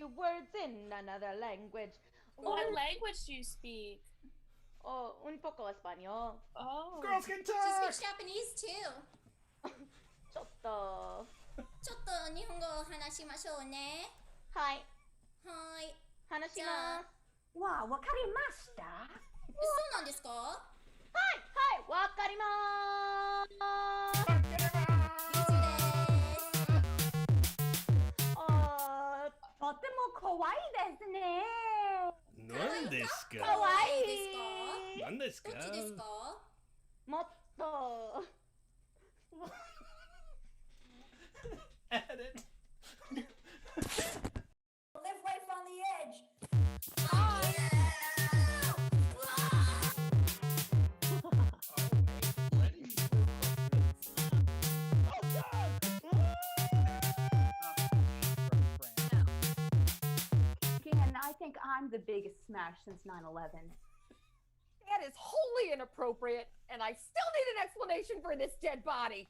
few words in another language. What language do you speak? Oh, un poco español. Oh. Girls can She talk! speaks Japanese too. ちょっと。ちょっと日本語を話しましょうね。はい。はーい。話します。わかりました。そうなんですか？はいはいわかりまーす。とても可愛いですね。何ですか？かわいい。何ですか？どっちですか？もっと。Edit. Live life on the edge. And I think I'm the biggest smash since 9/11. That is wholly inappropriate, and I still need an explanation for this dead body.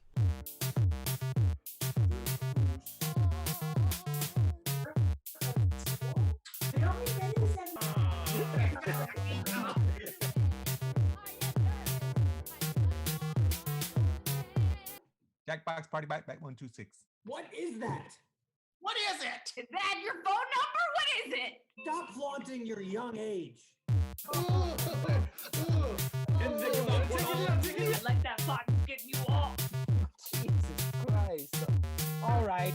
Jackbox Party Back 126. What is that? What is it? Is that your phone number? What is it? Stop flaunting your young age. Let that box get you off. Jesus Christ. All right.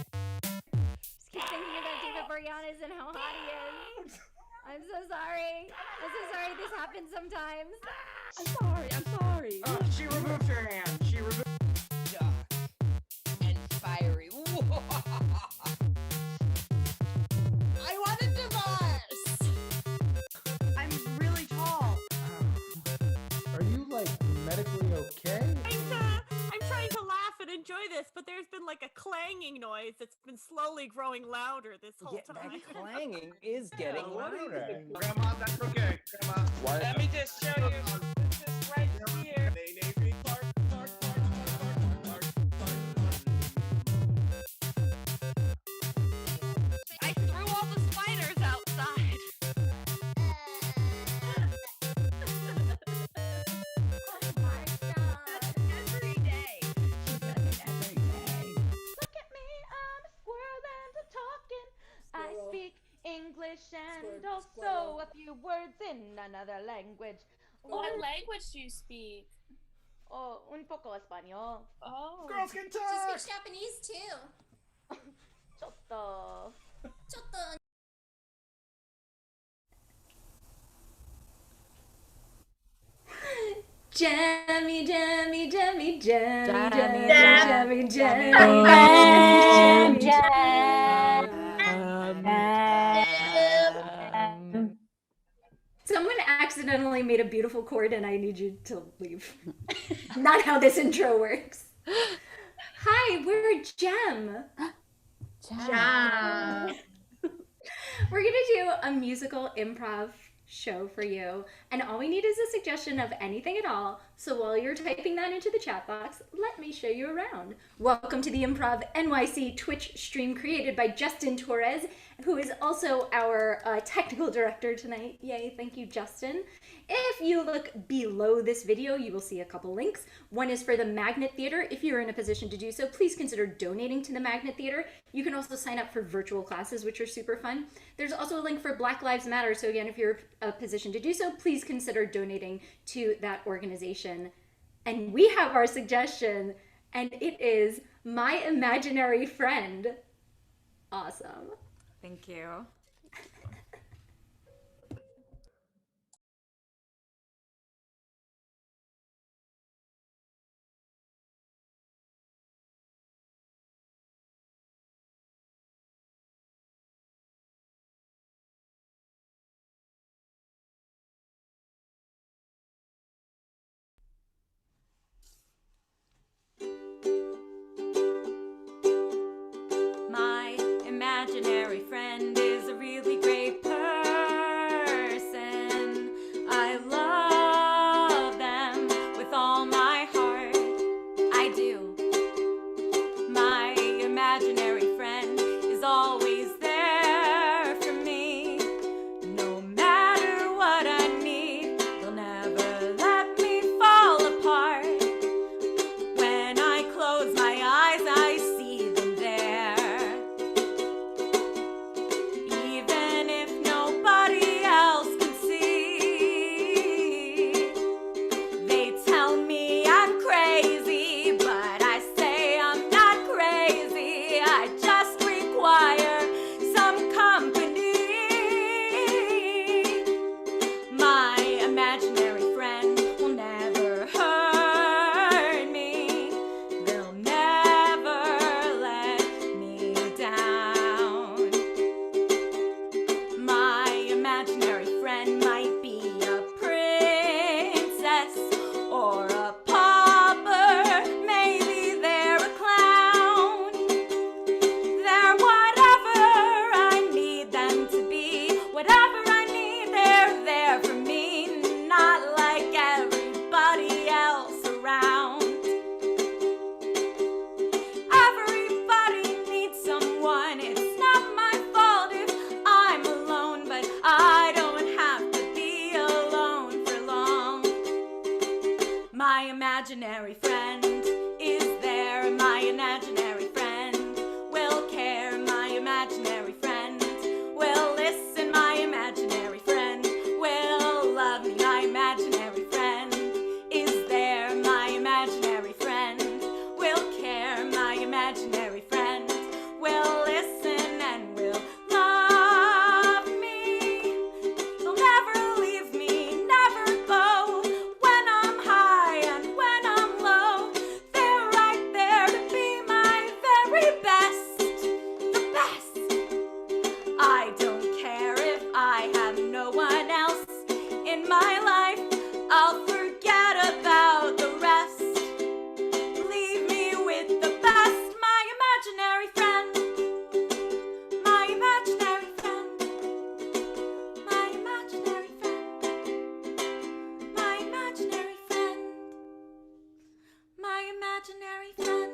Just keep thinking about David Boreanaz and how hot he is. I'm so sorry. I'm so sorry this happens sometimes. I'm sorry. She removed her hand. She removed. Dark and fiery. I want a divorce. I'm really tall. Are you like medically okay? I'm trying to laugh and enjoy this, but there's been like a clanging noise that's been slowly growing louder this whole time. That clanging is getting louder. Grandma, that's okay. Grandma. What? Let me just show you. This is right here. I threw all the spiders outside. Every day. Look at me, I'm a squirrel and a talking. I speak English and also a few words in another language. What language do you speak? Oh, un poco español. Oh. Girls can She talk! speaks Japanese too. ちょっと。ちょっと Jammy, jammy, jammy, jammy, Jammy, jammy, jammy, jammy. Someone accidentally made a beautiful chord and I need you to leave. Not how this intro works. Hi, we're Gem. We're gonna do a musical improv show for you, and all we need is a suggestion of anything at all. So while you're typing that into the chat box, let me show you around. Welcome to the Improv NYC Twitch stream created by Justin Torres, who is also our technical director tonight. Yay, thank you, Justin. If you look below this video, you will see a couple links. One is for the Magnet Theater. If you're in a position to do so, please consider donating to the Magnet Theater. You can also sign up for virtual classes, which are super fun. There's also a link for Black Lives Matter. So again, if you're in a position to do so, please consider donating to that organization. And we have our suggestion, and it is My Imaginary Friend. Awesome. Thank you. My imaginary friend is a imaginary friend is there. My imaginary friend will care. My imaginary friend will listen. My imaginary friend will love me. My imaginary friend is there. My imaginary friend will care. My imaginary friend will listen and will love me. They'll never leave me, never go. When I'm high and when I'm low, they're right there to be my very best, the best. I don't care if I have no one else in my life. I'll forget about the rest. Leave me with the best, my imaginary friend. My imaginary friend. My imaginary friend. My imaginary friend. My imaginary friend.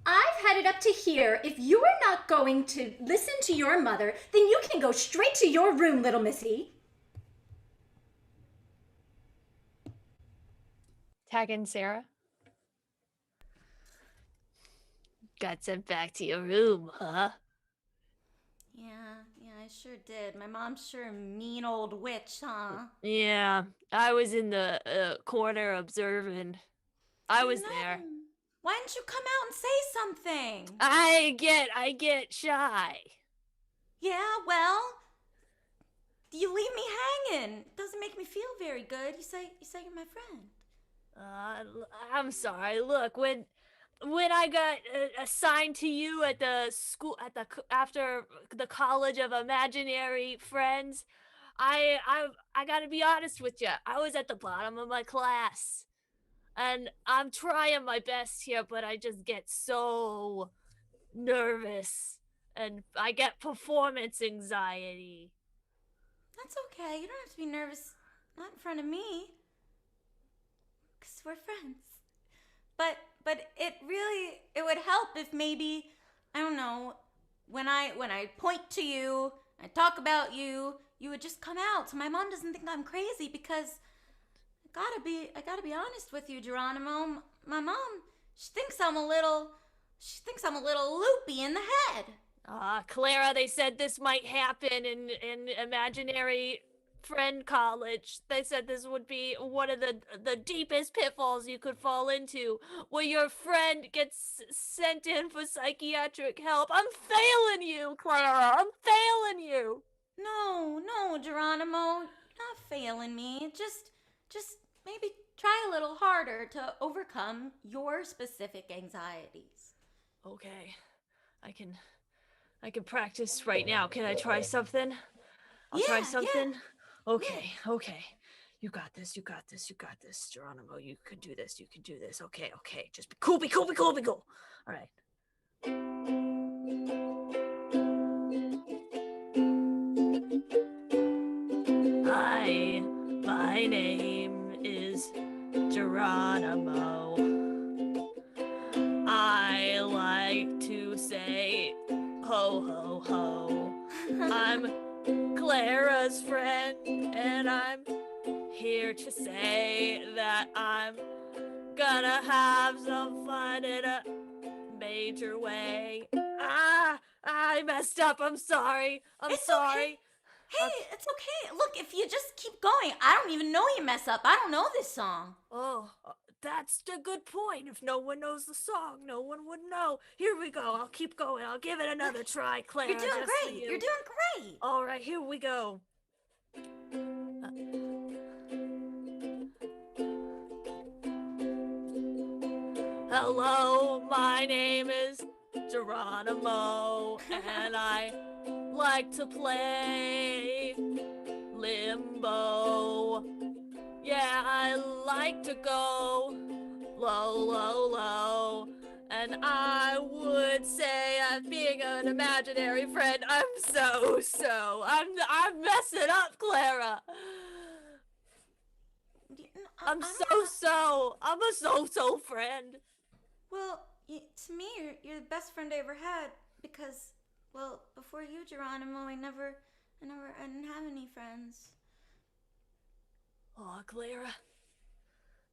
I've had it up to here. If you are not going to listen to your mother, then you can go straight to your room, little missy. Tag in Sarah. Got sent back to your room, huh? Yeah, I sure did. My mom's sure a mean old witch, huh? Yeah, I was in the corner observing. I was there. Why didn't you come out and say something? I get shy. Yeah, well, you leave me hanging. It doesn't make me feel very good. You say you're my friend. I'm sorry. Look, when I got assigned to you at the school after the College of Imaginary Friends, I got to be honest with you. I was at the bottom of my class. And I'm trying my best here, but I just get so nervous and I get performance anxiety. That's okay. You don't have to be nervous. Not in front of me. Because we're friends. But it would help if maybe, I don't know, when I point to you, I talk about you, you would just come out so my mom doesn't think I'm crazy, because I gotta be honest with you, Geronimo. My mom, she thinks I'm a little loopy in the head. Clara, they said this might happen in imaginary friend college. They said this would be one of the deepest pitfalls you could fall into, where your friend gets sent in for psychiatric help. I'm failing you, Clara. I'm failing you. No, Geronimo, you're not failing me. Just maybe try a little harder to overcome your specific anxieties. Okay, I can practice right now. Can I try something? I'll try something. Yeah. Okay. You got this, Geronimo. You can do this. Okay. Just be cool. All right. Hi, my name is Geronimo. I like to say ho ho ho. I'm Clara's friend, and I'm here to say that I'm gonna have some fun in a major way. I messed up. I'm sorry. I'm sorry. Okay. Hey, it's okay. Look, if you just keep going, I don't even know you mess up. I don't know this song. Oh, that's a good point. If no one knows the song, no one would know. Here we go. I'll keep going. I'll give it another try, Claire. You're doing great. You're doing great. All right, here we go. Hello, my name is Geronimo, and I like to play limbo. Yeah, I like to go low, low, low, And I would say, being an imaginary friend, I'm messing up, Clara. I'm a so friend. Well, to me, you're the best friend I ever had because, well, before you, Geronimo, I didn't have any friends. Oh, Clara,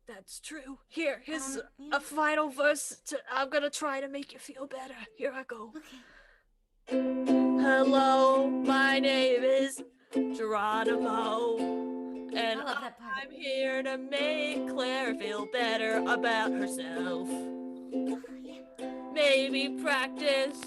that's true. Here's a final verse. I'm gonna try to make you feel better. Here I go. Okay. Hello, my name is Geronimo, and I love that part. I'm here to make Claire feel better about herself. Maybe practice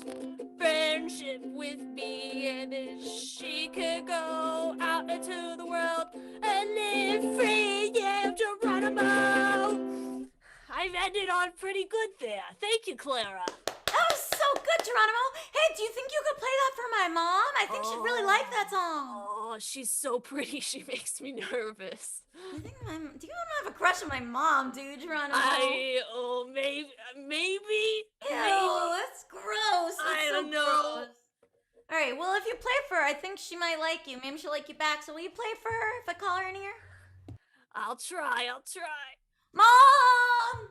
friendship with me, and then she could go out into the world and live free. Yeah, Geronimo. I've ended on pretty good there. Thank you, Clara. That was so good, Geronimo. Hey, do you think you could play that for my mom? I think she'd really like that song. Oh, she's so pretty. She makes me nervous. Do you have a crush on my mom, dude, Geronimo? Maybe. Ew, that's gross. I don't know. Gross. All right, well, if you play for her, I think she might like you. Maybe she'll like you back. So will you play for her if I call her in here? I'll try. Mom!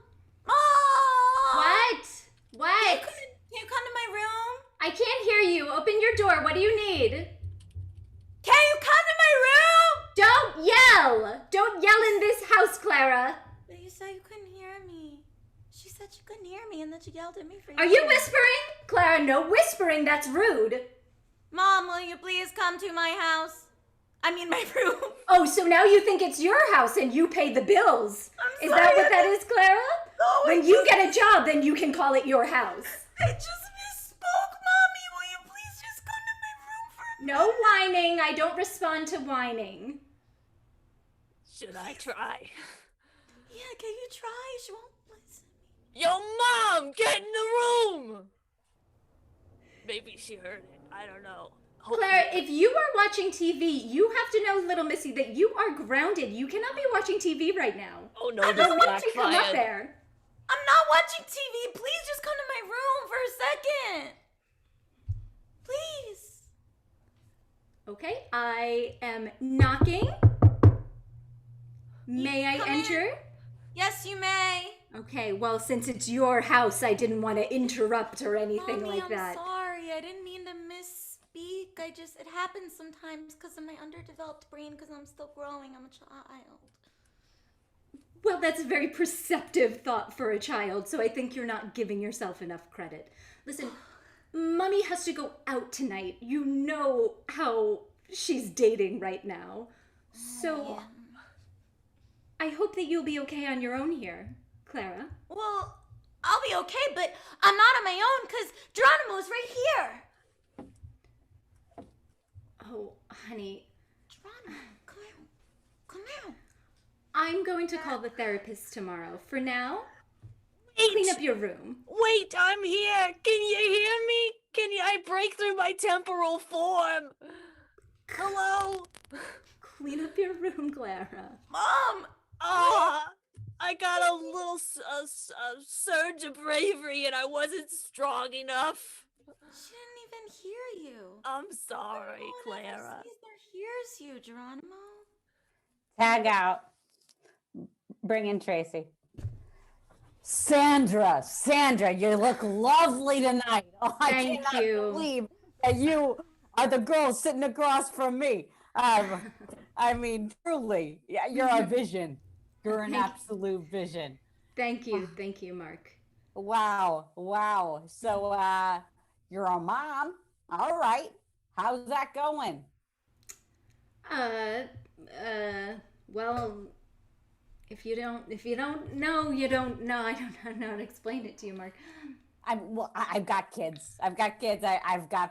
What? Can you come to my room? I can't hear you. Open your door. What do you need? Can you come to my room? Don't yell! Don't yell in this house, Clara. But you said you couldn't hear me. She said she couldn't hear me and then she yelled at me for Are you whispering? Clara, no whispering. That's rude. Mom, will you please come to my house? I mean my room. Oh, so now you think it's your house and you pay the bills. I'm Is sorry, that what that is, Clara? No, When you get a job, then you can call it your house. I just misspoke, Mommy. Will you please just come to my room for a minute? No whining. I don't respond to whining. Should I try? Yeah, can you try? She won't listen. Yo, Mom, get in the room! Maybe she heard it. I don't know. Clara, if you are watching TV, you have to know, little Missy, that you are grounded. You cannot be watching TV right now. Oh no, I don't want you to come up there. I'm not watching TV. Please just come to my room for a second. Please. Okay, I am knocking. May I enter? Yes, you may. Okay, well, since it's your house, I didn't want to interrupt or anything Mommy, like that. I'm sorry. I didn't mean to misspeak. It happens sometimes because of my underdeveloped brain because I'm still growing. I'm a child. Well, that's a very perceptive thought for a child, so I think you're not giving yourself enough credit. Listen, Mommy has to go out tonight. You know how she's dating right now. So I hope that you'll be okay on your own here, Clara. Well, I'll be okay, but I'm not on my own because Geronimo's right here. Oh, honey. Geronimo, come here. I'm going to call the therapist tomorrow. For now, Wait. clean up your room. Wait, I'm here. Can you hear me? I break through my temporal form? Hello? Clean up your room, Clara. Mom! I got a little surge of bravery and I wasn't strong enough. She didn't even hear you. I'm sorry, No one ever Clara. sees or hears you, Geronimo. Tag out. Bring in Tracy. Sandra, you look lovely tonight. Oh, Thank I cannot you. believe that you are the girl sitting across from me. I mean, truly, you're a vision. You're an absolute vision. Thank you, Mark. Wow. So, you're a mom. All right. How's that going? Well, if you don't know, you don't know. I don't know how to explain it to you, Mark. I've got kids. I've got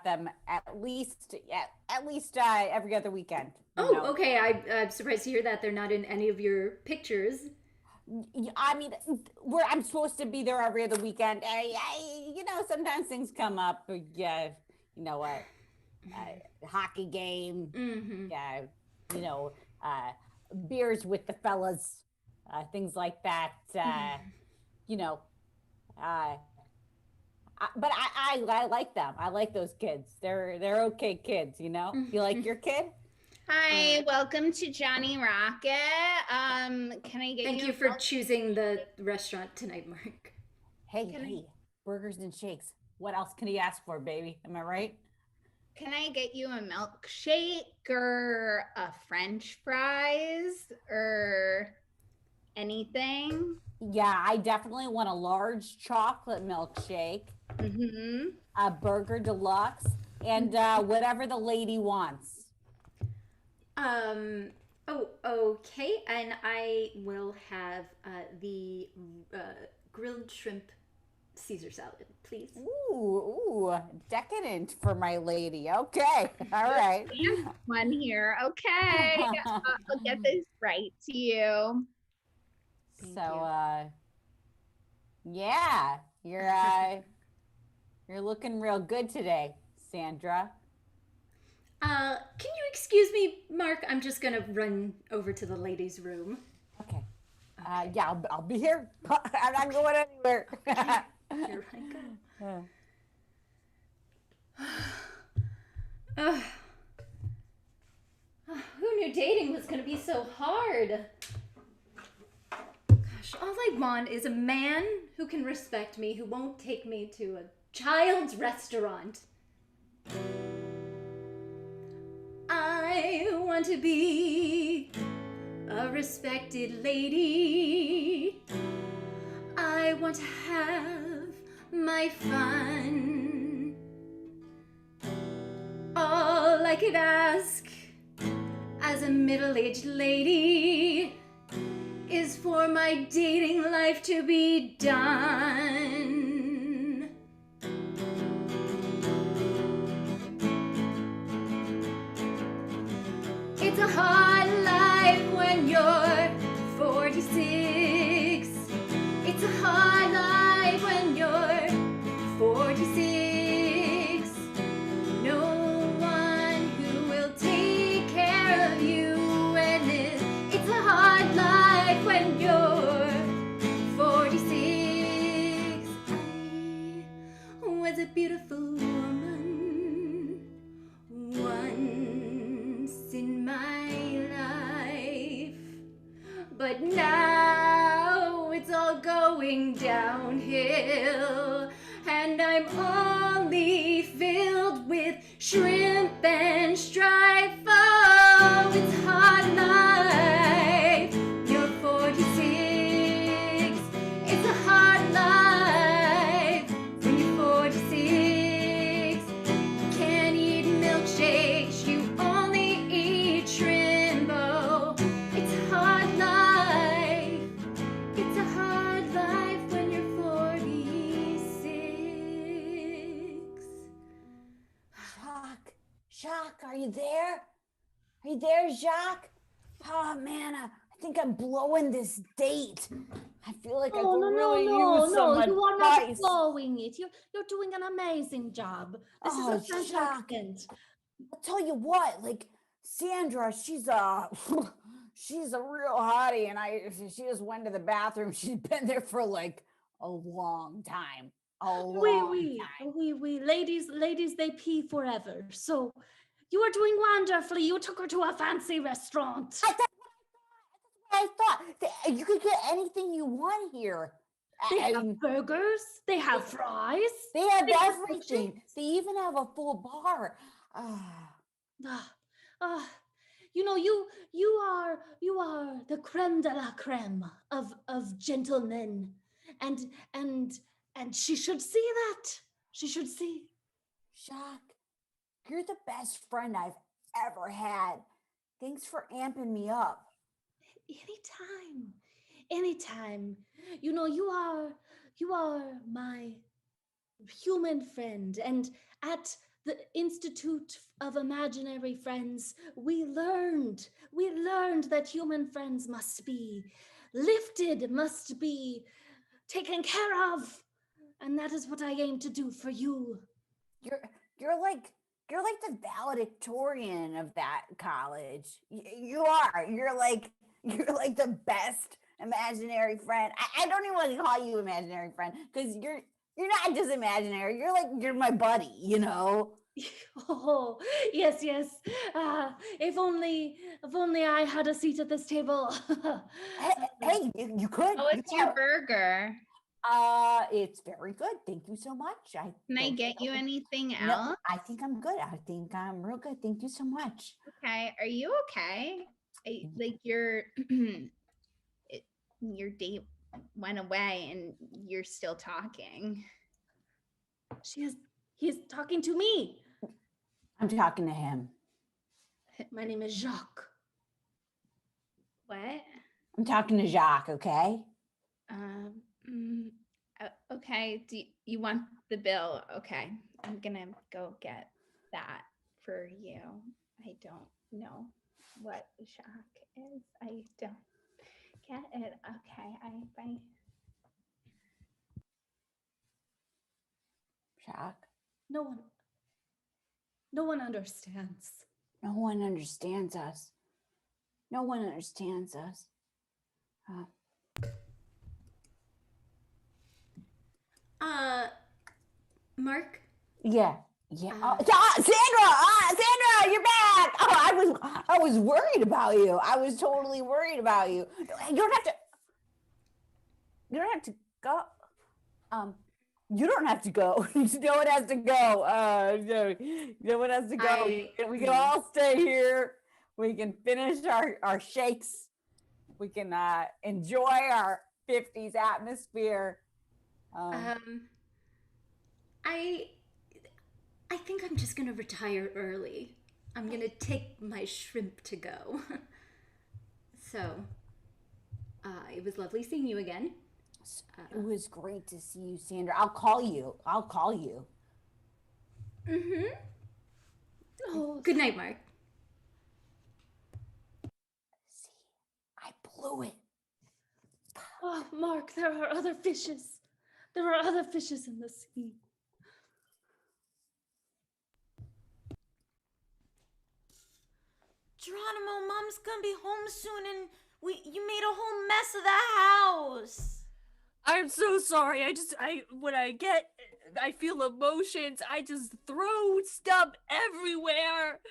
them at least every other weekend. Oh, okay. I'm surprised to hear that they're not in any of your pictures. I mean, I'm supposed to be there every other weekend. Sometimes things come up. Yeah, you know what? Hockey game. Mm-hmm. Yeah, beers with the fellas. Things like that. But I like them. I like those kids. They're okay kids, you know? You like your kid? Hi, welcome to Johnny Rocket. Can I get Thank you you for choosing the restaurant tonight, Mark. Hey, burgers and shakes. What else can he ask for, baby? Am I right? Can I get you a milkshake or a French fries or anything? Yeah, I definitely want a large chocolate milkshake, a burger deluxe, and whatever the lady wants. Oh, okay. And I will have the grilled shrimp Caesar salad, please. Ooh, decadent for my lady. Okay, all right. One here. Okay, I'll get this right to you. Yeah, you're looking real good today, Sandra. Can you excuse me, Mark? I'm just gonna run over to the ladies' room. Okay. Yeah, I'll be here. I'm not going anywhere. Here I go. Who knew dating was gonna be so hard? Gosh, all I want is a man who can respect me, who won't take me to a child's restaurant. I want to be a respected lady. I want to have my fun. All I could ask as a middle-aged lady is for my dating life to be done. It's a hard life when you're 46. It's a hard life when you're 46. No one who will take care of you, and it's a hard life when you're 46. I was a beautiful woman once in my life, but now it's all going downhill, and I'm only filled with shrimp and strife. Oh, it's a hard life. You're 46. It's a hard life when you're 46. Can't eat milkshakes, you only eat shrimp. Oh, it's a hard life. It's a hard life when you're 46. Jacques, are you there? Are you there, Jacques? Oh man, I think I'm blowing this date. I feel like I could really use some advice. You are not blowing it. You're doing an amazing job. This is a Jacques, fantastic. I'll tell you what, like Sandra, she's a she's a real hottie, and she just went to the bathroom. She's been there for like a long time. Ladies, they pee forever. So you are doing wonderfully. You took her to a fancy restaurant. I thought you could get anything you want here. They have burgers. They have fries. They have everything. They even have a full bar. You know, you are the creme de la creme of gentlemen, and she should see that. She should see. Jacques, you're the best friend I've ever had. Thanks for amping me up. Anytime. You know, you are my human friend, and at the Institute of Imaginary Friends, we learned that human friends must be lifted, must be taken care of, and that is what I aim to do for you. You're like the valedictorian of that college. You are. You're like the best imaginary friend. I don't even want to call you imaginary friend because You're not just imaginary. You're my buddy, you know. Oh, yes, yes. If only I had a seat at this table. Hey, you could. Oh, it's your burger. It's very good. Thank you so much. Can I get you anything else? No, I think I'm good. I think I'm real good. Thank you so much. Okay. Are you okay? Like your date went away and you're still talking. He's talking to me. I'm talking to him. My name is Jacques. What? I'm talking to Jacques, okay? Okay. Do you want the bill? Okay. I'm gonna go get that for you. I don't know what Jacques is. I don't get it. Okay. Bye. Jacques? No one understands. No one understands us. No one understands us. Mark? Yeah. Sandra, you're back. Oh, I was worried about you. I was totally worried about you. You don't have to go. You don't have to go. No one has to go. No one has to go. We can all stay here. We can finish our shakes. We can enjoy our 50s atmosphere. I think I'm just gonna retire early. I'm gonna take my shrimp to go. So, it was lovely seeing you again. It was great to see you, Sandra. I'll call you. Mm-hmm. Oh, good night, Mark. See, I blew it. Oh, Mark, there are other fishes. There are other fishes in the sea. Geronimo, Mom's gonna be home soon and you made a whole mess of the house. I'm so sorry. When I feel emotions, I just throw stuff everywhere.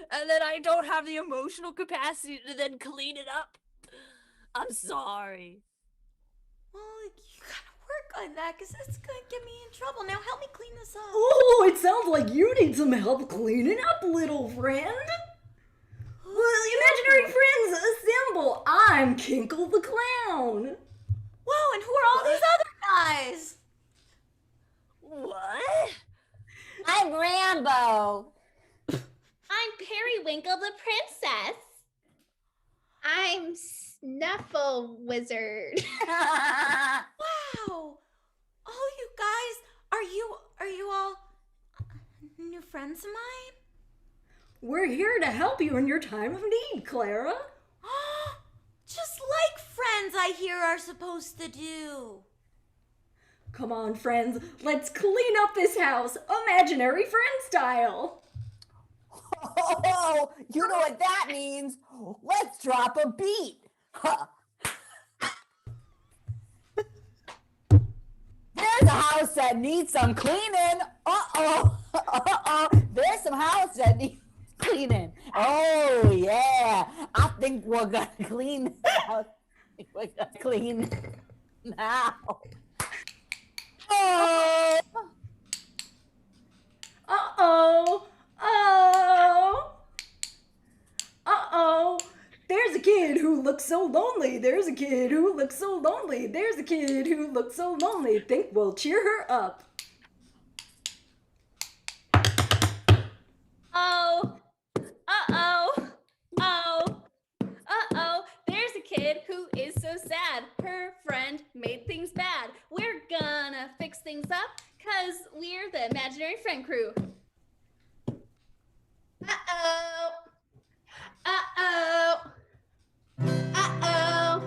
And then I don't have the emotional capacity to then clean it up. I'm sorry. Well, you gotta work on that because it's gonna get me in trouble. Now help me clean this up. Oh, it sounds like you need some help cleaning up, little friend. Well, imaginary friends, assemble. I'm Kinkle the Clown. Whoa, and who are all these other guys? What? I'm Rambo. I'm Periwinkle the princess. I'm Snuffle Wizard. Wow. Oh, you guys, are you all new friends of mine? We're here to help you in your time of need, Clara. Just like friends I hear are supposed to do. Come on, friends, let's clean up this house, imaginary friend style. Oh, you know what that means. Let's drop a beat. Huh. There's a house that needs some cleaning. There's some house that needs cleaning. Oh, yeah. I think we're going to clean the house. We're going to clean now. Oh. Uh-oh. Oh. Uh-oh. There's a kid who looks so lonely. There's a kid who looks so lonely. There's a kid who looks so lonely. Think we'll cheer her up. Oh. Uh-oh. Oh. Uh-oh. There's a kid who is so sad. Her friend made things bad. We're gonna fix things up because we're the imaginary friend crew. Uh-oh. Uh-oh. Uh-oh.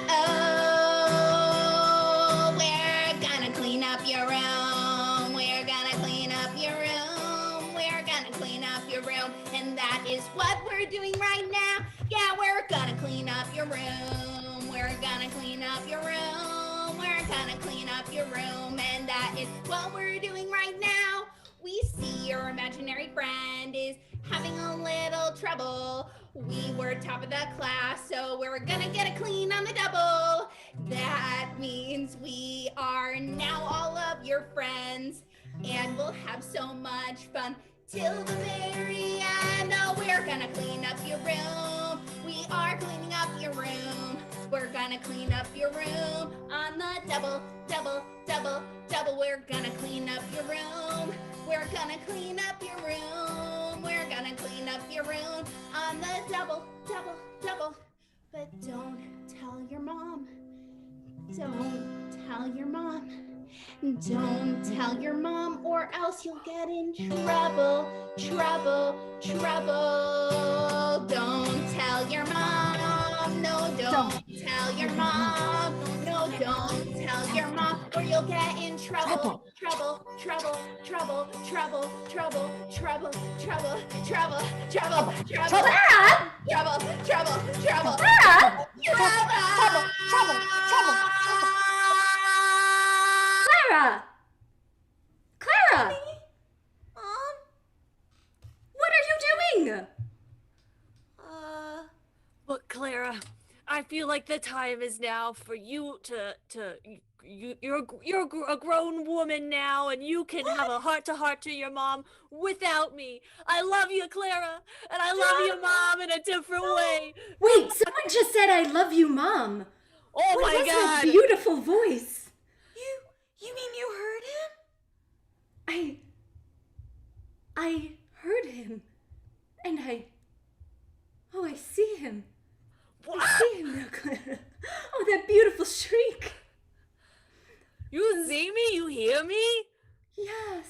Uh-oh. We're gonna clean up your room. We're gonna clean up your room. We're gonna clean up your room. And that is what we're doing right now. Yeah, we're gonna clean up your room. We're gonna clean up your room. we're gonna clean up your room. And that is what we're doing right now. We see your imaginary friend is having a little trouble. We were top of the class, so we're gonna get it clean on the double. That means we are now all of your friends, and we'll have so much fun till the very end. Oh, we're gonna clean up your room. We are cleaning up your room. We're gonna clean up your room on the double, double, double, double. We're gonna clean up your room. We're gonna clean up your room. We're gonna clean up your room on the double, double, double. But don't tell your mom. Don't tell your mom. Don't tell your mom, or else you'll get in trouble, trouble, trouble. Don't tell your mom. No, don't tell your mom. No, don't tell your mom, or you'll get in trouble, trouble, trouble, trouble, trouble, trouble, trouble, trouble, trouble, trouble, trouble, trouble, trouble, trouble, trouble. Clara! Clara! What are you doing? Look, Clara, I feel like the time is now for you you're a grown woman now, and you can have a heart-to-heart to your mom without me. I love you, Clara, and I love your mom in a different way. Wait, someone just said I love you, Mom. Oh What my was God. that beautiful voice? You mean you heard him? I heard him, and I see him. I see him now, Clara. Oh, that beautiful shriek. You see me? You hear me? Yes.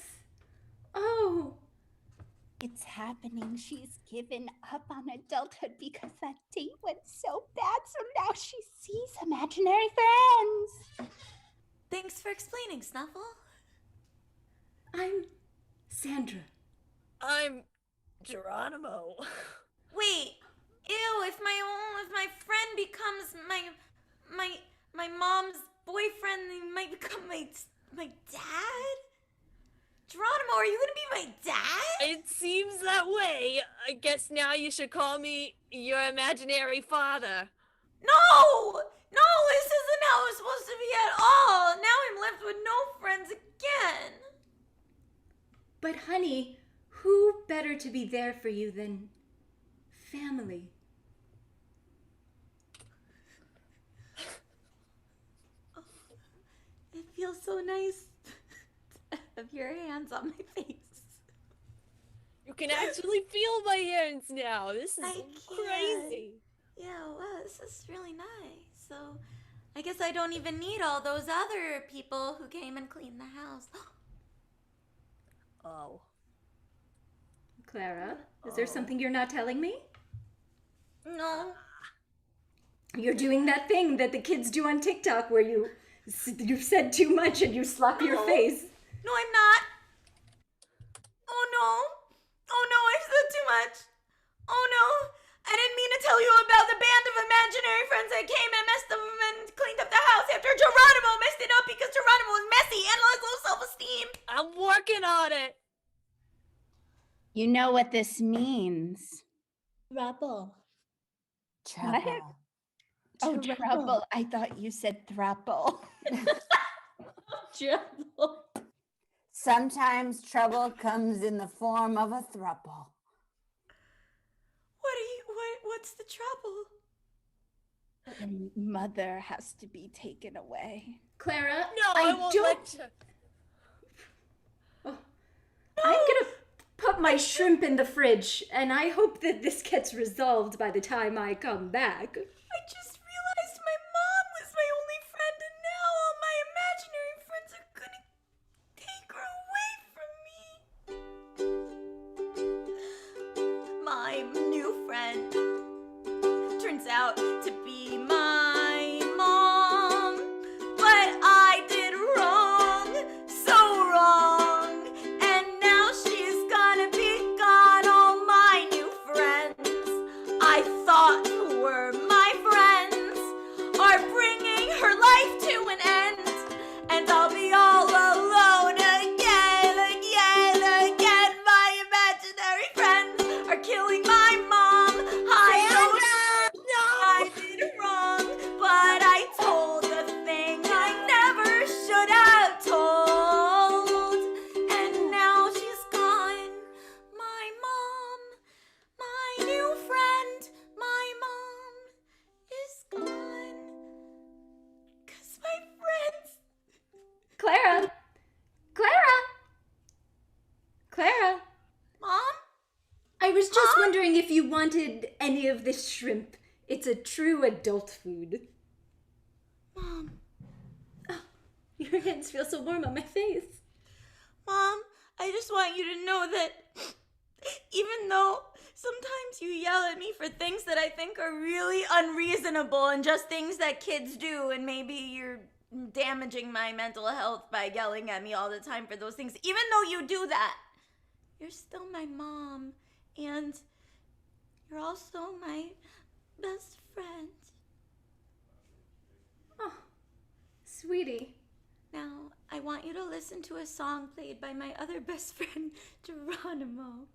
Oh. It's happening. She's given up on adulthood because that date went so bad. So now she sees imaginary friends. Thanks for explaining, Snuffle. I'm Sandra. I'm Geronimo. Wait, ew! If my friend becomes my mom's boyfriend, they might become my dad. Geronimo, are you gonna be my dad? It seems that way. I guess now you should call me your imaginary father. No! No, this isn't how it's supposed to be at all. Now I'm left with no friends again. But honey, who better to be there for you than family? Oh, it feels so nice to have your hands on my face. You can actually feel my hands now. This is crazy. Yeah, wow, this is really nice. So, I guess I don't even need all those other people who came and cleaned the house. Oh. Clara, is there something you're not telling me? No. You're doing that thing that the kids do on TikTok where you've said too much and you slap your face. No, I'm not. Oh no. Oh no, I've said too much. Oh no. I didn't mean to tell you about the band of imaginary friends that came and messed up and cleaned up the house after Geronimo messed it up because Geronimo was messy and has low self-esteem. I'm working on it. You know what this means. Trouble. What? Oh, trouble. I thought you said throuple. Trouble. Sometimes trouble comes in the form of a throuple. What's the trouble? And mother has to be taken away. Clara, No, I won't let you. Oh. I'm gonna put my shrimp in the fridge, and I hope that this gets resolved by the time I come back. I just realized my mom was my only friend, and now all my imaginary friends are gonna take her away from me. My new friend turns out to be my mom. What I did wrong, so wrong. And now she's gonna be gone. All my new friends I thought were my friends are bringing her life to an end. was just wondering if you wanted any of this shrimp. It's a true adult food. Mom. Oh, your hands feel so warm on my face. Mom, I just want you to know that even though sometimes you yell at me for things that I think are really unreasonable and just things that kids do, and maybe you're damaging my mental health by yelling at me all the time for those things, even though you do that, you're still my mom, and you're also my best friend. Oh, sweetie. Now, I want you to listen to a song played by my other best friend, Geronimo.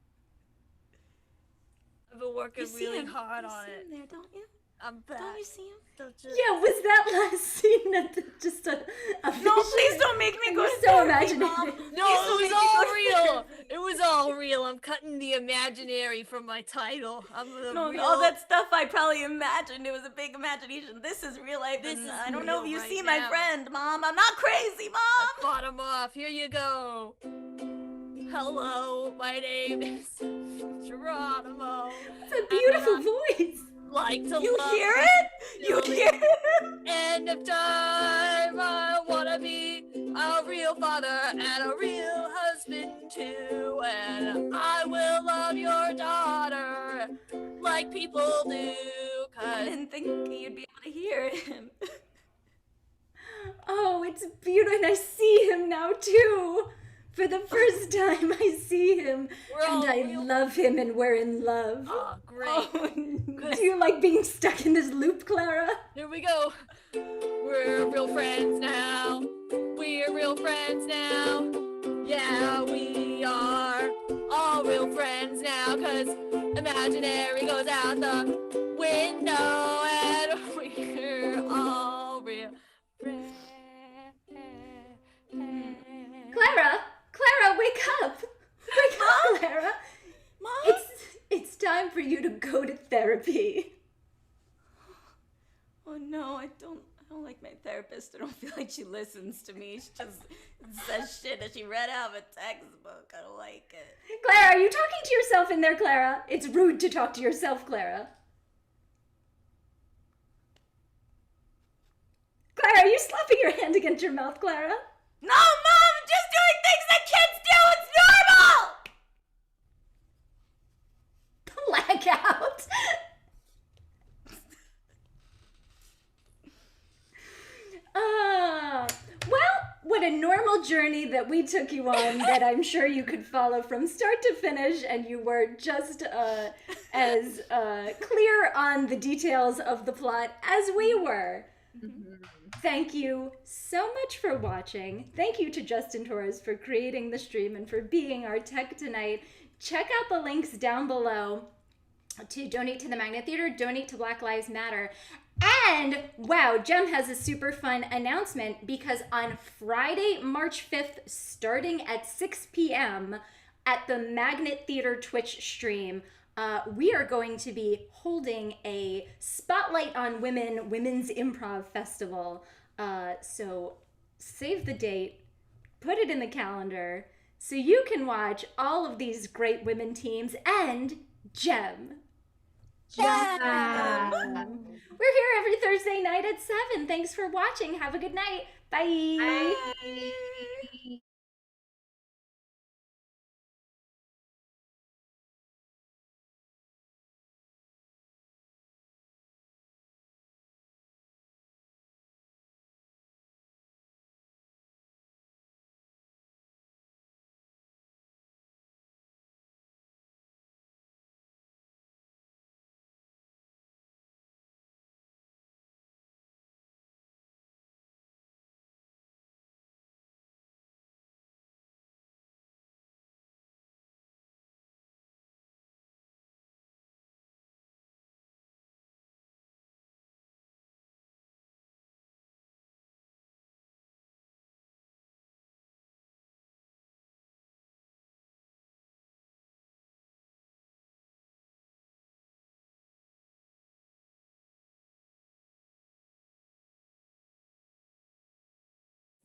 I've been working You see really him? hard You on see it. him there, don't you? I'm back. Don't you see him? Yeah, was that last scene at just a No, vision? please don't make me go You're to so therapy, imaginative. Mom. No, Please it don't was make me all go to real. therapy. It was all real. I'm cutting the imaginary from my title. I'm the No, real. all that stuff I probably imagined. It was a big imagination. This is real life. This And is I don't know if real you right see my now. friend, Mom. I'm not crazy, Mom. I fought him off. Here you go. Hello, my name is Geronimo. It's a beautiful voice. Like to You love hear you it? You till hear the it? end of time. I wanna be a real father and a real husband too. And I will love your daughter like people do. I 'Cause didn't think you'd be able to hear him. Oh, it's beautiful, and I see him now too. For the first time, I see him, We're all and I real- love him, and we're in love. Oh, great. Oh, no. Do you like being stuck in this loop, Clara? Here we go. We're real friends now. We're real friends now. Yeah, we are all real friends now. 'Cause imaginary goes out the window and we're all real friends. Clara, wake up! Wake up, Clara! Mom? It's time for you to go to therapy. Oh no, I don't like my therapist. I don't feel like she listens to me. She just says shit that she read out of a textbook. I don't like it. Clara, are you talking to yourself in there, Clara? It's rude to talk to yourself, Clara. Clara, are you slapping your hand against your mouth, Clara? No, Mom! I'm just doing things that kids do! It's normal! Blackout! Well, what a normal journey that we took you on that I'm sure you could follow from start to finish, and you were just as clear on the details of the plot as we were. Thank you so much for watching. Thank you to Justin Torres for creating the stream and for being our tech tonight. Check out the links down below to donate to the Magnet Theater, donate to Black Lives Matter. And wow, Jem has a super fun announcement because on Friday, March 5th, starting at 6 p.m. at the Magnet Theater Twitch stream, we are going to be holding a Spotlight on Women's Improv Festival. So save the date, put it in the calendar, so you can watch all of these great women teams and Jem. Yeah. We're here every Thursday night at 7. Thanks for watching. Have a good night. Bye. Bye.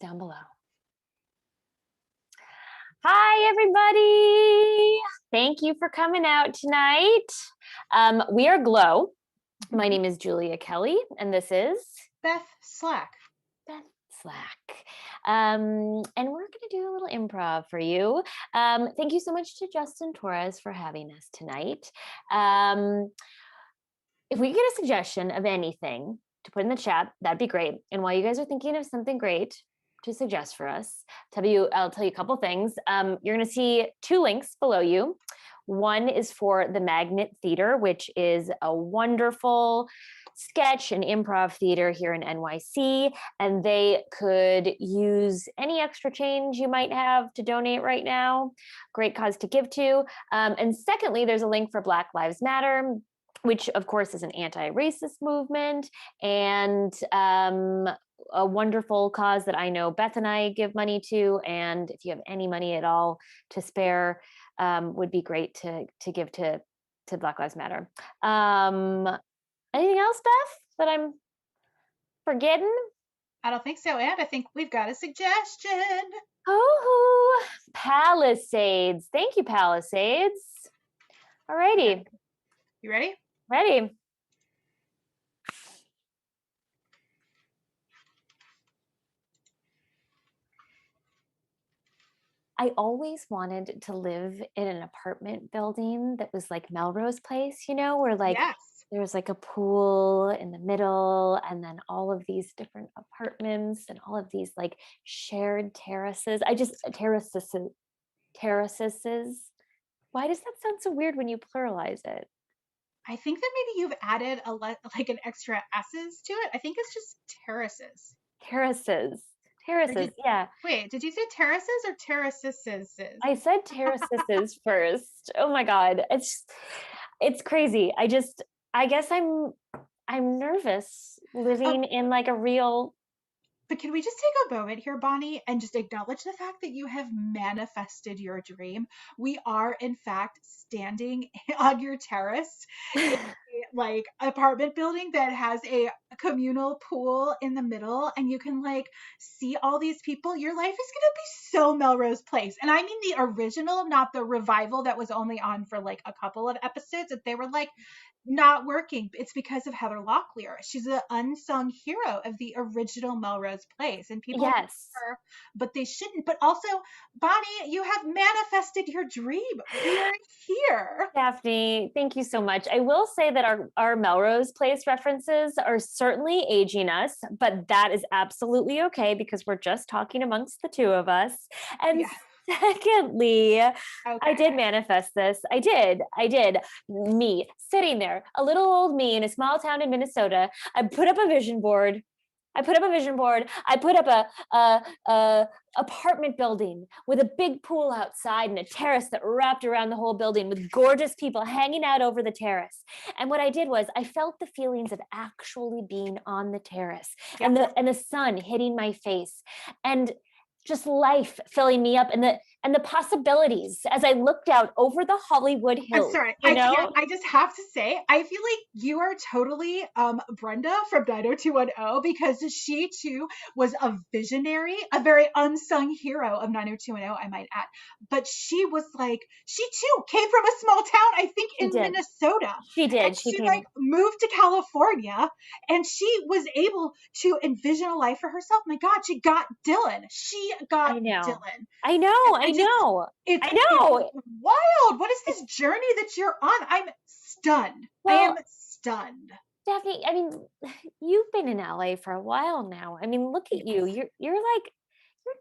Down below. Hi, everybody. Thank you for coming out tonight. We are Glow. My name is Julia Kelly, and this is Beth Slack. Beth Slack. And we're going to do a little improv for you. Thank you so much to Justin Torres for having us tonight. If we get a suggestion of anything to put in the chat, that'd be great. And while you guys are thinking of something great to suggest for us, I'll tell you a couple things. You're going to see 2 links below you. One is for the Magnet Theater, which is a wonderful sketch and improv theater here in NYC, and they could use any extra change you might have to donate right now. Great cause to give to. And secondly, there's a link for Black Lives Matter, which of course is an anti-racist movement and a wonderful cause that I know Beth and I give money to. And if you have any money at all to spare, would be great to give to Black Lives Matter. Anything else, Beth, that I'm forgetting? I don't think so. And I think we've got a suggestion. Oh, Palisades. Thank you, Palisades. All righty. You ready? Ready. I always wanted to live in an apartment building that was like Melrose Place, where like there was like a pool in the middle and then all of these different apartments and all of these like shared terraces. Terraces. Why does that sound so weird when you pluralize it? I think that maybe you've added like an extra S's to it. I think it's just terraces. Terraces, yeah. Wait, did you say terraces or terraces? I said terraces first. Oh my God. It's crazy. I guess I'm nervous living in like a real. But can we just take a moment here, Bonnie, and just acknowledge the fact that you have manifested your dream? We are, in fact, standing on your terrace in a, like, apartment building that has a communal pool in the middle, and you can, like, see all these people. Your life is going to be so Melrose Place. And I mean the original, not the revival that was only on for, like, a couple of episodes that they were, like, not working. It's because of Heather Locklear. She's the unsung hero of the original Melrose Place, and people hate her, but they shouldn't. But also, Bonnie, you have manifested your dream. We are here. Daphne, thank you so much. I will say that our Melrose Place references are certainly aging us, but that is absolutely okay because we're just talking amongst the two of us. And secondly, I did manifest this. I did. Me sitting there, a little old me in a small town in Minnesota. I put up a vision board. I put up a apartment building with a big pool outside and a terrace that wrapped around the whole building with gorgeous people hanging out over the terrace. And what I did was I felt the feelings of actually being on the terrace and the sun hitting my face and just life filling me up and the possibilities as I looked out over the Hollywood Hills. I'm sorry, I just have to say, I feel like you are totally Brenda from 90210 because she too was a visionary, a very unsung hero of 90210, I might add. But she was like, she too came from a small town, I think in Minnesota. She did. And she like moved to California and she was able to envision a life for herself. My God, she got Dylan. Dylan. I know. It's wild. What is this journey that you're on? I'm stunned. I am stunned. Daphne, I mean, you've been in LA for a while now. I mean, look at you. You're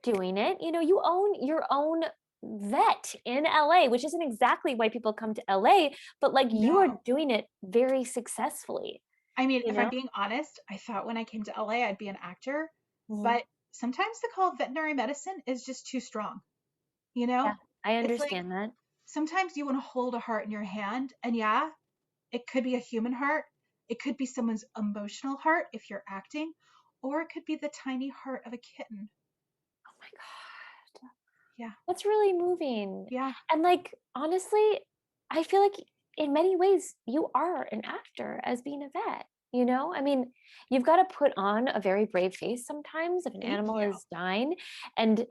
doing it. You own your own vet in LA, which isn't exactly why people come to LA, but like you are doing it very successfly. I mean, if I'm being honest, I thought when I came to LA I'd be an actor, but sometimes the call of veterinary medicine is just too strong. Yeah, I understand that. Sometimes you want to hold a heart in your hand, and it could be a human heart. It could be someone's emotional heart if you're acting, or it could be the tiny heart of a kitten. Oh my God. Yeah. That's really moving. Yeah. And like, honestly, I feel like in many ways you are an actor as being a vet. I mean, you've got to put on a very brave face sometimes if an animal is dying. And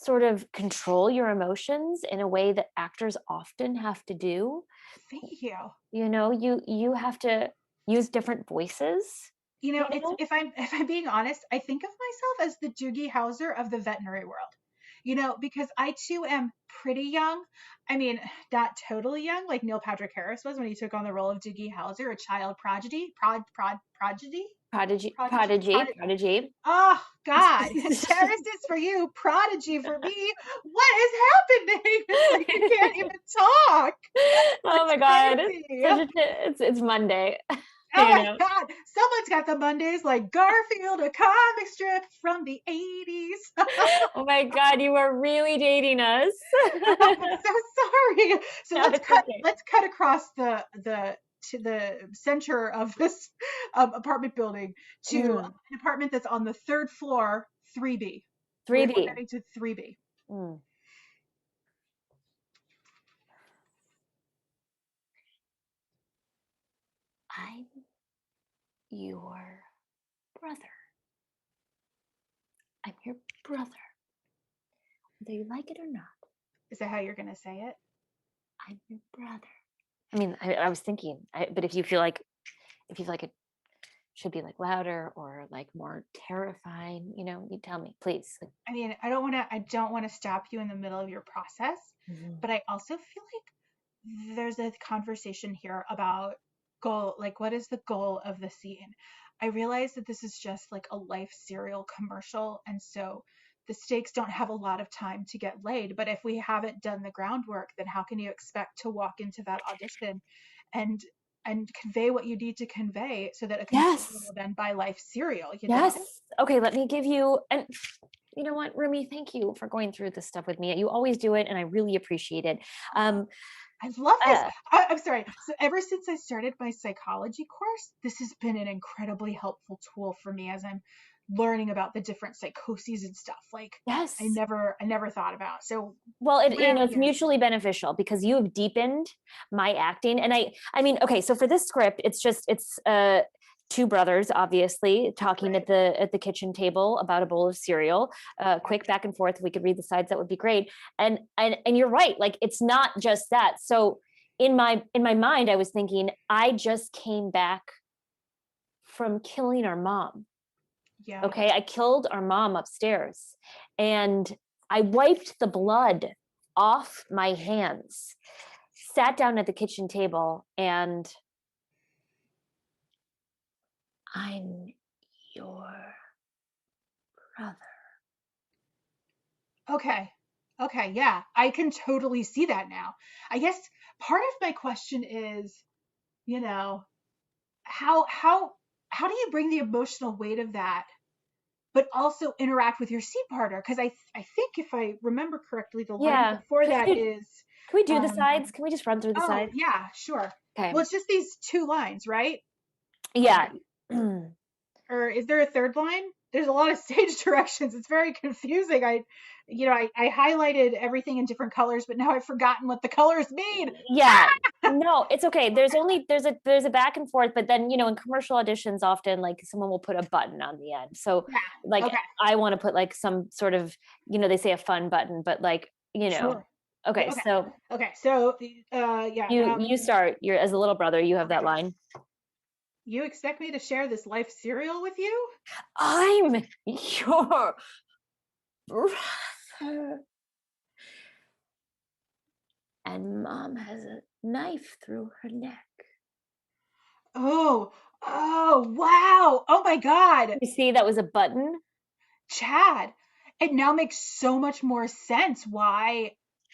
sort of control your emotions in a way that actors often have to do. Thank you. You know, you have to use different voices. You know, if I'm being honest, I think of myself as the Doogie Howser of the veterinary world. You know, because I too am pretty young. I mean, not totally young, like Neil Patrick Harris was when he took on the role of Doogie Howser, a child prodigy. Prodigy. Oh God, Terrace is for you, Prodigy for me. What is happening? It's like I can't even talk. Oh my God, it's Monday. Oh my God, someone's got the Mondays like Garfield, a comic strip from the 80s. Oh my God, you are really dating us. I'm so sorry. So No, let's it's cut. okay. Let's cut across to the center of this apartment building to an apartment that's on the third floor, 3B. 3B. We're heading to 3B. I'm your brother. I'm your brother. Whether you like it or not. Is that how you're going to say it? I'm your brother. I mean, I was thinking, but if you feel like it should be like louder or like more terrifying, you know, you tell me, please. I mean, I don't want to stop you in the middle of your process, but I also feel like there's a conversation here about goal, like what is the goal of the scene? I realize that this is just like a life cereal commercial, and so the stakes don't have a lot of time to get laid, but if we haven't done the groundwork, then how can you expect to walk into that audition and convey what you need to convey so that a consumer will then buy life cereal, you know? Okay, let me give you, and you know what, Rumi, thank you for going through this stuff with me. You always do it, and I really appreciate it. I love this. I'm sorry. So ever since I started my psychology course, this has been an incredibly helpful tool for me as I'm learning about the different psychoses and stuff. Like, I never thought about. So well, it's mutually beneficial because you have deepened my acting, and I mean, okay, so for this script, it's two brothers, obviously, talking at the kitchen table about a bowl of cereal. Quick back and forth. If we could read the sides, that would be great. And you're right. Like, it's not just that. So in my mind, I was thinking, I just came back from killing our mom. Yeah. Okay, I killed our mom upstairs, and I wiped the blood off my hands. Sat down at the kitchen table, and I'm your brother. Okay, yeah, I can totally see that now. I guess part of my question is, you know, how do you bring the emotional weight of that, but also interact with your seat partner? Because I think if I remember correctly, the line before that is. Can we do the sides? Can we just run through the sides? Yeah, sure. Okay. Well, it's just these two lines, right? Yeah. Or is there a third line? There's a lot of stage directions. It's very confusing. I highlighted everything in different colors, but now I've forgotten what the colors mean. Yeah. No, it's okay. There's a back and forth, but then, you know, in commercial auditions, often like someone will put a button on the end. So I want to put like some sort of, you know, they say a fun button, but like, you know. Sure. Okay. So yeah. You start. You're, as a little brother, you have that line. You expect me to share this life cereal with you? I'm your brother. And mom has a knife through her neck. Oh, wow. Oh my God. You see, that was a button. Chad, it now makes so much more sense why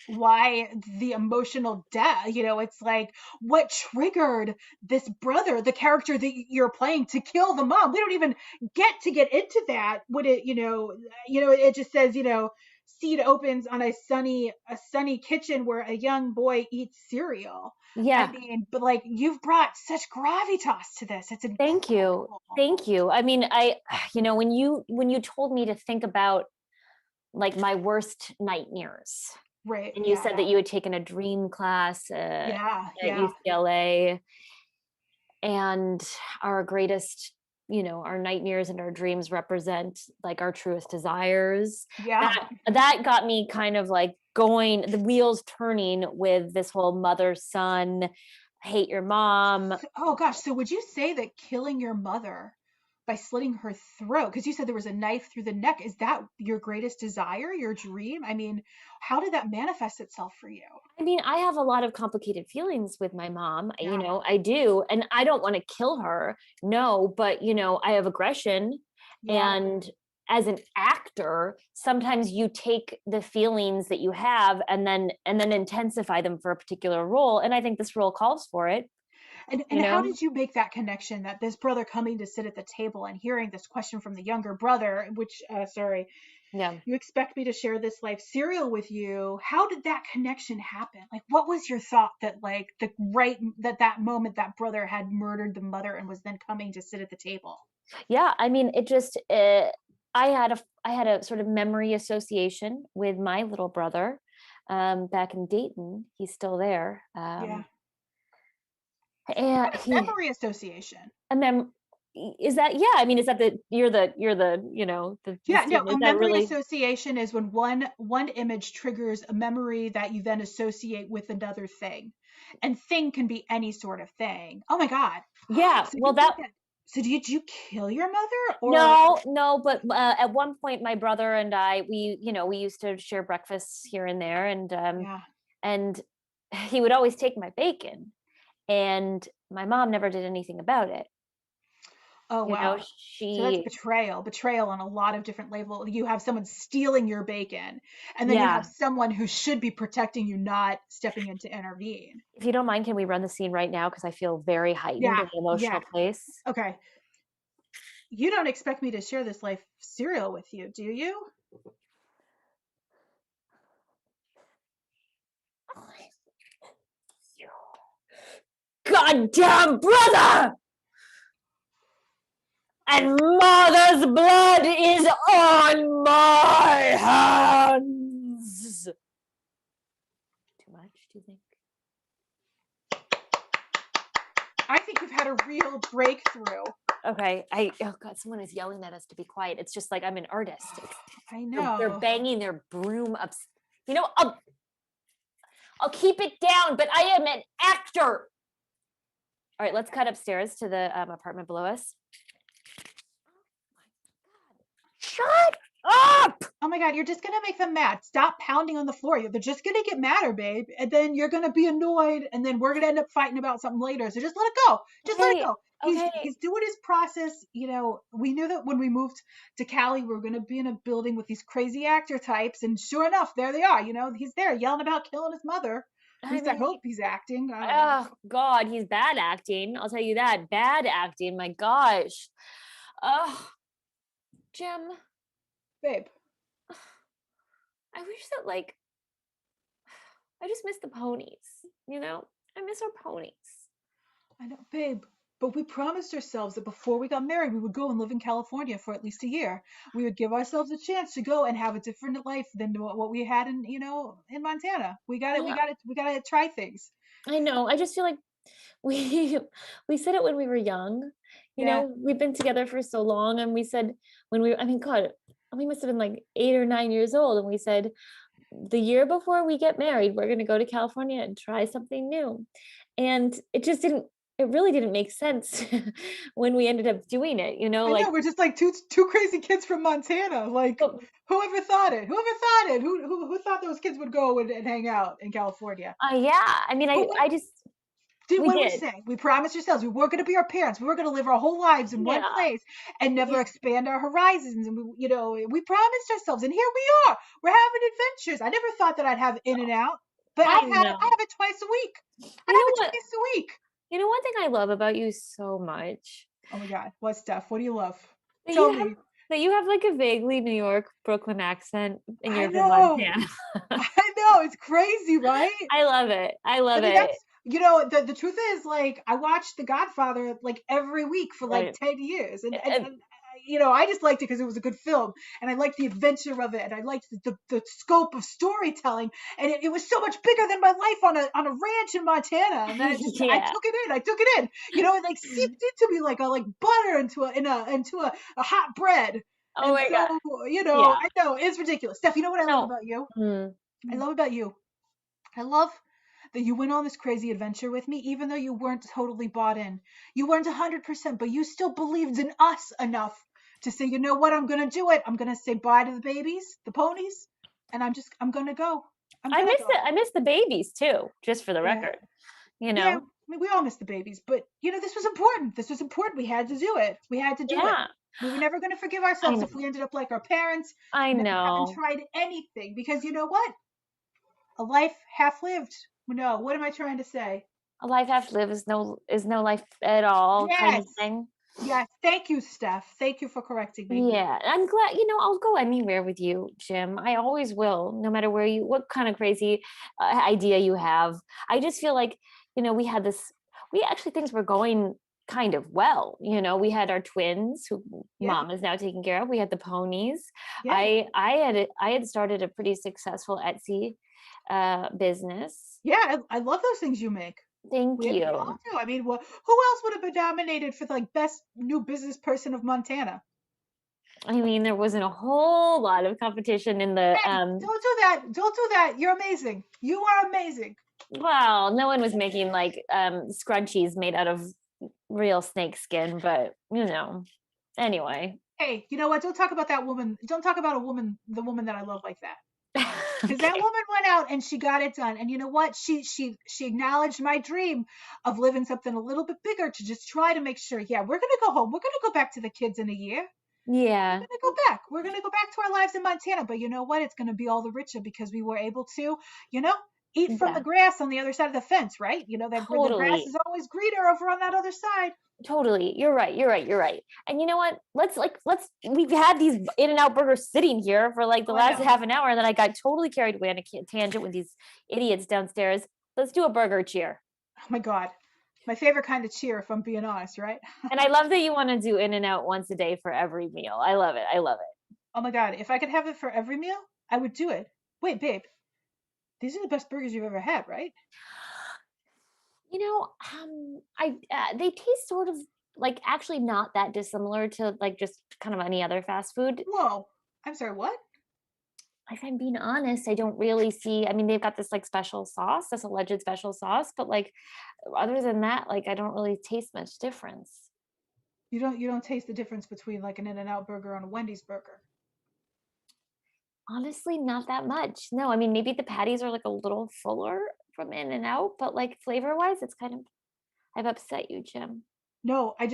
the emotional death, you know, it's like what triggered this brother, the character that you're playing, to kill the mom. We don't even get into that. Would it, it just says, seed opens on a sunny kitchen where a young boy eats cereal. Yeah. I mean, but like, you've brought such gravitas to this. It's incredible. Thank you. I mean, when you told me to think about like my worst nightmares. Right. And you said that you had taken a dream class at yeah. UCLA, and our greatest our nightmares and our dreams represent like our truest desires. Yeah. That got me kind of like going, the wheels turning with this whole mother son hate your mom. Oh gosh, so would you say that killing your mother by slitting her throat, because you said there was a knife through the neck, is that your greatest desire, your dream? I mean, how did that manifest itself for you? I mean, I have a lot of complicated feelings with my mom, Yeah. I do, and I don't want to kill her, no, but I have aggression. Yeah. And as an actor, sometimes you take the feelings that you have and then intensify them for a particular role, and I think this role calls for it. And how did you make that connection that this brother coming to sit at the table and hearing this question from the younger brother, which, sorry, you expect me to share this life cereal with you? How did that connection happen? Like, what was your thought that like that moment that brother had murdered the mother and was then coming to sit at the table? Yeah, I mean, it just, I had a sort of memory association with my little brother back in Dayton. He's still there. Yeah. And memory association. And then is that, yeah, I mean, is that you're the yeah, no, a memory really... association is when one image triggers a memory that you then associate with another thing, and thing can be any sort of thing. Oh my God. Yeah. So did you kill your mother? Or? No, but at one point my brother and I, we used to share breakfasts here and there, and he would always take my bacon, and my mom never did anything about it. Oh, wow. So that's betrayal on a lot of different levels. You have someone stealing your bacon, and then you have someone who should be protecting you, not stepping in to intervene. If you don't mind, can we run the scene right now? Because I feel very heightened in an emotional place. Okay. You don't expect me to share this life cereal with you, do you? Goddamn brother! And mother's blood is on my hands. Too much, do you think? I think you've had a real breakthrough. Okay, oh God, someone is yelling at us to be quiet. It's just like I'm an artist. I know. They're banging their broom up. I'll keep it down, but I am an actor. All right, let's cut upstairs to the apartment below us. Shut up! Oh my God, you're just gonna make them mad. Stop pounding on the floor. They're just gonna get madder, babe. And then you're gonna be annoyed, and then we're gonna end up fighting about something later. So just let it go. Let it go. He's doing his process. We knew that when we moved to Cali, we were gonna be in a building with these crazy actor types, and sure enough, there they are. He's there yelling about killing his mother. At least I hope he's acting. Oh God, he's bad acting. I'll tell you that. Bad acting. My gosh. Oh, Jim. Babe. I wish that I just miss the ponies. I miss our ponies. I know, babe. But we promised ourselves that before we got married, we would go and live in California for at least a year. We would give ourselves a chance to go and have a different life than what we had in Montana. We got to try things. I know. I just feel like we said it when we were young. We've been together for so long, and we said God, we must have been like 8 or 9 years old, and we said the year before we get married, we're going to go to California and try something new. And it really didn't make sense when we ended up doing it, I know, we're just like two crazy kids from Montana. Like, whoever thought it? Who thought those kids would go and hang out in California? Yeah. I mean, I just... What did we say? We promised ourselves we weren't going to be our parents. We were going to live our whole lives in one place and never expand our horizons. And we promised ourselves, and here we are. We're having adventures. I never thought that I'd have In and Out, but I have it twice a week. Twice a week. One thing I love about you so much. Oh my God, what stuff? What do you love? Tell me. That you have like a vaguely New York, Brooklyn accent, and you're from Montana. I know, it's crazy, right? I love it. The truth is, like, I watched The Godfather like every week for like 10 years, and I just liked it because it was a good film, and I liked the adventure of it, and I liked the scope of storytelling, and it was so much bigger than my life on a ranch in Montana, and then I took it in, it like seeped into me like butter into a hot bread. Oh my God. I know it's ridiculous. Steph, you know what I love about you? Mm. I love about you. I love that you went on this crazy adventure with me, even though you weren't totally bought in. You weren't 100%, but you still believed in us enough to say, you know what, I'm going to do it. I'm going to say bye to the babies, the ponies, and I'm going to go. I miss the babies too, just for the record. Yeah, I mean, we all miss the babies, but this was important. This was important. We had to do it. We had to do it. We were never going to forgive ourselves if we ended up like our parents. I know. Haven't tried anything because you know what? A life half lived. No, what am I trying to say? A life half lived is no life at all, kind of thing. Yes. Thank you, Steph. Thank you for correcting me. Yeah, I'm glad. I'll go anywhere with you, Jim. I always will, no matter what kind of crazy idea you have. I just feel like, things were going kind of well. We had our twins who mom is now taking care of. We had the ponies. Yeah. I had started a pretty successful Etsy business. Yeah, I love those things you make. Thank you. I mean, who else would have been nominated for best new business person of Montana? I mean, there wasn't a whole lot of competition in the. Don't do that. Don't do that. You're amazing. You are amazing. Well, no one was making scrunchies made out of real snake skin, but anyway. Hey, you know what? Don't talk about that woman. Don't talk about the woman that I love like that. Because that woman went out and she got it done. And you know what? She acknowledged my dream of living something a little bit bigger to just try to make sure, we're going to go home. We're going to go back to the kids in a year. Yeah. We're going to go back. We're going to go back to our lives in Montana. But you know what? It's going to be all the richer because we were able to, eat from the grass on the other side of the fence, right? The grass is always greener over on that other side. Totally. You're right. And you know what? We've had these In-N-Out burgers sitting here for the last half an hour, and then I got totally carried away on a tangent with these idiots downstairs. Let's do a burger cheer. Oh my God. My favorite kind of cheer, if I'm being honest, right? And I love that you want to do In-N-Out once a day for every meal. I love it. Oh my God. If I could have it for every meal, I would do it. Wait, babe. These are the best burgers you've ever had, right? They taste sort of actually not that dissimilar to just kind of any other fast food. Whoa, I'm sorry, what? If I'm being honest, I don't really see. I mean, they've got this special sauce, this alleged special sauce, but other than that, I don't really taste much difference. You don't taste the difference between an In-N-Out burger and a Wendy's burger? Honestly, not that much. No, I mean, maybe the patties are a little fuller from In-N-Out, but flavor-wise, it's kind of, I've upset you, Jim. No, I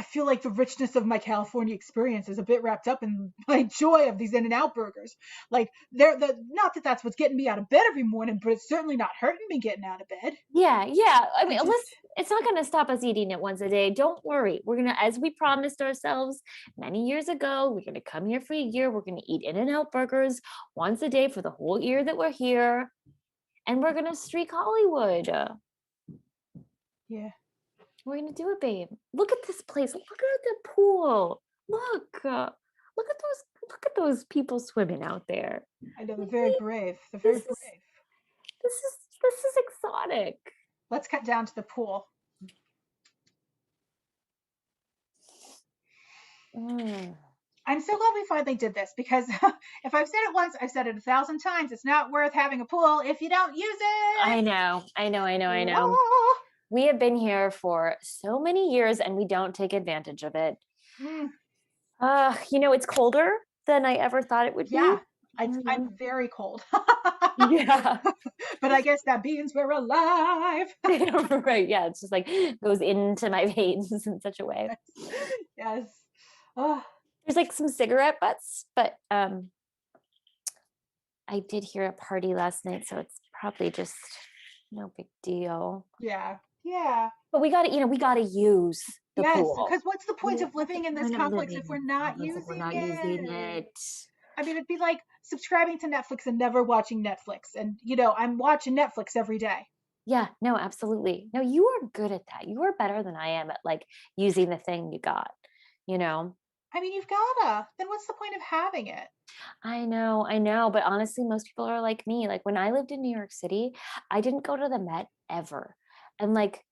feel like the richness of my California experience is a bit wrapped up in my joy of these In-N-Out burgers. They're not that that's what's getting me out of bed every morning, but it's certainly not hurting me getting out of bed. Yeah. I mean, it's not going to stop us eating it once a day. Don't worry. We're going to, as we promised ourselves many years ago, we're going to come here for a year. We're going to eat In-N-Out burgers once a day for the whole year that we're here. And we're going to streak Hollywood. Yeah. We're going to do it, babe. Look at this place. Look at the pool. Look at those people swimming out there. I know, they're very brave. They're very brave. This is exotic. Let's cut down to the pool. I'm so glad we finally did this because if I've said it once, I've said it 1,000 times. It's not worth having a pool if you don't use it. I know. We have been here for so many years and we don't take advantage of it. It's colder than I ever thought it would be. Yeah, I'm very cold. Yeah. But I guess that means we're alive. Right, yeah. It's just goes into my veins in such a way. Yes. Oh. There's some cigarette butts, but I did hear a party last night, so it's probably just no big deal. Yeah. But we gotta use the pool. Because what's the point of living in this complex if we're not using it? I mean, it'd be like subscribing to Netflix and never watching Netflix. And, I'm watching Netflix every day. Yeah, no, absolutely. No, you are good at that. You are better than I am at using the thing you got, I mean, you've gotta. Then what's the point of having it? I know, but honestly, most people are like me. Like when I lived in New York City, I didn't go to the Met ever. And like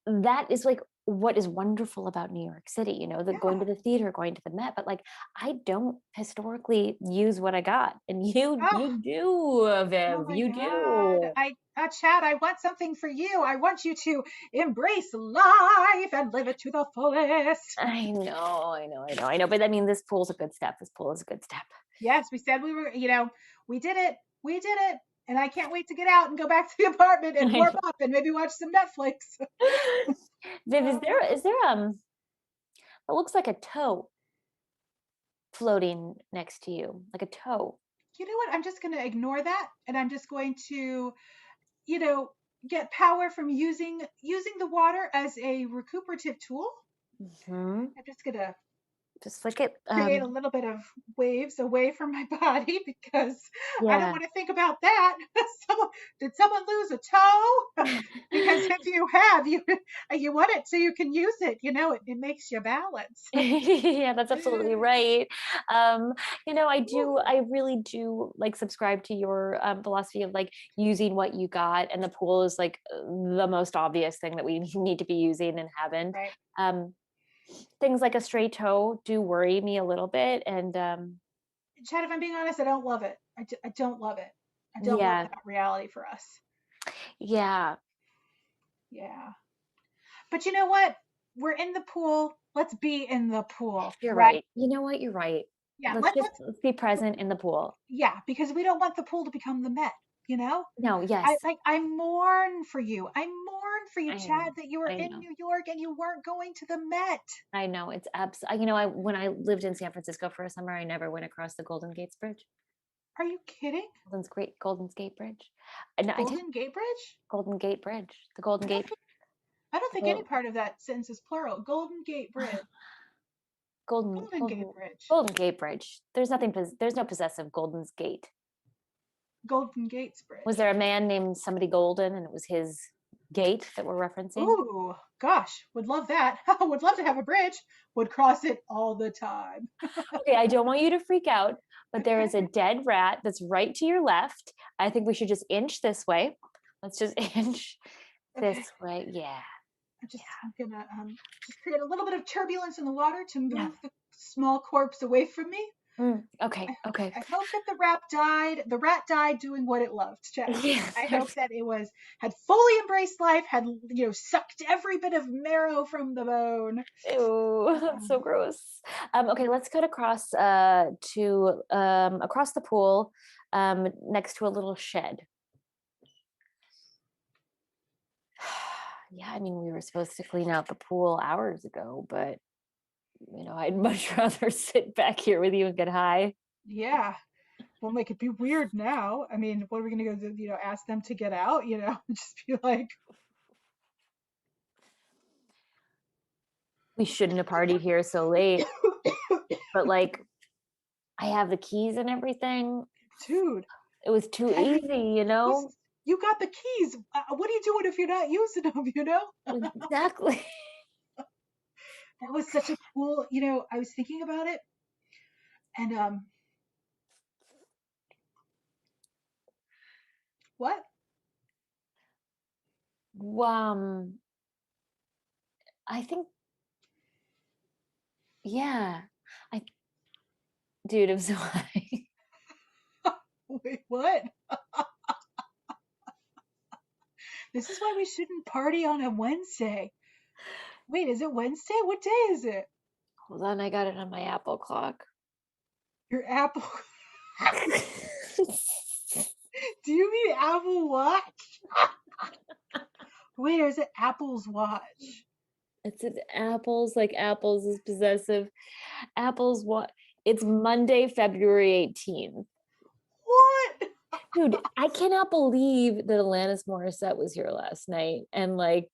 that is like what is wonderful about New York City, the going to the theater, going to the Met, but like I don't historically use what I got. And you Oh, you do, oh Viv. my You God. do. Chad, I want something for you. I want you to embrace life and live it to the fullest. I know. But I mean, this pool's a good step. This pool is a good step. Yes, we said we were, we did it. We did it. And I can't wait to get out and go back to the apartment and warm up and maybe watch some Netflix. Viv, is there it looks like a toe floating next to you, like a toe. You know what? I'm just going to ignore that, and I'm just going to, get power from using the water as a recuperative tool. Mm-hmm. I'm just going to just flick it. Create a little bit of waves away from my body because I don't Yeah. want to think about that. Did someone lose a toe? Because if you have, you want it so you can use it. It makes you balance. Yeah, that's absolutely right. I really do like subscribe to your philosophy of like using what you got, and the pool is like the most obvious thing that we need to be using and haven't. Right. Things like a stray toe do worry me a little bit, and Chad, if I'm being honest, I don't love it. I don't love it. I don't love that reality for us. Yeah. But you know what? We're in the pool. Let's be in the pool. You're right. You know what? You're right. Yeah. Let's be present in the pool. Yeah, because we don't want the pool to become the Met. No, yes. I mourn for you. I mourn for you, Chad, that you were in know. New York and you weren't going to the Met. I know, it's when I lived in San Francisco for a summer, I never went across the Golden Gate Bridge. Are you kidding? Golden Gate Bridge. Golden Gate Bridge? Golden Gate Bridge. The Golden Gate. I don't think any part of that sentence is plural. Golden Gate Bridge. Golden Gate Bridge. Golden Gate Bridge. There's no possessive Golden's Gate. Golden Gates Bridge. Was there a man named somebody Golden and it was his gate that we're referencing? Ooh, gosh, would love that. Would love to have a bridge. Would cross it all the time. Okay, I don't want you to freak out, but there is a dead rat that's right to your left. I think we should just inch this way. Let's just inch this way. Yeah. I'm gonna just create a little bit of turbulence in the water to move the small corpse away from me. Okay. I hope that the rat died. The rat died doing what it loved, Chad. I hope that it had fully embraced life, had sucked every bit of marrow from the bone. Ew, that's so gross. Okay, let's cut across to across the pool, next to a little shed. Yeah, I mean, we were supposed to clean out the pool hours ago, but I'd much rather sit back here with you and get high. Yeah. Won't make it be weird now. I mean, what are we gonna go do? Ask them to get out? Just be like, we shouldn't have partied here so late. But like, I have the keys and everything. Dude, it was too easy, You got the keys. What are you doing if you're not using them? Exactly. That was such a cool, I was thinking about it, and what? I think, yeah, dude, I'm so high. Wait, what? This is why we shouldn't party on a Wednesday. Wait, is it Wednesday? What day is it? Hold on, I got it on my Apple clock. Your Apple? Do you mean Apple Watch? Wait, or is it Apple's Watch? It's an Apple's, like Apple's is possessive. Apple's what? It's Monday, February 18th. What? Dude, I cannot believe that Alanis Morissette was here last night and like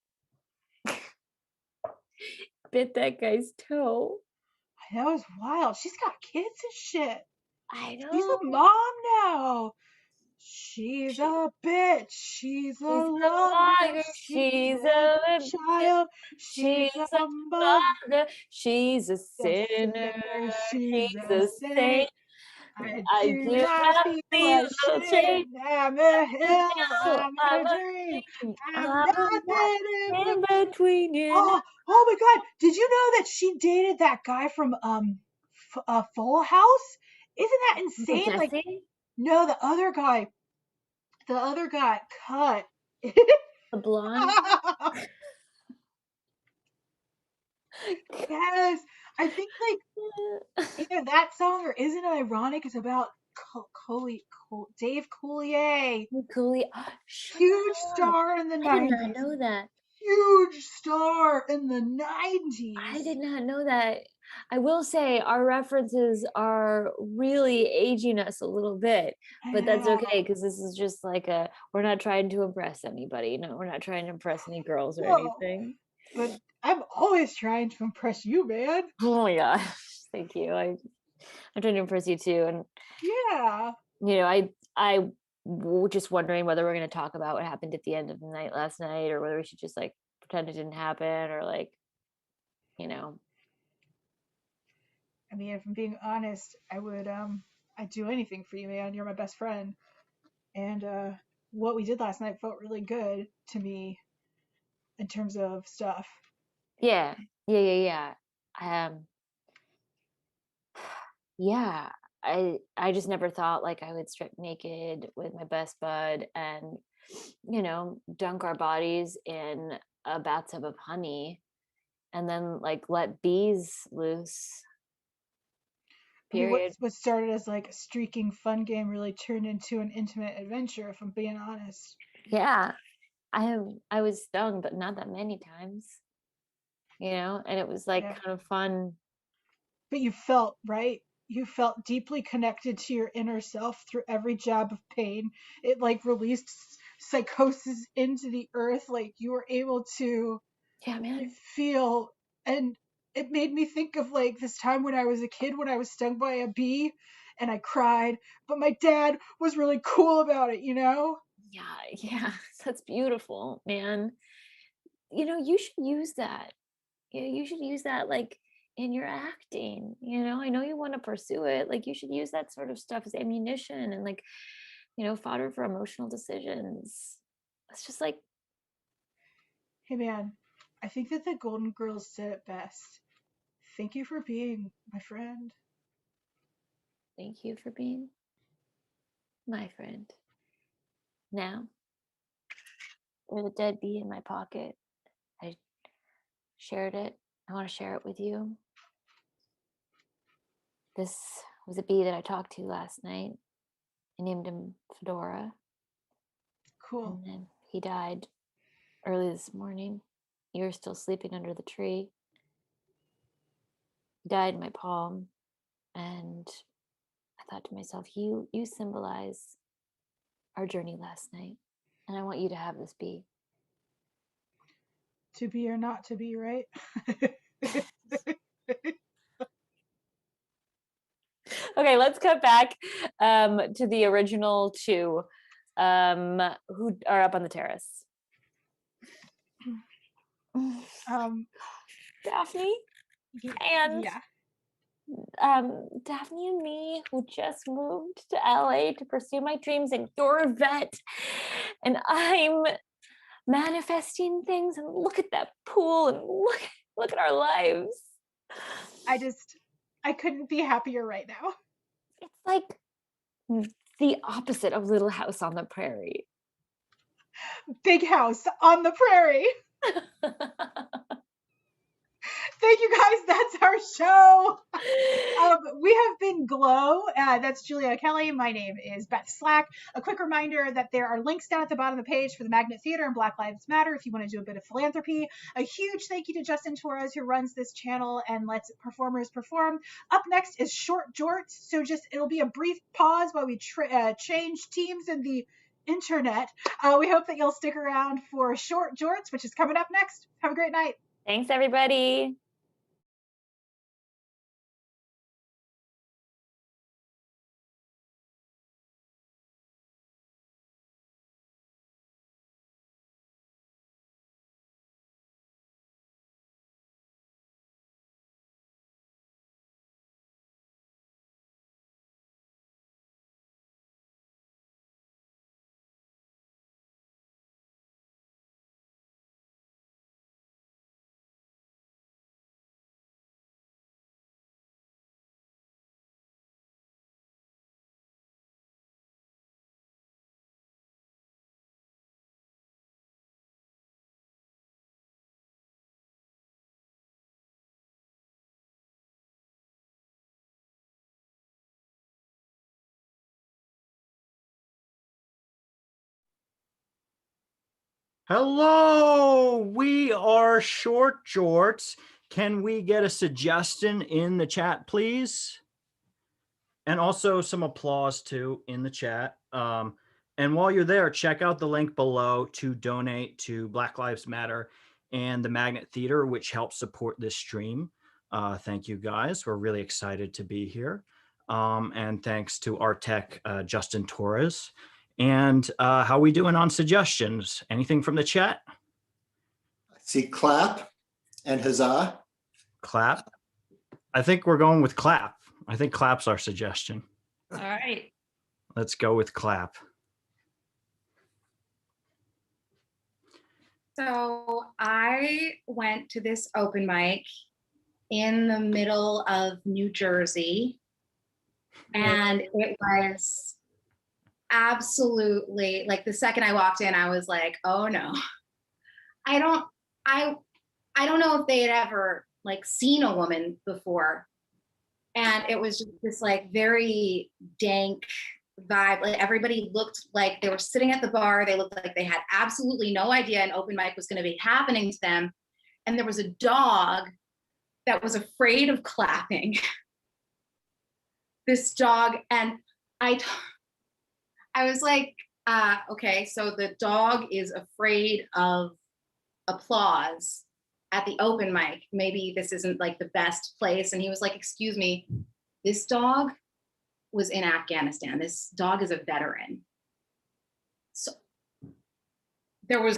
bit that guy's toe. That was wild. She's got kids and shit. I know. She's a mom now. She's a bitch. She's a She's a liar. liar. She's a child. She's She's a a mother. She's a A sinner. She's She's a a saint. saint. I I do do not not feel feel ashamed. ashamed. I'm a hill. I'm I'm a a dream. dream. I'm I'm nothing in in between. between you. Oh my God! Did you know that she dated that guy from Full House? Isn't that insane? Like, Jesse? no, the other guy. The other got cut. The blonde? Yes, I think like either that song or Isn't It Ironic is about Dave Coulier. Huge star in the I did 90s. not know that. Huge star in the 90s. I did not know that. I will say our references are really aging us a little bit, but that's okay because this is just like we're not trying to impress anybody. No, we're not trying to impress any girls or No, anything. but I'm always trying to impress you, man. Oh my gosh, thank you. I'm trying to impress you too, and Yeah. you know, I just wondering whether we're going to talk about what happened at the end of the night last night, or whether we should just like pretend it didn't happen, or like, you know. I mean, if I'm being honest, I'd do anything for you, man. You're my best friend. And what we did last night felt really good to me in terms of stuff. Yeah. Yeah, I just never thought like I would strip naked with my best bud and, you know, dunk our bodies in a bathtub of honey and then like let bees loose. I mean, Period. what started as like a streaking fun game really turned into an intimate adventure, if I'm being honest. Yeah. I was stung, but not that many times. You know, and it was like Yeah. kind of fun. But you felt, right? You felt deeply connected to your inner self through every jab of pain. It like released psychosis into the earth. Like you were able to feel, and it made me think of like this time when I was a kid when I was stung by a bee and I cried, but my dad was really cool about it, you know? Yeah, that's beautiful, man. You know, you should use that. You should use that like in your acting. You know, I know you want to pursue it. Like you should use that sort of stuff as ammunition and like, you know, fodder for emotional decisions. It's just like, Hey man, I think that the Golden Girls said it best. Thank you for being my friend. thank you for being my friend. Now, with a dead bee in my pocket, I shared it. I want to share it with you. This was a bee that I talked to last night. I named him Fedora. Cool. And then he died early this morning. You were still sleeping under the tree. He died in my palm. And I thought to myself, you symbolize our journey last night. And I want you to have this bee. To be or not to be, right? Okay, let's cut back to the original two who are up on the terrace. Daphne and Daphne and me, who just moved to LA to pursue my dreams, and you're a vet, and I'm manifesting things, and look at that pool, and look at our lives. I couldn't be happier right now. It's like the opposite of Little House on the Prairie. Big House on the Prairie. Thank you guys. That's our show. We have been Glow. That's Julia Kelly. My name is Beth Slack. A quick reminder that there are links down at the bottom of the page for the Magnet Theater and Black Lives Matter if you want to do a bit of philanthropy. A huge thank you to Justin Torres, who runs this channel and lets performers perform. Up next is Short Jorts. So it'll be a brief pause while we change teams in the internet. We hope that you'll stick around for Short Jorts, which is coming up next. Have a great night. Thanks, everybody. Hello, we are Short Jorts. Can we get a suggestion in the chat, please? And also some applause too in the chat. And while you're there, check out the link below to donate to Black Lives Matter and the Magnet Theater, which helps support this stream. Thank you guys. We're really excited to be here. And thanks to our tech, Justin Torres. And how we doing on suggestions? Anything from the chat? See clap and huzzah. Clap. I think we're going with clap. I think clap's our suggestion. All right. Let's go with clap. So I went to this open mic in the middle of New Jersey, and it was absolutely like the second I walked in, I was like, oh no. I don't know if they had ever like seen a woman before. And it was just this like very dank vibe. Like everybody looked like they were sitting at the bar. They looked like they had absolutely no idea an open mic was going to be happening to them. And there was a dog that was afraid of clapping. This dog, and I was like, okay, so the dog is afraid of applause at the open mic. Maybe this isn't like the best place. And he was like, excuse me, this dog was in Afghanistan. This dog is a veteran. So there was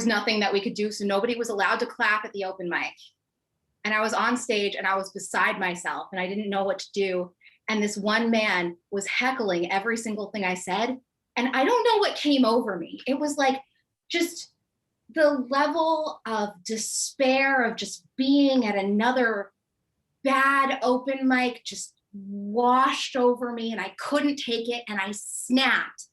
nothing that we could do. So nobody was allowed to clap at the open mic. And I was on stage and I was beside myself and I didn't know what to do. And this one man was heckling every single thing I said. And I don't know what came over me. It was like just the level of despair of just being at another bad open mic just washed over me and I couldn't take it and I snapped.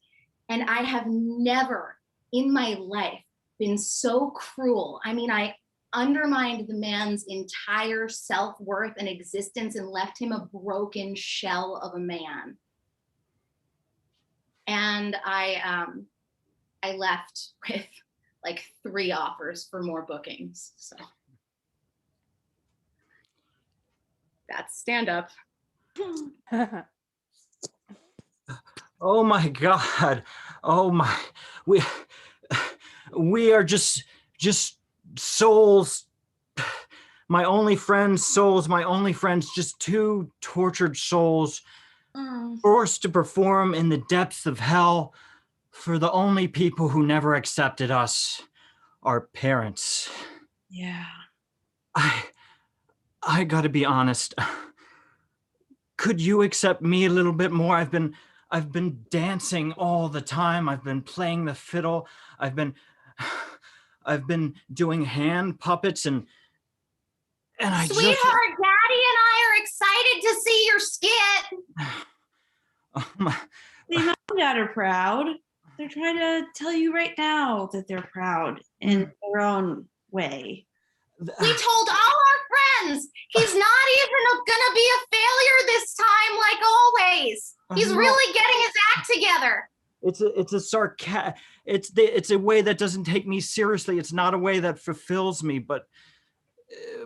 And I have never in my life been so cruel. I mean, I undermined the man's entire self-worth and existence and left him a broken shell of a man. And I left with like 3 offers for more bookings. So that's stand up. Oh my God. Oh my, we are just souls. My only friends, souls, my only friends, just 2 tortured souls forced to perform in the depths of hell for the only people who never accepted us, our parents. Yeah. I gotta be honest. Could you accept me a little bit more? I've been dancing all the time. I've been playing the fiddle. I've been doing hand puppets and I Sweetheart, Daddy and I are excited to see your skit. They know that are proud. They're trying to tell you right now that they're proud in their own way. We told all our friends he's not even gonna be a failure this time, like always. He's really getting his act together. It's a sarcastic. It's a way that doesn't take me seriously. It's not a way that fulfills me. But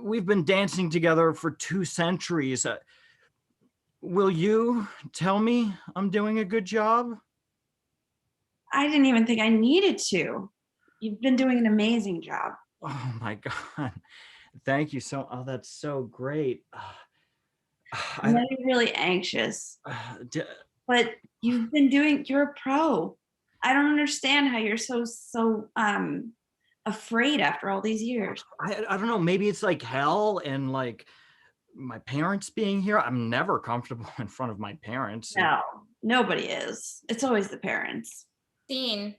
we've been dancing together for 2 centuries. Will you tell me I'm doing a good job? I didn't even think I needed to. You've been doing an amazing job. Oh my God. Thank you so, oh, that's so great. I know you're really anxious, but you've been doing, you're a pro. I don't understand how you're so afraid after all these years. I don't know, maybe it's like hell and like my parents being here. I'm never comfortable in front of my parents. No, nobody is. It's always the parents. Dean.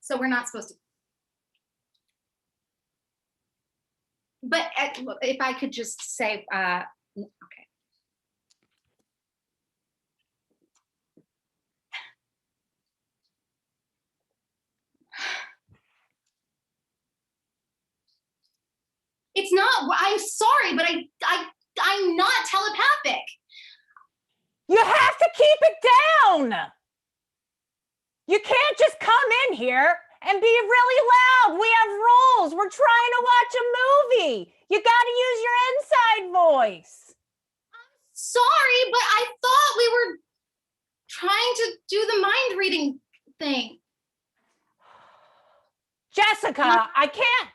So we're not supposed to. But if I could just say, okay. sorry, but I'm not telepathic. You have to keep it down. You can't just come in here and be really loud. We have rules. We're trying to watch a movie. You got to use your inside voice. Sorry, but I thought we were trying to do the mind reading thing. Jessica, I can't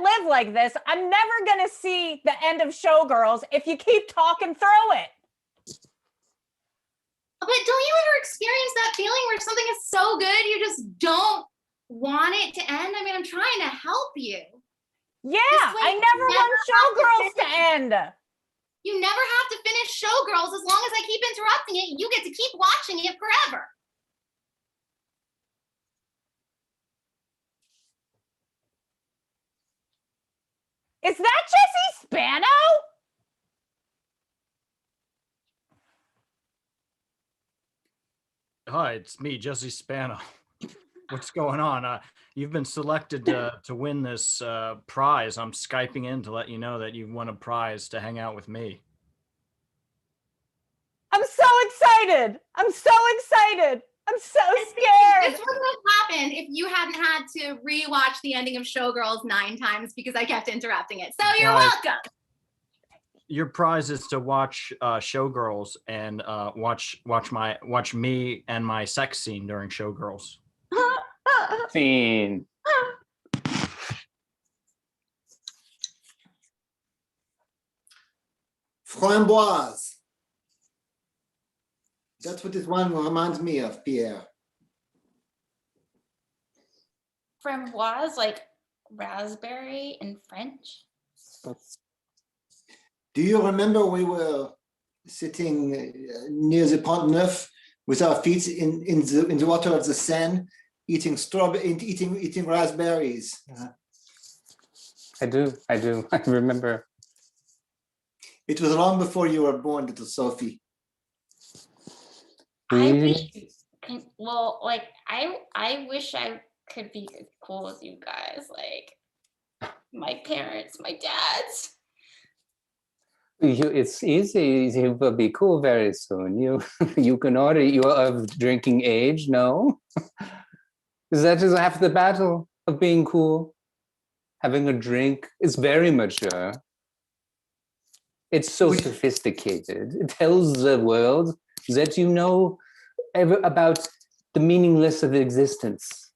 live like this. I'm never going to see the end of Showgirls if you keep talking through it. But don't you ever experience that feeling where something is so good you just don't want it to end? I mean, I'm trying to help you. Yeah, I never want Showgirls to end. You never have to finish Showgirls. As long as I keep interrupting it, you get to keep watching it forever. Is that Jesse Spano? Hi, it's me, Jesse Spano. What's going on? You've been selected to win this prize. I'm Skyping in to let you know that you've won a prize to hang out with me. I'm so excited. I'm so scared. This wouldn't have happened if you hadn't had to rewatch the ending of Showgirls 9 times because I kept interrupting it. So you're welcome. Your prize is to watch Showgirls and watch me and my sex scene during Showgirls. Scene. Framboise. That's what this one reminds me of, Pierre. Framboise, like raspberry in French. Do you remember we were sitting near the Pont Neuf with our feet in the water of the Seine, eating raspberries? I do. I remember. It was long before you were born, little Sophie. I wish I could be as cool as you guys, like my parents, my dads. It's easy. You will be cool very soon. You can order. You are of drinking age, no? That is half the battle of being cool. Having a drink is very mature. It's so sophisticated. It tells the world that you know about the meaningless of existence.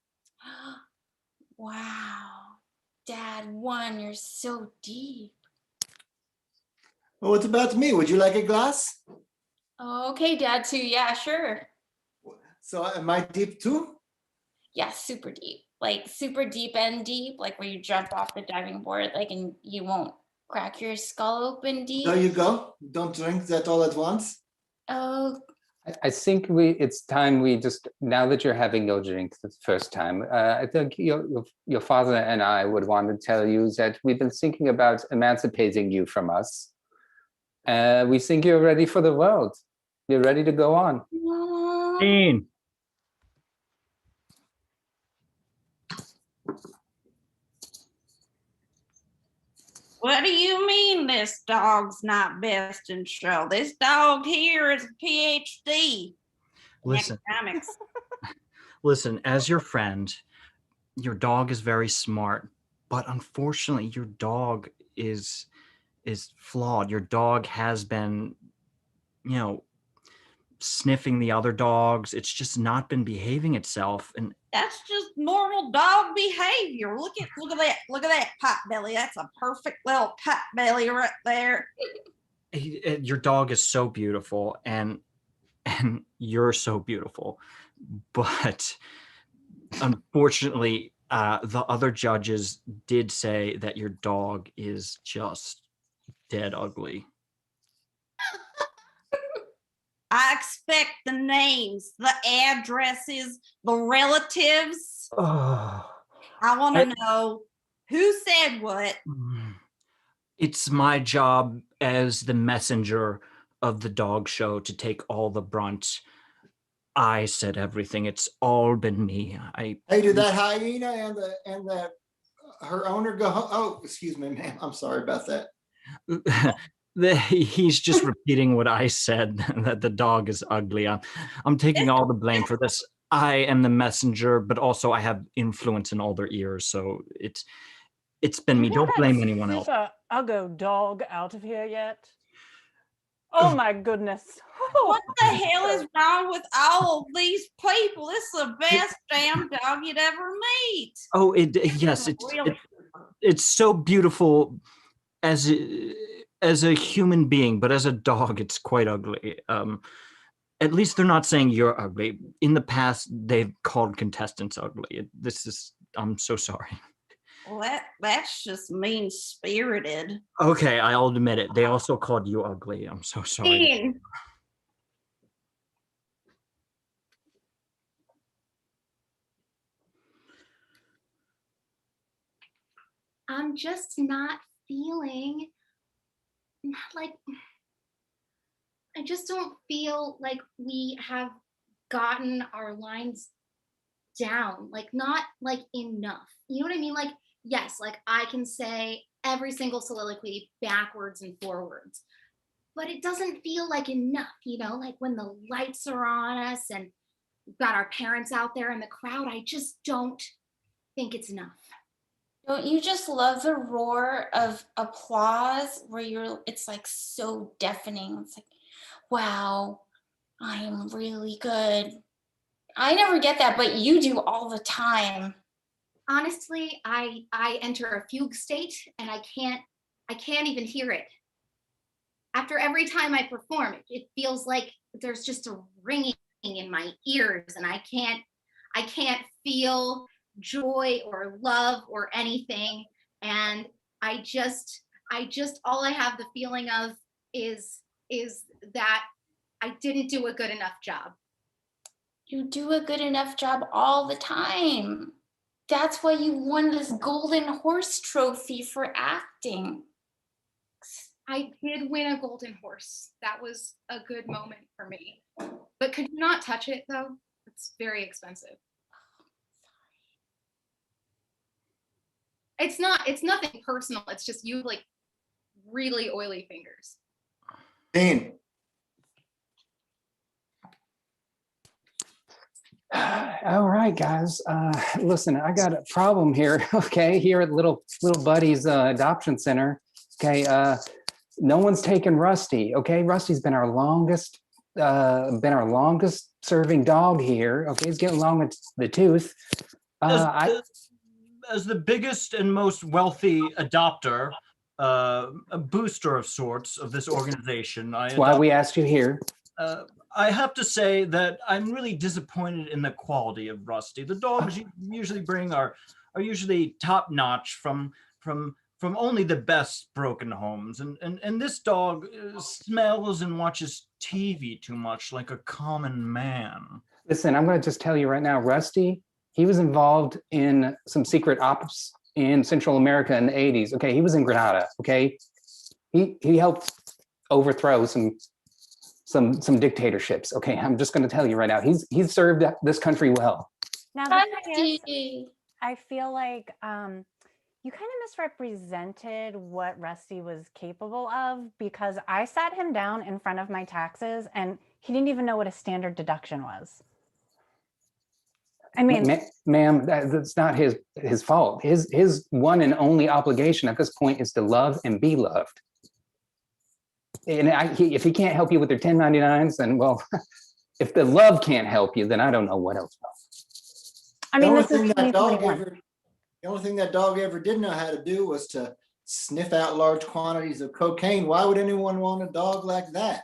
Wow. Dad, you're so deep. Well, what about me? Would you like a glass? Oh, okay, Dad, too. Yeah, sure. So am I deep too? Yeah, super deep. Like super deep and deep, like where you jump off the diving board, like, and you won't crack your skull open deep. There you go. Don't drink that all at once. Oh. I think it's time we just, now that you're having your drink the first time, I think your father and I would want to tell you that we've been thinking about emancipating you from us. We think you're ready for the world. You're ready to go on. Dean. What do you mean this dog's not best in show? This dog here is a PhD in economics. Listen, as your friend, your dog is very smart, but unfortunately your dog is flawed. Your dog has been, sniffing the other dogs. It's just not been behaving itself. And that's just normal dog behavior. Look at that pot belly. That's a perfect little pot belly right there. Your dog is so beautiful, and you're so beautiful, but unfortunately, the other judges did say that your dog is just dead ugly. I expect the names, the addresses, the relatives. I want to know who said what. It's my job as the messenger of the dog show to take all the brunt. I said everything. It's all been me. Hey, did that hyena and the her owner go home? Oh, excuse me, ma'am. I'm sorry about that. He's just repeating what I said, that the dog is ugly. I'm taking all the blame for this. I am the messenger, but also I have influence in all their ears, so it's been me. Don't blame anyone else. Uggo dog out of here yet? Oh my goodness. What the hell is wrong with all of these people? This is the best damn dog you'd ever meet. Oh, yes, it's so beautiful as a human being, but as a dog, it's quite ugly. At least they're not saying you're ugly. In the past, they've called contestants ugly. I'm so sorry. Well, that's just mean-spirited. Okay, I'll admit it. They also called you ugly. I'm so sorry. Dean. I'm just not feeling like, I just don't feel like we have gotten our lines down, like not like enough. You know what I mean? Like, yes, like I can say every single soliloquy backwards and forwards, but it doesn't feel like enough, you know, like when the lights are on us and we've got our parents out there in the crowd, I just don't think it's enough. Don't you just love the roar of applause where it's like so deafening? It's like, wow, I am really good. I never get that, but you do all the time. Honestly, I enter a fugue state and I can't even hear it. After every time I perform, it feels like there's just a ringing in my ears and I can't feel joy or love or anything. And I just all I have the feeling of is that I didn't do a good enough job. You do a good enough job all the time. That's why you won this Golden Horse trophy for acting. I did win a Golden Horse. That was a good moment for me. But could you not touch it though? It's very expensive. It's nothing personal. It's just you have like really oily fingers. Dean. All right, guys. Listen, I got a problem here. Okay, here at little Buddy's adoption center. Okay, no one's taken Rusty. Okay, Rusty's been our longest serving dog here. Okay, he's getting along with the tooth. As the biggest and most wealthy adopter, a booster of sorts of this organization, That's why we asked you here. I have to say that I'm really disappointed in the quality of Rusty. The dogs you usually bring are usually top notch from only the best broken homes, and this dog smells and watches TV too much like a common man. Listen, I'm going to just tell you right now, Rusty, he was involved in some secret ops in Central America in the 80s. Okay, he was in Grenada. Okay, he helped overthrow some dictatorships. Okay, I'm just going to tell you right now, he's served this country well. Now, the thing is, I feel like you kind of misrepresented what Rusty was capable of, because I sat him down in front of my taxes and he didn't even know what a standard deduction was. I mean, ma'am, that's not his fault. His one and only obligation at this point is to love and be loved. And if he can't help you with your 1099s, then, well, if the love can't help you, then I don't know what else will. I mean, the only thing that dog ever did know how to do was to sniff out large quantities of cocaine. Why would anyone want a dog like that?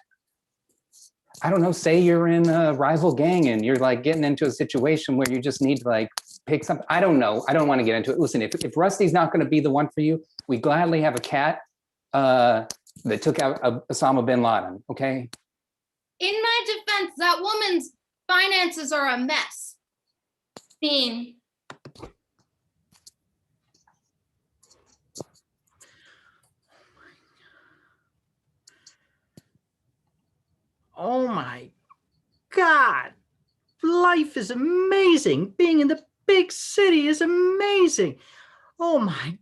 I don't know, say you're in a rival gang and you're like getting into a situation where you just need to like pick something. I don't know. I don't want to get into it. Listen, if Rusty's not going to be the one for you, we gladly have a cat that took out Osama bin Laden, okay? In my defense, that woman's finances are a mess. Dean. Oh my God. Life is amazing. Being in the big city is amazing. Oh my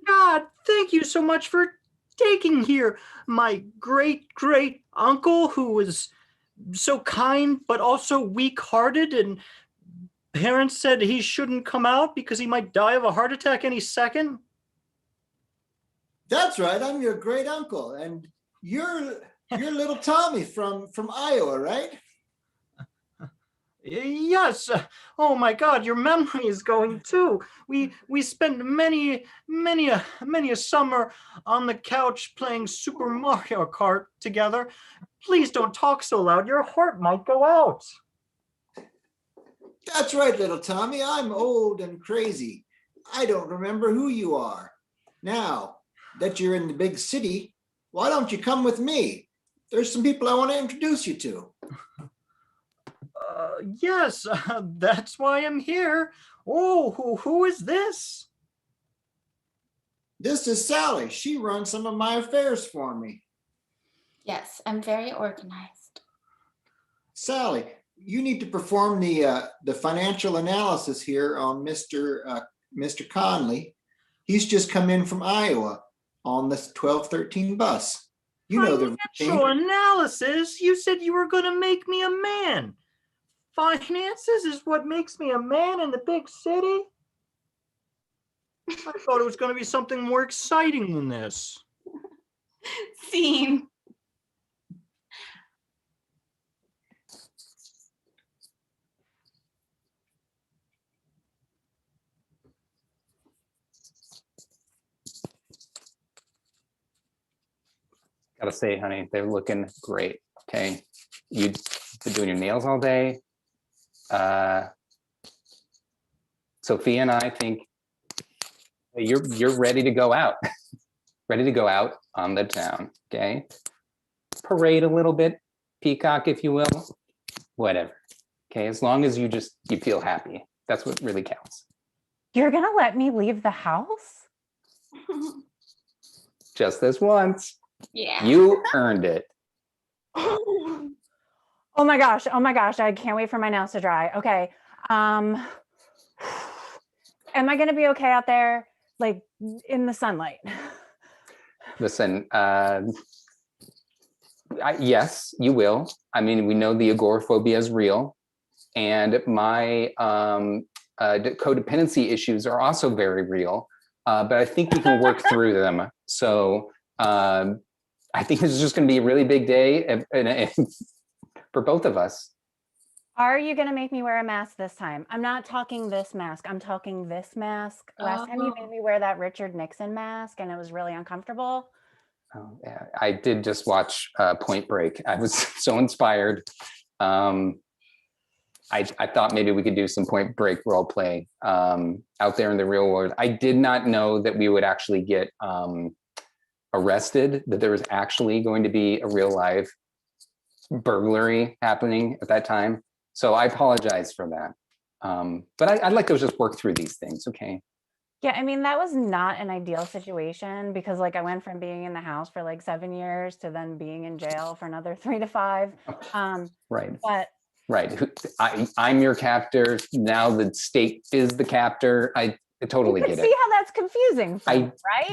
God, thank you so much for taking here. My great uncle, who was so kind but also weak-hearted, and parents said he shouldn't come out because he might die of a heart attack any second. That's right. I'm your great uncle, and you're little Tommy from Iowa, right? Yes. Oh my God, your memory is going too. We spent many a summer on the couch playing Super Mario Kart together. Please don't talk so loud. Your heart might go out. That's right, little Tommy. I'm old and crazy. I don't remember who you are. Now that you're in the big city, why don't you come with me? There's some people I want to introduce you to. Yes, that's why I'm here. Oh, who is this? This is Sally. She runs some of my affairs for me. Yes, I'm very organized. Sally, you need to perform the financial analysis here on Mr. Conley. He's just come in from Iowa on the 1213 bus. You know the Financial analysis? You said you were going to make me a man. Finances is what makes me a man in the big city? I thought it was going to be something more exciting than this. Scene. Gotta say, honey, they're looking great. Okay, you've been doing your nails all day. Sophia and I think you're ready to go out, ready to go out on the town. Okay, parade a little bit, peacock, if you will, whatever. Okay, as long as you feel happy, that's what really counts. You're gonna let me leave the house? Just this once. Yeah. You earned it. Oh my gosh, I can't wait for my nails to dry. Okay. Am I gonna be okay out there, like in the sunlight? Listen, yes, you will. I mean, we know the agoraphobia is real, and my codependency issues are also very real, but I think we can work through them. So I think this is just going to be a really big day and for both of us. Are you gonna make me wear a mask this time? I'm not talking this mask. I'm talking this mask. Last time you made me wear that Richard Nixon mask, and it was really uncomfortable. Oh, yeah. I did just watch Point Break. I was so inspired. I thought maybe we could do some Point Break role play out there in the real world. I did not know that we would actually get arrested, that there was actually going to be a real live burglary happening at that time. So I apologize for that. But I'd like to just work through these things, okay? Yeah, I mean, that was not an ideal situation because like I went from being in the house for like 7 years to then being in jail for another 3 to 5. Right. But Right. I'm your captor. Now the state is the captor. I totally you get can it. see how that's confusing for you, right?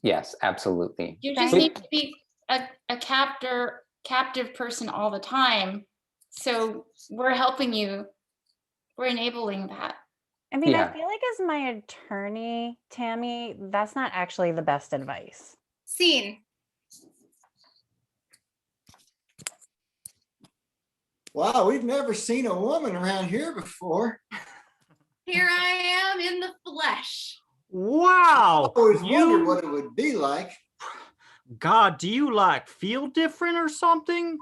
Yes, absolutely. You just need to be a captive person all the time. So we're helping you. We're enabling that. I mean, Yeah. I feel like as my attorney, Tammy, that's not actually the best advice. Scene. Wow, we've never seen a woman around here before. Here I am in the flesh. Wow. I always wondered what it would be like. God, do you like feel different or something?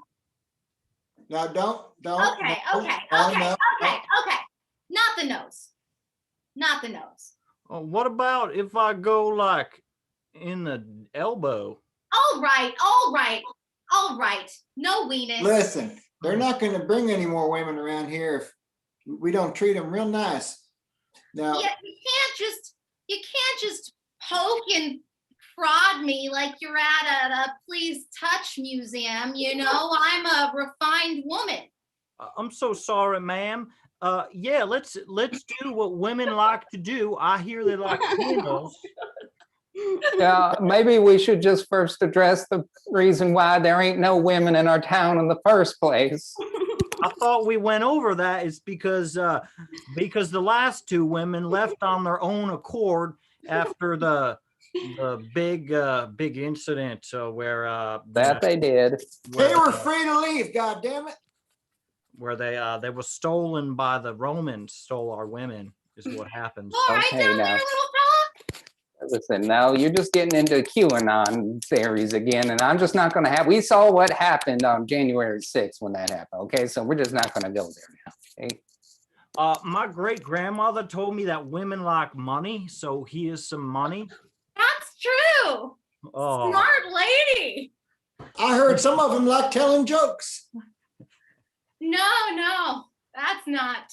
Now don't. Okay. Not the nose. Not the nose. What about if I go like in the elbow? All right. No weenus. Listen, they're not going to bring any more women around here if we don't treat them real nice. Now, Yeah, you can't just poke and prod me like you're at a please touch museum. You know, I'm a refined woman. I'm so sorry, ma'am. Yeah, let's do what women like to do. I hear they like candles. Yeah, maybe we should just first address the reason why there ain't no women in our town in the first place. I thought we went over that. It's because the last two women left on their own accord after the big incident. So where That they did. They were free to leave. God damn it! Where they were stolen by the Romans. Stole our women is what happens. Okay, now. Listen, now you're just getting into QAnon theories again, and I'm just not going to have. We saw what happened on January 6th when that happened. Okay, so we're just not going to go there now. Okay. My great grandmother told me that women like money, so here's some money. That's true. Oh. Smart lady. I heard some of them like telling jokes. No, that's not.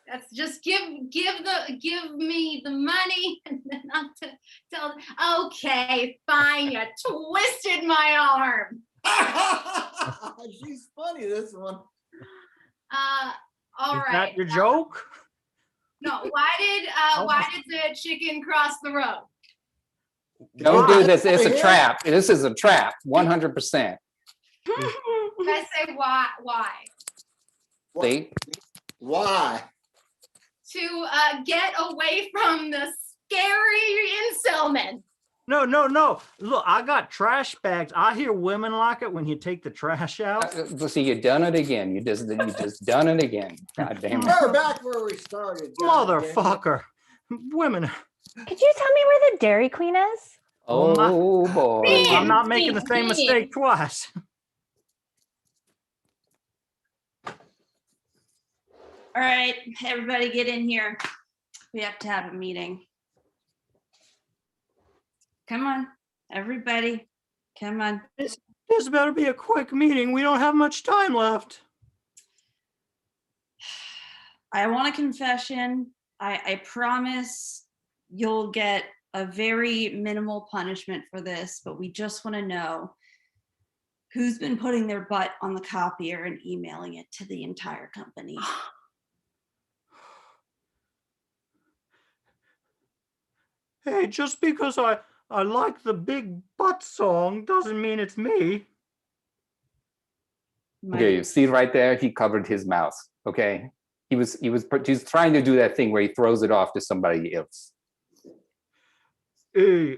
That's just give me the money and then not to tell. Okay, fine. You twisted my arm. She's funny, this one. All Is right. that your joke? No. Why did the chicken cross the road? Don't do this. It's a trap. This is a trap. 100%. I say why? See? Why? To get away from the scary incel men. No. Look, I got trash bags. I hear women like it when you take the trash out. See, you done it again. You just done it again. God damn it. We're back where we started. Motherfucker. Women. Could you tell me where the Dairy Queen is? Oh boy. I'm not making the same mistake twice. All right, everybody get in here. We have to have a meeting. Come on, everybody. Come on. This better be a quick meeting. We don't have much time left. I want a confession. I promise you'll get a very minimal punishment for this, but we just want to know who's been putting their butt on the copier and emailing it to the entire company. Hey, just because I like the big butt song doesn't mean it's me. Okay, you see right there, he covered his mouth. Okay, he's trying to do that thing where he throws it off to somebody else. Hey,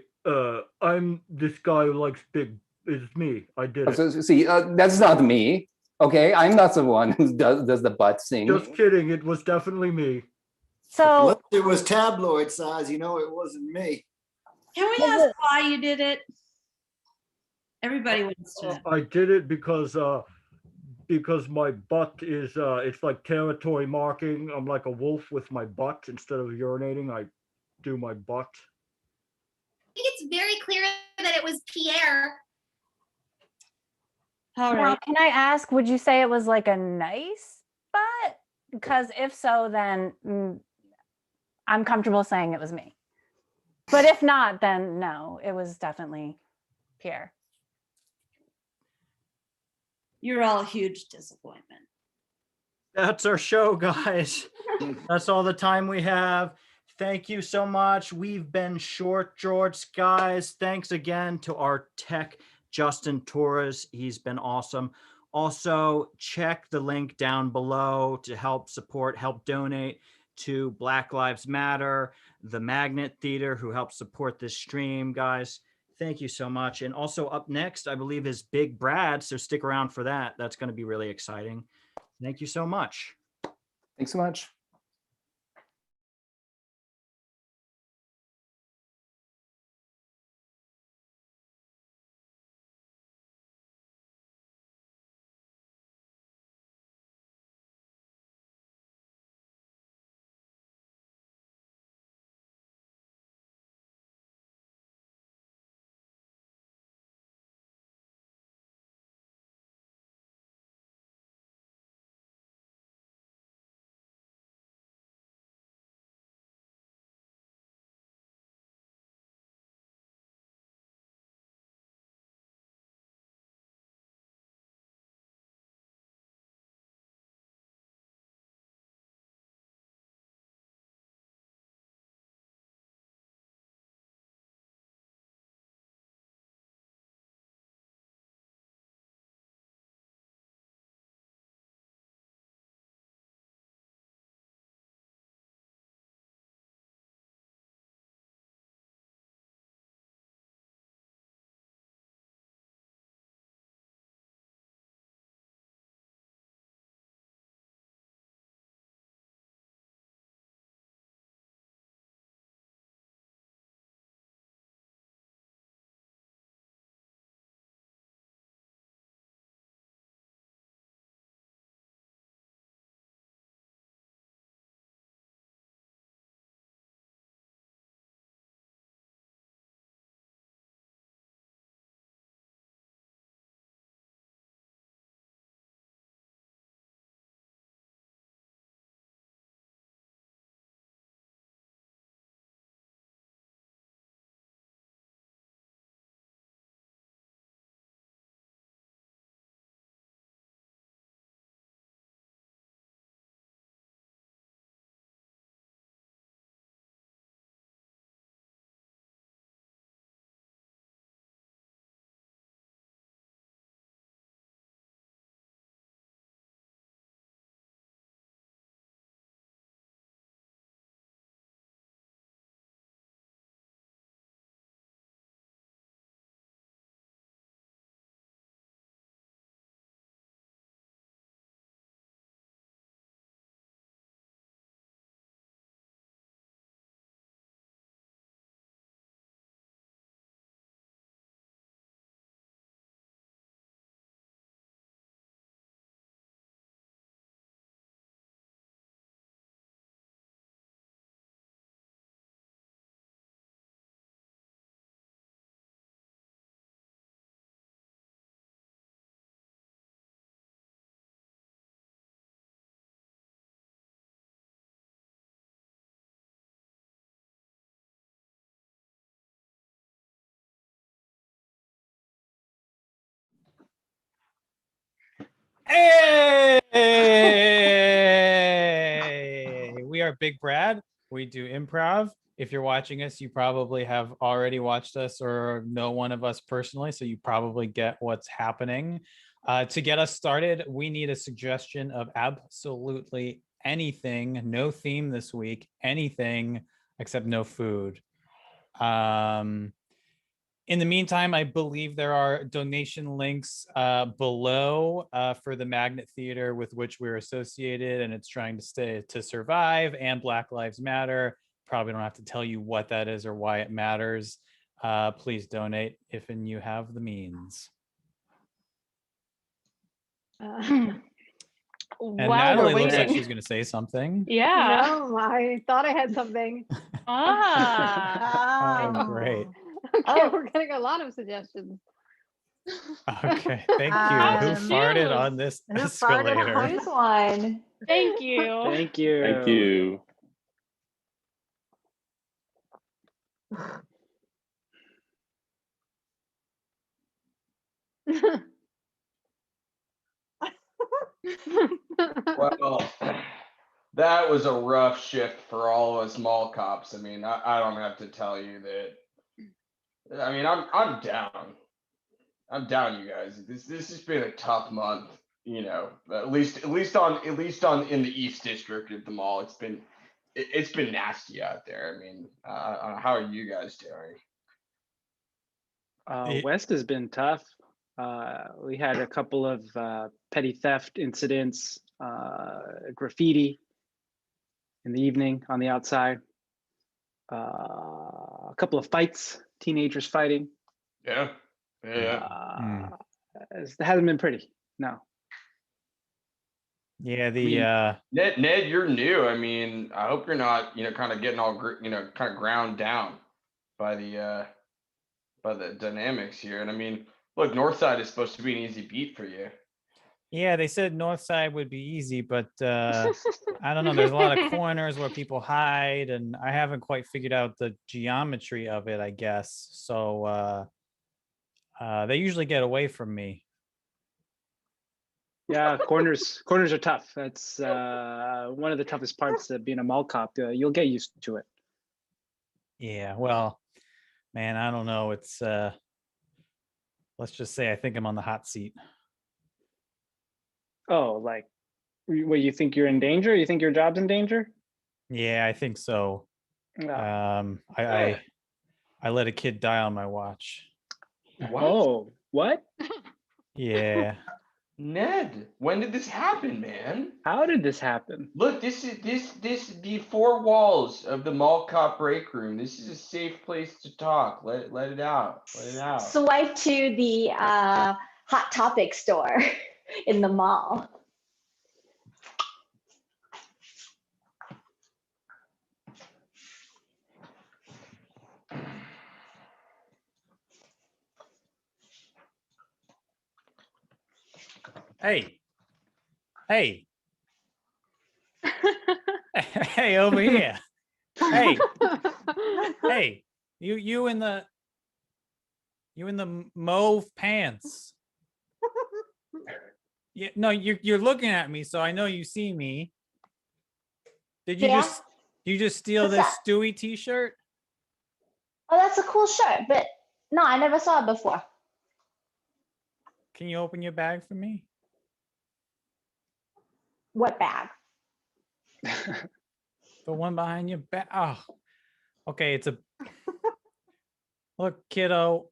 I'm this guy who likes big. It's me. I did it. So, see, that's not me. Okay, I'm not the one who does the butt sing. Just kidding. It was definitely me. So unless it was tabloid size, it wasn't me. Can we ask why you did it? Everybody wants to know. I did it because my butt is it's like territory marking. I'm like a wolf with my butt. Instead of urinating, I do my butt. I think it's very clear that it was Pierre. All Now, can I ask, would you say it was like a nice butt? Because if so, then I'm comfortable saying it was me. But if not, then no, it was definitely Pierre. You're all a huge disappointment. That's our show, guys. That's all the time we have. Thank you so much. We've been Short George, guys. Thanks again to our tech, Justin Torres. He's been awesome. Also, check the link down below to help donate to Black Lives Matter, the Magnet Theater, who helps support this stream, guys. Thank you so much. And also up next, I believe, is Big Brad. So stick around for that. That's going to be really exciting. Thank you so much. Thanks so much. Hey! We are Big Brad. We do improv. If you're watching us, you probably have already watched us or know one of us personally, so you probably get what's happening. To get us started, we need a suggestion of absolutely anything. No theme this week, anything except no food. In the meantime, I believe there are donation links below for the Magnet Theater with which we're associated, and it's trying to survive, and Black Lives Matter. Probably don't have to tell you what that is or why it matters. Please donate if and you have the means. And Natalie looks like she's going to say something. Yeah. No, I thought I had something. Oh, great. Okay, we're getting a lot of suggestions. Okay, thank you. Who farted on this escalator? Nice one. Thank you. Thank you. Thank you. Well, that was a rough shift for all of us mall cops. I mean, I don't have to tell you that. I mean, I'm down. I'm down, you guys. This has been a tough month. You know, at least in the East District of the mall, it's been nasty out there. I mean, how are you guys doing? West has been tough. We had a couple of petty theft incidents, graffiti in the evening on the outside, a couple of fights, teenagers fighting. Yeah. It hasn't been pretty. No. Yeah, Ned, you're new. I mean, I hope you're not, kind of getting all, kind of ground down by the dynamics here. And I mean, look, Northside is supposed to be an easy beat for you. Yeah, they said Northside would be easy, but I don't know. There's a lot of corners where people hide, and I haven't quite figured out the geometry of it, I guess. So they usually get away from me. Yeah, corners are tough. That's one of the toughest parts of being a mall cop. You'll get used to it. Yeah, well, man, I don't know. It's let's just say I think I'm on the hot seat. Oh, like, what, you think you're in danger? You think your job's in danger? Yeah, I think so. I let a kid die on my watch. What? Oh, what? Yeah. Ned, when did this happen, man? How did this happen? Look, this is the four walls of the mall cop break room. This is a safe place to talk. Let it out. Let it out. Swipe to the Hot Topic store in the mall. Hey. Hey, over here. Hey. You in the mauve pants. Yeah, no, you're looking at me, so I know you see me. Did you just steal What's this that? Stewie t-shirt? Oh, that's a cool shirt, but no, I never saw it before. Can you open your bag for me? What bag? The one behind your back. Oh, okay. Look, kiddo,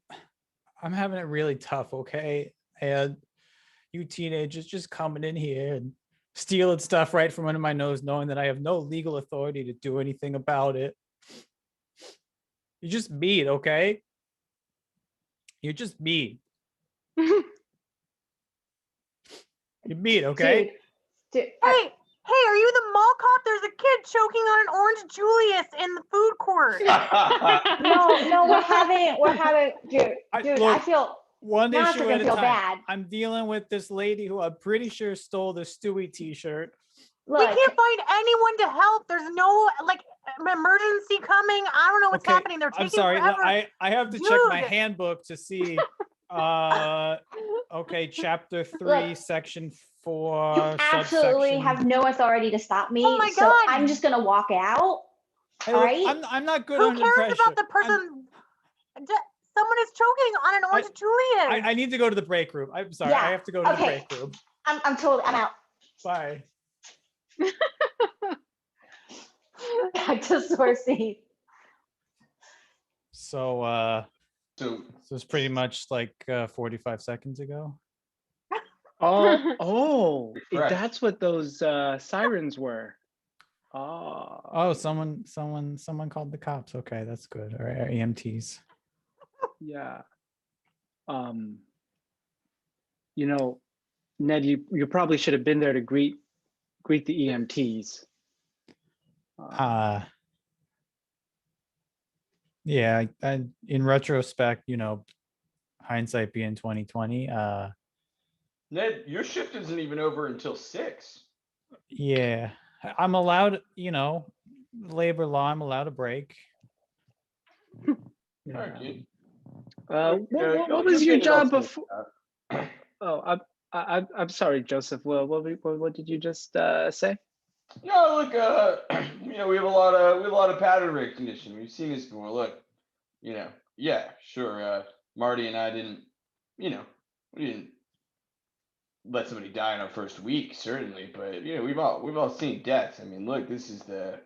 I'm having it really tough, okay? And you teenagers just coming in here and stealing stuff right from under my nose, knowing that I have no legal authority to do anything about it. You're just mean, okay? You're just mean. You're mean, okay? Hey, are you the mall cop? There's a kid choking on an orange Julius in the food court. No, we're having, dude. I feel one now issue I at a feel time. bad. I'm dealing with this lady who I'm pretty sure stole the Stewie t-shirt. We can't find anyone to help. There's no emergency coming. I don't know what's happening. They're taking I'm sorry. forever. I have to check my handbook to see. Okay, chapter 3, Look, section You 4, absolutely subsection. have no authority to stop me. Oh my so God. I'm just gonna walk out. Hey, all look, right. I'm not good Who under cares pressure. about the person? Someone is choking on an orange Julius. I need to go to the break room. I'm sorry. I have to go to the break room. I'm out. Bye. Back to Sourcey. So it's pretty much like 45 seconds ago. Oh, Correct. that's what those sirens were. Oh, someone called the cops. Okay, that's good. All right, our EMTs. Yeah. You know, Ned, you probably should have been there to greet the EMTs. Yeah, in retrospect, hindsight being 2020, Ned, your shift isn't even over until 6. yeah, I'm allowed, labor law, I'm allowed a break. What was your job before? Oh, I'm sorry, Joseph. Well, what did you just say? No, look, we have a lot of pattern recognition. We've seen this before. Look, yeah, sure. Marty and I didn't, we didn't let somebody die in our first week, certainly, but we've all seen deaths. I mean, look, this is the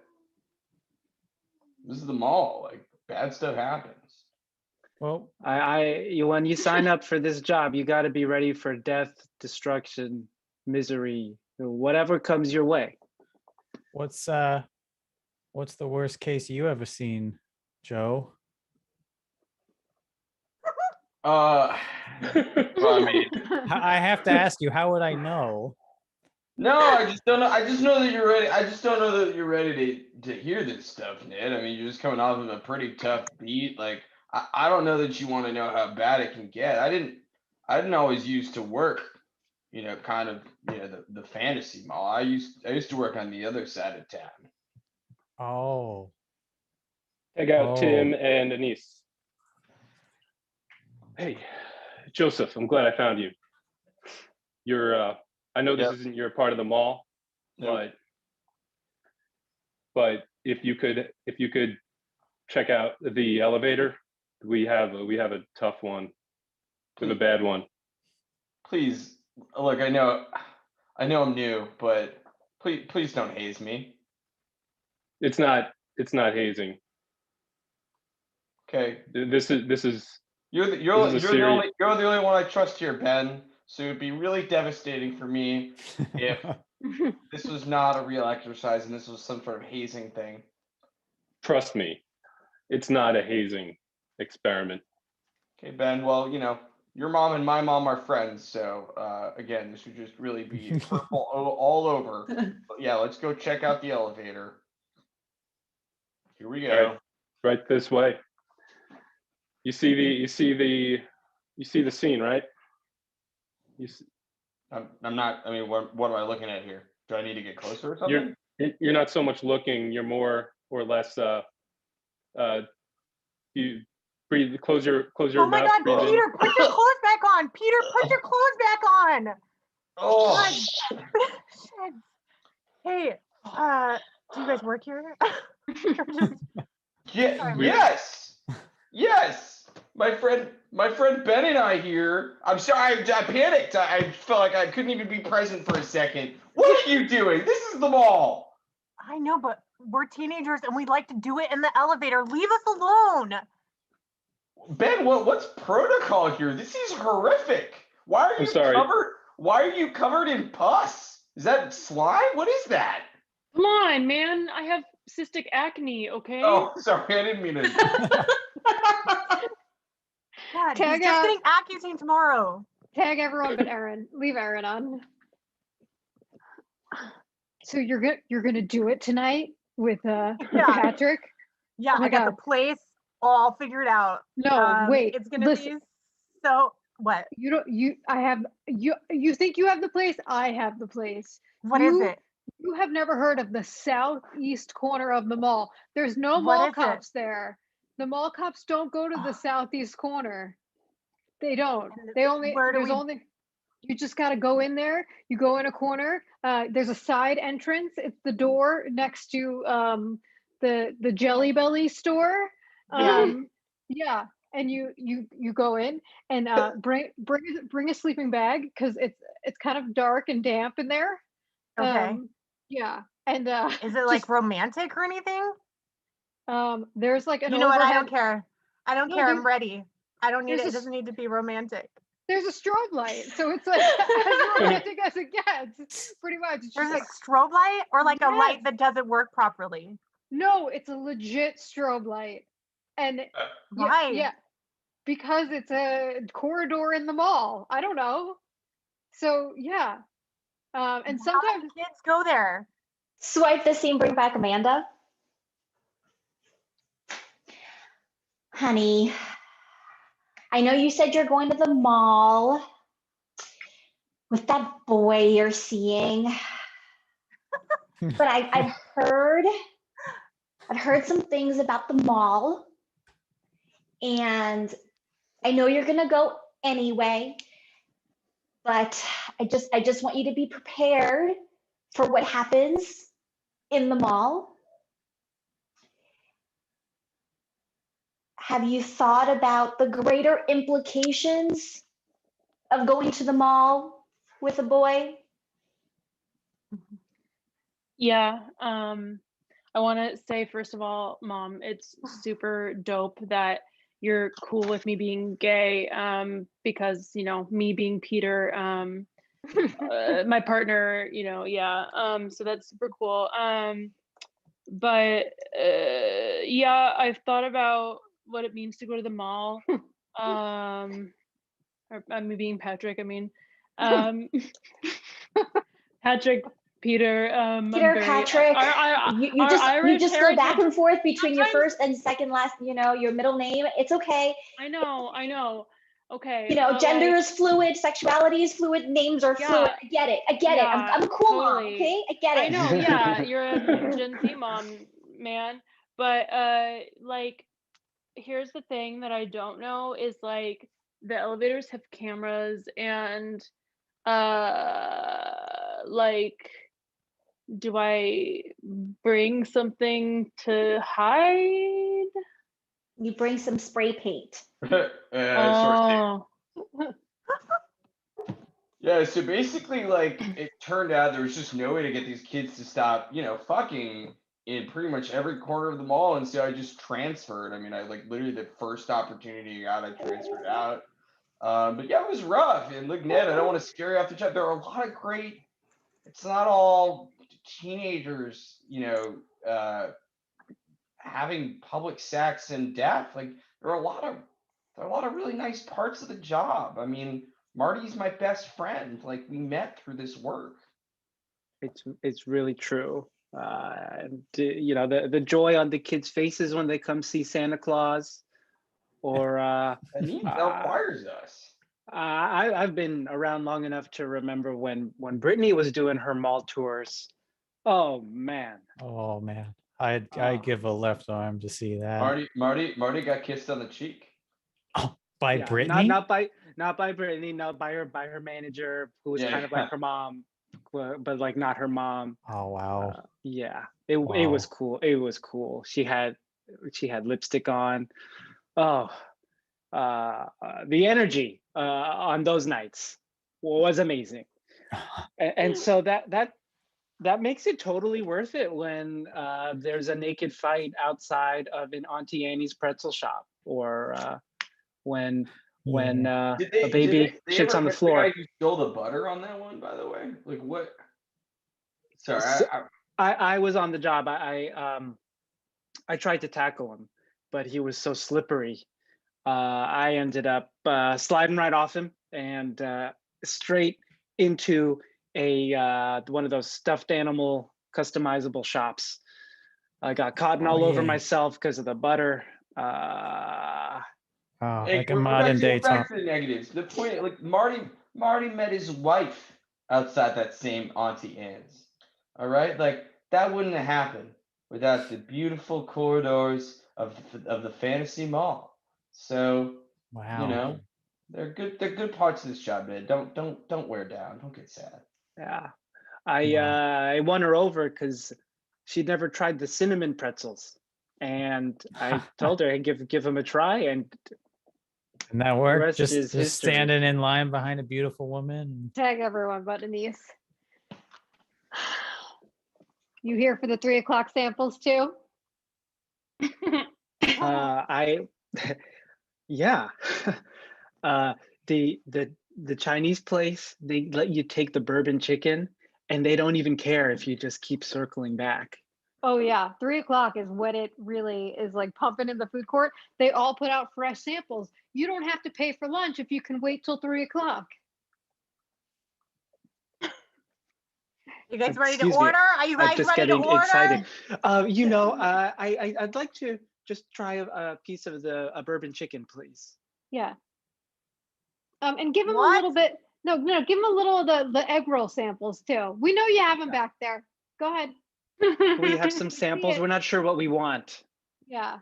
mall. Like, bad stuff happens. Well, when you sign up for this job, you got to be ready for death, destruction, misery, whatever comes your way. What's the worst case you ever seen, Joe? Well, I mean, I have to ask you, how would I know? no, I just don't know. I just know that you're ready. I just don't know that you're ready to hear this stuff, Ned. I mean, you're just coming off of a pretty tough beat. Like, I don't know that you want to know how bad it can get. I didn't always used to work, kind of, the fantasy mall. I used to work on the other side of town. Oh. Check out Tim and Anise. Hey, Joseph, I'm glad I found you. You're I know this isn't your part of the mall, but if you could check out the elevator, we have a tough one with a bad one. Please, look, I know I'm new, but please don't haze me. It's not hazing. Okay. This is You're the only one I trust here, Ben. So it'd be really devastating for me if this was not a real exercise and this was some sort of hazing thing. Trust me, it's not a hazing experiment. Okay, Ben. Well, your mom and my mom are friends, so again, this would just really be purple all over. But yeah, let's go check out the elevator. Here we go. Right this way. You see the scene, right? I'm not. I mean, what am I looking at here? Do I need to get closer or something? You're not so much looking. You're more or less. You breathe. Close your Oh mouth. my God, breathe in. Peter, put your clothes back on. Peter, put your clothes back on. Oh. God. Shit. Hey, do you guys work here? Yes. My friend Ben and I here. I'm sorry, I panicked. I felt like I couldn't even be present for a second. What are you doing? This is the mall. I know, but we're teenagers and we like to do it in the elevator. Leave us alone. Ben, what's protocol here? This is horrific. Why are you covered in pus? Is that slime? What is that? Come on, man. I have cystic acne, okay? Oh, sorry, I didn't mean to. God, he's just getting Accutane tomorrow. Tag everyone but Aaron. Leave Aaron on. So you're gonna do it tonight with Patrick? Yeah, Oh my I got God. the place all figured out. No, wait. It's gonna be so what? You think you have the place? I have the place. What is it? You have never heard of the southeast corner of the mall. There's no What mall is cops there. The mall cops don't go to the southeast corner. They don't. They only You just got to go in there. You go in a corner. There's a side entrance. It's the door next to the Jelly Belly store. Yeah, and you go in and bring a sleeping bag because it's kind of dark and damp in there. Okay. Yeah, and Is it like romantic or anything? there's like an You know what? I overhead. don't care. I don't No, care. there's I'm ready. I don't need it. there's It doesn't need to be romantic. there's a strobe light, so it's like as romantic as it gets, pretty much. It's There's just a like strobe light or like a light yes. that doesn't work properly. No, it's a legit strobe light, and Why? yeah, because it's a corridor in the mall. I don't know. So yeah, and How sometimes many kids go there? Swipe the scene, bring back Amanda. Honey, I know you said you're going to the mall with that boy you're seeing, but I've heard some things about the mall, and I know you're gonna go anyway, but I just want you to be prepared for what happens in the mall. Have you thought about the greater implications of going to the mall with a boy? Yeah. I want to say, first of all, Mom, it's super dope that you're cool with me being gay, because, you know, me being Peter, my partner, you know, yeah. So that's super cool. But yeah, I've thought about what it means to go to the mall. Or me being Patrick, I mean, Patrick, Peter, Peter, Patrick, you just go back heritage. and forth between your first and second last, you know, your middle name. It's okay. I know. Okay. You know, but, gender like, is fluid, sexuality is fluid, names are fluid. I get it. yeah, I'm a cool mom, totally. okay? I get it. I know, yeah, you're a Gen Z mom, man. But like, here's the thing that I don't know is like the elevators have cameras and like, do I bring something to hide? You bring some spray paint. Oh. Yeah, so basically, like, it turned out there was just no way to get these kids to stop, you know, fucking in pretty much every corner of the mall, and so I just transferred. I mean, I like literally the first opportunity I got, I transferred out. But yeah, it was rough. And look, Ned, I don't want to scare you off the chat. There are a lot of great. It's not all teenagers, you know, having public sex and death. Like there are a lot of really nice parts of the job. I mean, Marty's my best friend. Like we met through this work. It's really true. You know, the joy on the kids' faces when they come see Santa Claus, or that requires us. I've been around long enough to remember when Brittany was doing her mall tours. Oh man. Oh man. I'd give a left arm to see that. Marty got kissed on the cheek. By Brittany? Not by Brittany, no, by her manager, who was kind of like her mom, but like not her mom. Oh wow. Yeah. It was cool. It was cool. She had lipstick on. Oh, the energy on those nights was amazing. And so that makes it totally worth it when there's a naked fight outside of an Auntie Annie's pretzel shop, or when a baby shits on the floor. The guy who stole the butter on that one, by the way. Like what? Sorry, I was on the job. I tried to tackle him, but he was so slippery. I ended up sliding right off him and straight into a one of those stuffed animal customizable shops. I got cotton all over myself because of the butter. Like a modern day Tom. Back to the negatives. The point, like Marty met his wife outside that same Auntie Anne's. All right, like that wouldn't have happened without the beautiful corridors of the fantasy mall. So, wow. You know, They're good. They're good parts of this job, man. Don't wear down. Don't get sad. Yeah. I won her over because she'd never tried the cinnamon pretzels. And I told her I'd give them a try, and And that the worked. rest Just is history. standing in line behind a beautiful woman. Tag everyone but Denise. You here for the 3 o'clock samples too? Yeah. The Chinese place, they let you take the bourbon chicken, and they don't even care if you just keep circling back. Oh yeah, 3 o'clock is when it really is like pumping in the food court. They all put out fresh samples. You don't have to pay for lunch if you can wait till 3 o'clock. You guys ready to Excuse me, order? Are you I'm guys just ready to getting order? excited. I'd like to just try a piece of the bourbon chicken, please. Yeah. And give them a little bit. No, give them a little of the egg roll samples too. We know you have them back there. Go ahead. We have some samples. We're not sure what we want. Yeah.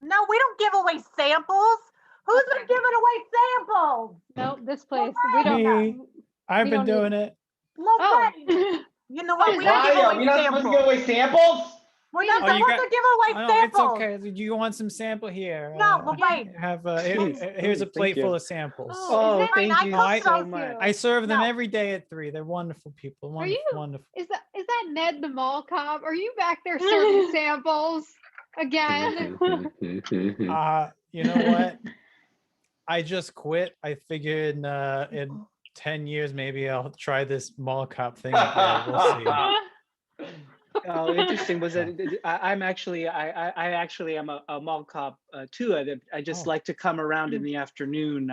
No, we don't give away samples. Who's been giving away samples? No, this place. We don't. Me. I've we been don't doing need- it. Lorraine, you know what? We don't Why? give Are away we not supposed to give away samples? We're not Oh, you supposed got- to give away Oh, samples. it's okay. Do you want some sample here? No, Lorraine. Have Please, here's a thank plate you. full of samples. Oh, thank you I so cooked much. I serve them every day at 3. They're wonderful people. Are Wonderful, you? wonderful. Is that Ned the mall cop? Are you back there serving samples again? You know what? I just quit. I figured in 10 years maybe I'll try this mall cop thing again. We'll see. Oh, interesting. Was it? I'm actually, I actually am a mall cop too. I just like to come around in the afternoon.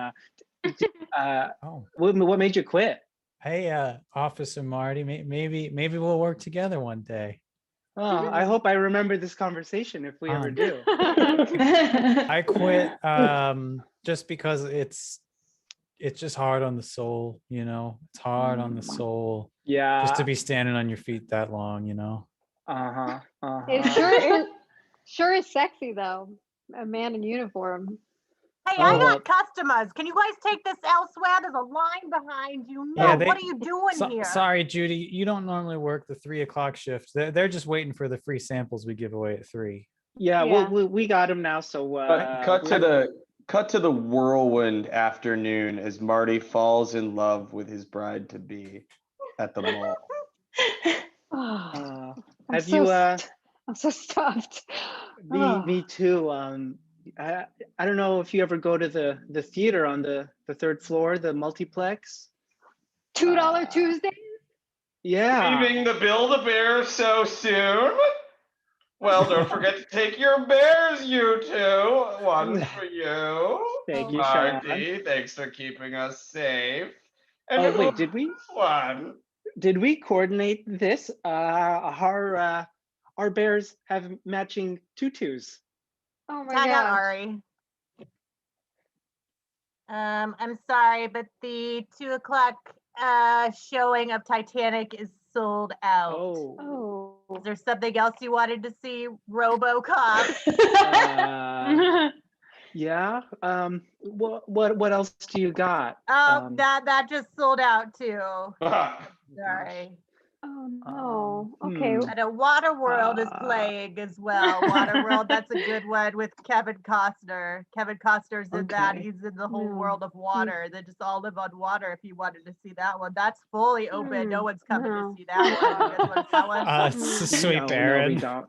What made you quit? Hey, Officer Marty, maybe we'll work together one day. Oh, I hope I remember this conversation if we ever do. I quit just because it's just hard on the soul, you know. It's hard on the soul. Yeah. Just to be standing on your feet that long, you know. It sure is sexy though. A man in uniform. Hey, I got customers. Can you guys take this elsewhere? There's a line behind you. No, what are you doing here? Sorry, Judy, you don't normally work the 3 o'clock shift. They're just waiting for the free samples we give away at 3. Yeah, we got him now. So Cut to the whirlwind afternoon as Marty falls in love with his bride to be at the mall. Have you? I'm so stuffed. Me too. I don't know if you ever go to the theater on the 3rd floor, the multiplex. $2 Tuesdays? Yeah. Leaving the Build-A-Bear so soon? Well, don't forget to take your bears, you two. One for you. Thank you, Marty. Thanks for keeping us safe. And Oh wait, did we? One. Did we coordinate this? Our bears have matching tutus. Oh my I got gosh. Ari. I'm sorry, but the 2 o'clock showing of Titanic is sold out. Oh. Is there something else you wanted to see, RoboCop? Yeah. What else do you got? Oh, that just sold out too. Sorry. Oh no. Okay. And a Waterworld is playing as well. Waterworld, that's a good one with Kevin Costner. Kevin Costner's in that. He's in the whole world of water. They just all live on water if you wanted to see that one. That's fully open. No one's coming to see that one. You guys want that one? Sweet No, Baron. we don't.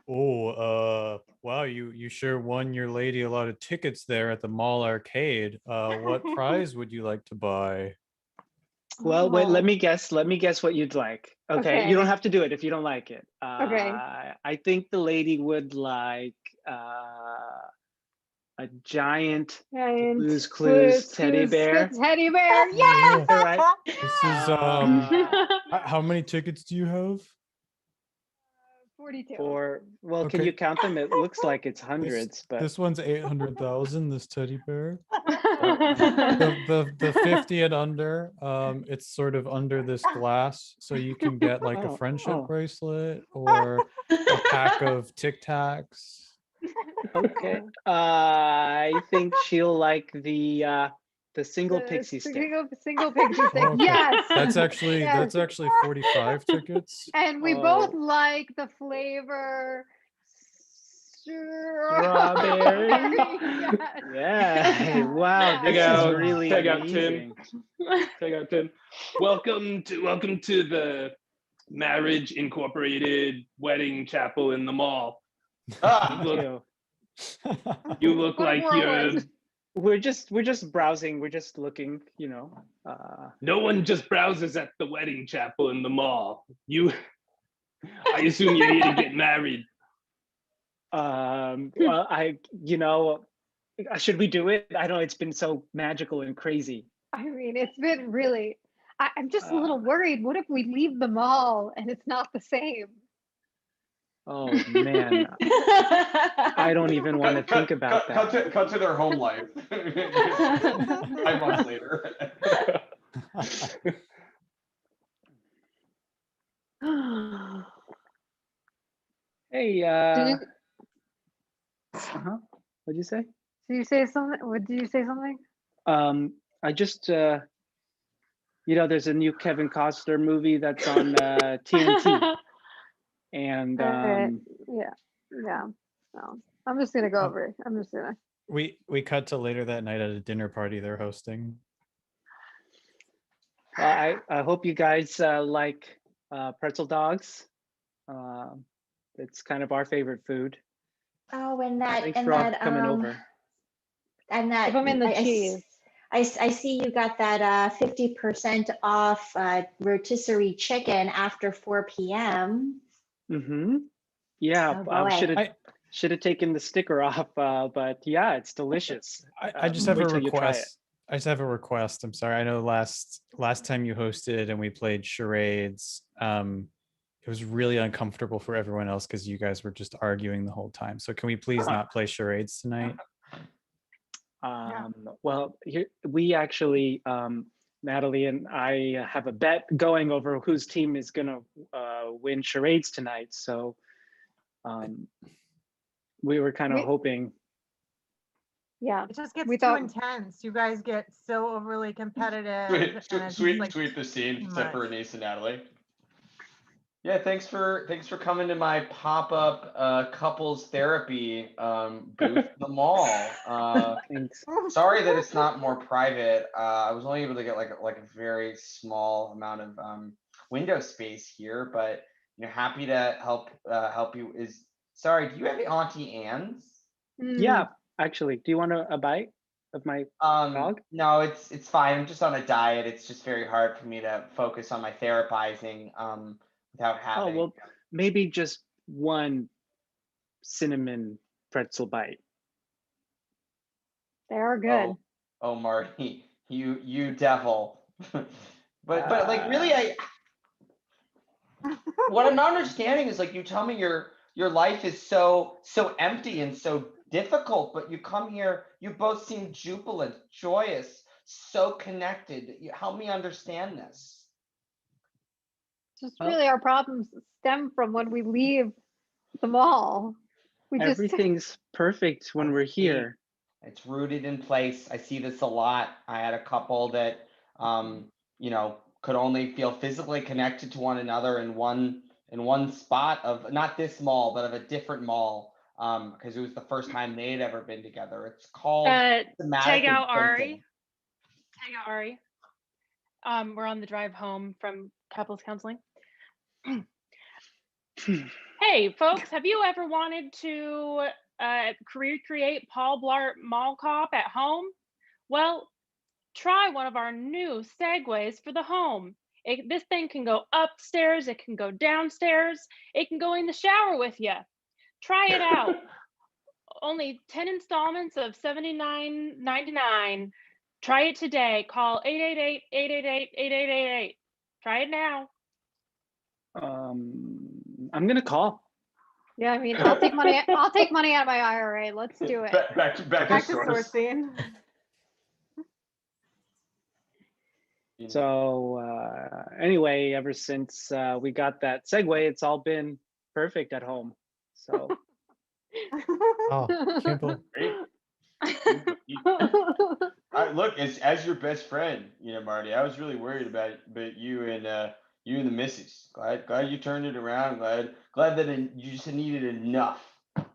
Oh, wow, you sure won your lady a lot of tickets there at the mall arcade. What prize would you like to buy? Well, wait, let me guess what you'd like. Okay, you don't Okay. have to do it if you don't like it. Okay. I think the lady would like a giant Blue's Clues teddy bear. Teddy bear. Yes. All right. This is how many tickets do you have? 42. Can Okay. you count them? It looks like it's hundreds, but This one's 800,000, this teddy bear. The 50 and under, it's sort of under this glass, so you can get like a friendship bracelet or a pack of Tic Tacs. Okay. I think she'll like the single The pixie stick. single pixie stick. Okay. Yes. That's actually Yes. 45 tickets. And we both like the flavor Strawberry. Yes. Yeah. Wow. Check This is out, really check out Tim. amazing. Check out Tim. Welcome to the Marriage Incorporated Wedding Chapel in the mall. Thank Look, you. you look What a like you're. whirlwind. We're just browsing. We're just looking. No one just browses at the wedding chapel in the mall. I assume you're here to get married. Well, should we do it? I know it's been so magical and crazy. I mean, it's been really. I'm just a little worried. What if we leave the mall and it's not the same? Oh man, I don't even want to think about that. Cut to their home life. 5 months later. Hey, Did what'd you say? you say something? What did you say something? I just, there's a new Kevin Costner movie that's on TNT, and Yeah. No, I'm just gonna go over it. I'm just gonna. We cut to later that night at a dinner party they're hosting. I hope you guys like pretzel dogs. It's kind of our favorite food. Oh, and that Thanks and for all that coming over. and that Give 'em in the I cheese. see you got that 50% off rotisserie chicken after 4 p.m. Mm-hmm. Yeah, Oh I boy. should have taken the sticker off, but yeah, it's delicious. I just have a wait till you try it. request. I just have a request. I'm sorry. I know last time you hosted and we played charades, it was really uncomfortable for everyone else because you guys were just arguing the whole time. So can we please not play charades tonight? Well, here we actually, Natalie and I have a bet going over whose team is gonna win charades tonight. So we were kind of hoping. Yeah, It just gets we too thought- intense. You guys get so overly competitive. and it's just like Tweet the scene too except for much. Anise and Natalie. Yeah, thanks for coming to my pop-up couples therapy booth at the mall. Thanks. Sorry that it's not more private. I was only able to get like a very small amount of window space here, but happy to help you. Sorry, do you have Auntie Anne's? Yeah, actually, do you want a bite of my dog? No, it's fine. I'm just on a diet. It's just very hard for me to focus on my therapizing without Oh, having. well, maybe just one cinnamon pretzel bite. They are good. Oh, Marty, you devil. but like really, what I'm not understanding is like you tell me your life is so empty and so difficult, but you come here, you both seem jubilant, joyous, so connected. Help me understand this. Just really our problems stem from when we leave the mall. We just Everything's perfect when we're here. It's rooted in place. I see this a lot. I had a couple that could only feel physically connected to one another in one spot of not this mall, but of a different mall. Because it was the first time they'd ever been together. It's called Tag out Ari. Tag out Ari. We're on the drive home from couples counseling. Hey, folks, have you ever wanted to recreate Paul Blart Mall Cop at home? Well, try one of our new segues for the home. This thing can go upstairs, it can go downstairs, it can go in the shower with you. Try it out. Only 10 installments of $79.99. Try it today. Call 888-888-8888. Try it now. I'm gonna call. Yeah, I mean, I'll take money. I'll take money out of my IRA. Let's do it. Back to sourcing. So anyway, ever since we got that segue, it's all been perfect at home. So Oh, can't believe. Look, as your best friend, Marty, I was really worried about you and the missus. Glad you turned it around. Glad that you just needed enough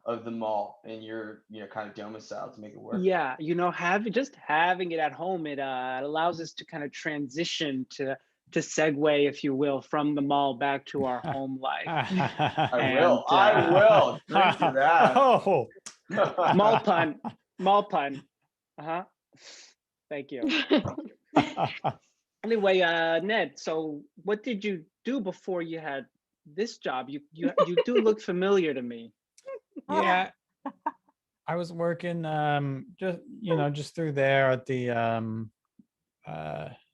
of the mall in your kind of domicile to make it work. Yeah, having it at home, it allows us to kind of transition to segue, if you will, from the mall back to our home life. I will. Drink to that. Oh, mall pun. Thank you. Anyway, Ned, so what did you do before you had this job? You do look familiar to me. Yeah, I was working just through there at the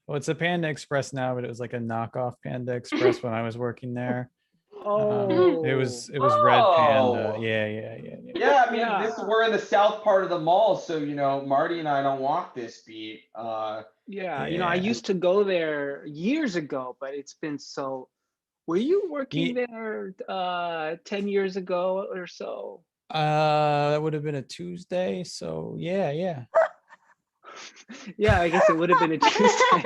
well, it's a Panda Express now, but it was like a knockoff Panda Express when I was working there. It was Red Panda. Yeah. Yeah, I mean, we're in the south part of the mall, so Marty and I don't walk this beat. Yeah, I used to go there years ago, but it's been so. Were you working there 10 years ago or so? That would have been a Tuesday, so yeah. Yeah, I guess it would have been a Tuesday.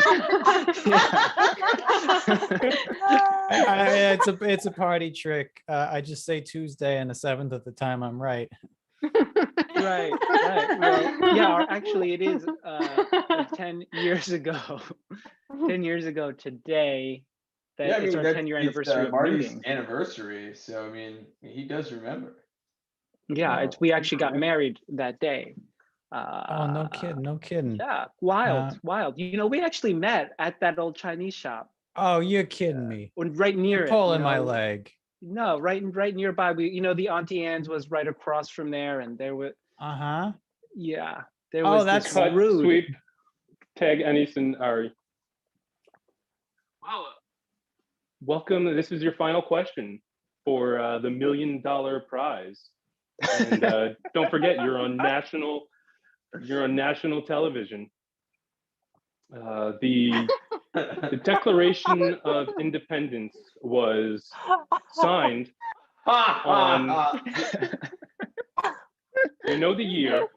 It's a party trick. I just say Tuesday and the 7th at the time I'm right. Right. Well, yeah, actually it is 10 years ago. 10 years ago today. It's our 10-year anniversary of Marty's meeting. anniversary, so I mean, he does remember. Yeah, we actually got married that day. Oh, no kidding. Yeah, wild. We actually met at that old Chinese shop. Oh, you're kidding me. Right near You're it. pulling my leg. No, right nearby. The Auntie Anne's was right across from there, and there was. Yeah, there was. That's cut, sweep, tag, Anison, Ari. Wow. Welcome. This is your final question for the $1 million prize. And don't forget, you're on national television. The Declaration of Independence was signed on. You know the year.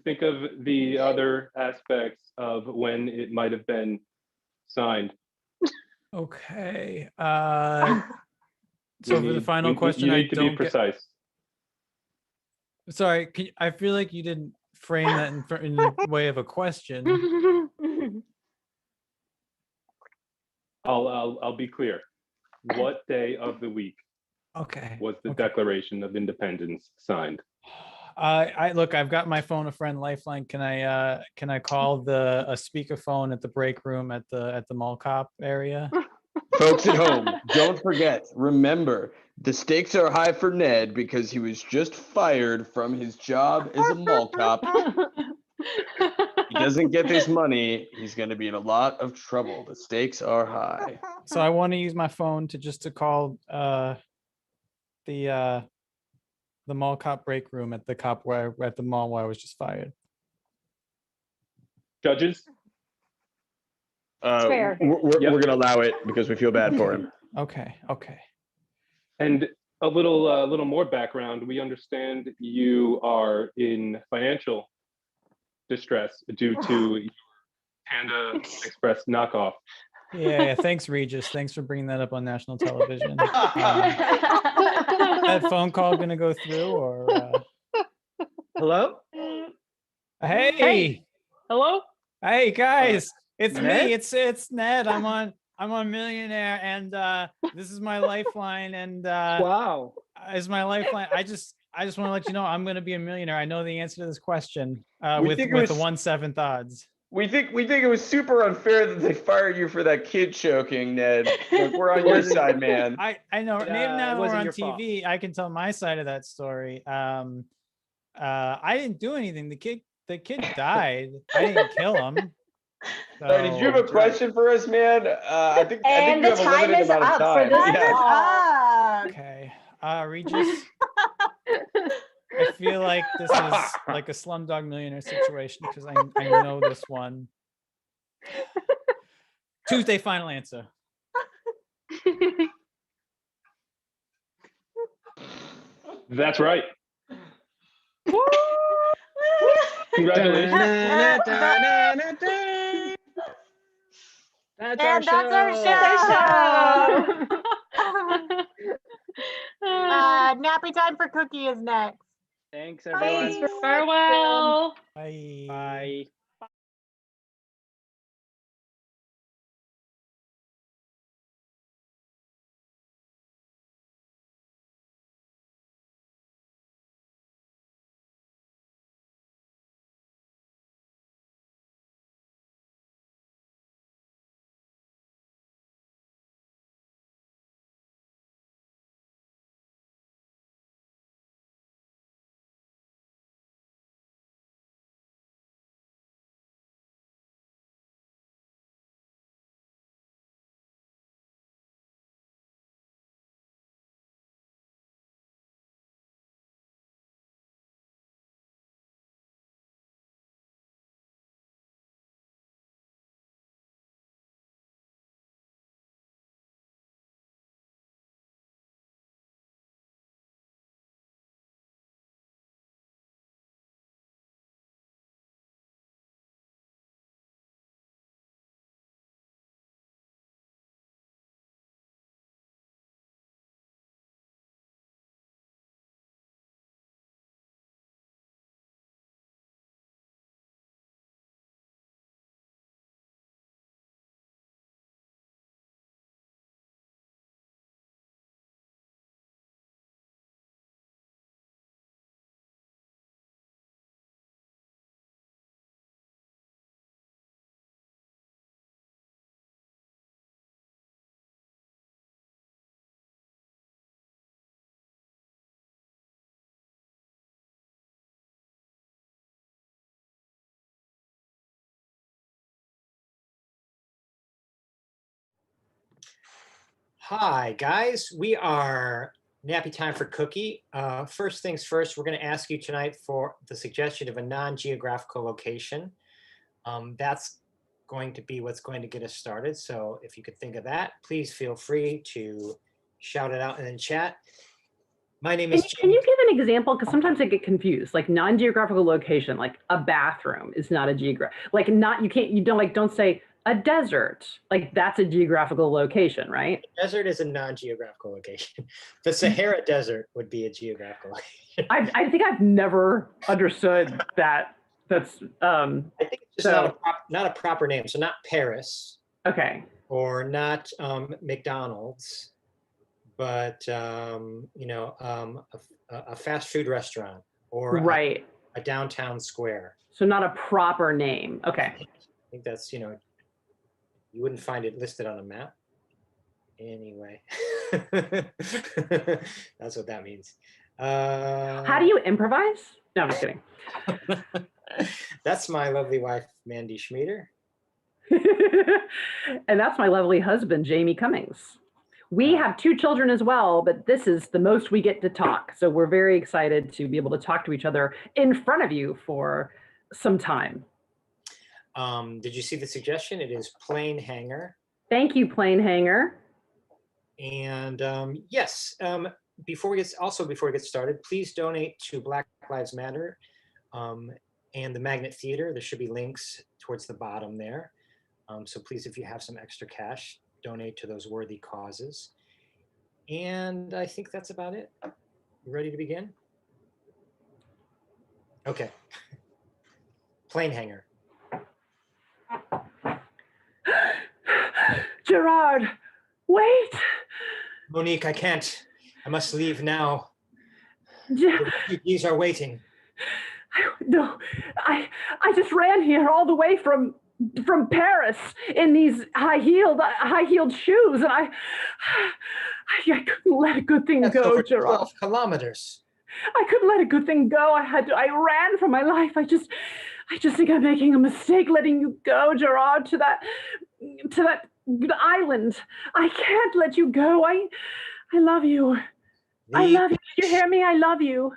Think of the other aspects of when it might have been signed. Okay. So for the final question, you need to be precise. Sorry, I feel like you didn't frame that in the way of a question. I'll be clear. What day of the week? Was the Declaration of Independence signed? Look, I've got my phone a friend lifeline. Can I call a speakerphone at the break room at the mall cop area? Folks at home, don't forget, remember, the stakes are high for Ned because he was just fired from his job as a mall cop. He doesn't get this money, he's going to be in a lot of trouble. The stakes are high. So I want to use my phone to call the mall cop break room at the mall where I was just fired. Judges? fair. We're going to allow it because we feel bad for him. Okay. And a little more background. We understand you are in financial distress due to Panda Express knockoff. Yeah. Thanks, Regis. Thanks for bringing that up on national television. That phone call gonna go through or? Hello? Hey. Hello? Hey guys, it's Ned? me. It's Ned. I'm on Millionaire, and this is my lifeline. And wow, is my lifeline. I just want to let you know I'm going to be a millionaire. I know the answer to this question with the 1/7 odds. We think it was super unfair that they fired you for that kid choking, Ned. Like, we're on your side, man. I know. Maybe now that we're on TV, fault. I can tell my side of that story. I didn't do anything. The kid died. I didn't kill him. So, Sorry, did you have a question for us, man? I think the you have a time limited is amount of up time. for this Yeah. call. Okay. Regis, I feel like this is like a Slumdog Millionaire situation because I know this one. Tuesday final answer. That's right. Congratulations. That's our show. Nappy time for cookie is next. Thanks, everyone. Farewell. Bye. Bye. Hi, guys. We are Nappy Time for Cookie. First things first, we're going to ask you tonight for the suggestion of a non-geographical location. That's going to be what's going to get us started. So if you could think of that, please feel free to shout it out in the chat. My name is Can you give an example? Because sometimes I get confused. Like non-geographical location, like a bathroom is not a don't say a desert. Like that's a geographical location, right? Desert is a non-geographical location. The Sahara Desert would be a geographical location. I think I've never understood that. That's I think it's just not a proper name. So not Paris. Okay. Or not McDonald's, but a fast food restaurant or right. a downtown square. So not a proper name. Okay. I think that's, you wouldn't find it listed on a map. Anyway, that's what that means. How do you improvise? No, I'm just kidding. That's my lovely wife, Mandy Schmieder. And that's my lovely husband, Jamie Cummings. We have 2 children as well, but this is the most we get to talk. So we're very excited to be able to talk to each other in front of you for some time. Did you see the suggestion? It is Plane Hanger. Thank you, Plane Hanger. And yes, before we get started, please donate to Black Lives Matter and the Magnet Theater. There should be links towards the bottom there. So please, if you have some extra cash, donate to those worthy causes. And I think that's about it. You ready to begin? Okay. Plane Hanger. Gerard, wait. Monique, I can't. I must leave now. The refugees are waiting. No, I just ran here all the way from Paris in these high-heeled shoes, and I couldn't let a good thing go, over Gerard. 12 kilometers. I couldn't let a good thing go. I ran for my life. I just think I'm making a mistake letting you go, Gerard, to that island. I can't let you go. I love you. I love you. Did you hear me? I love you.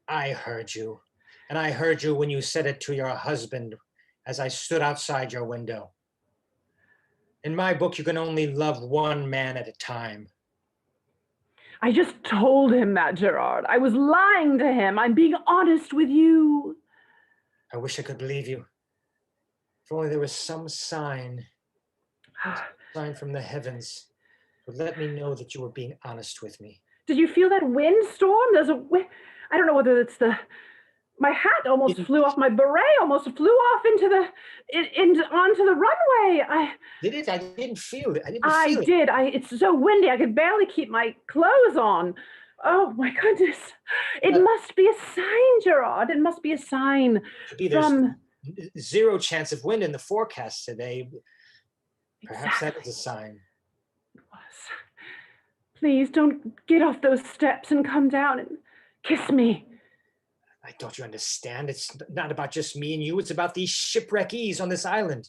I heard you. And I heard you when you said it to your husband as I stood outside your window. In my book, you can only love one man at a time. I just told him that, Gerard. I was lying to him. I'm being honest with you. I wish I could believe you. If only there was some sign from the heavens would let me know that you were being honest with me. Did you feel that windstorm? There's a wind. I don't know whether it's my hat almost flew off, my beret almost flew off onto the runway. Did it? I didn't feel it. I did. It's so windy. I could barely keep my clothes on. Oh my goodness. It must be a sign, Gerard. It must be a sign from... There's zero chance of wind in the forecast today. Perhaps that is a sign. Please don't get off those steps and come down and kiss me. Don't you understand? It's not about just me and you. It's about these shipwreckees on this island.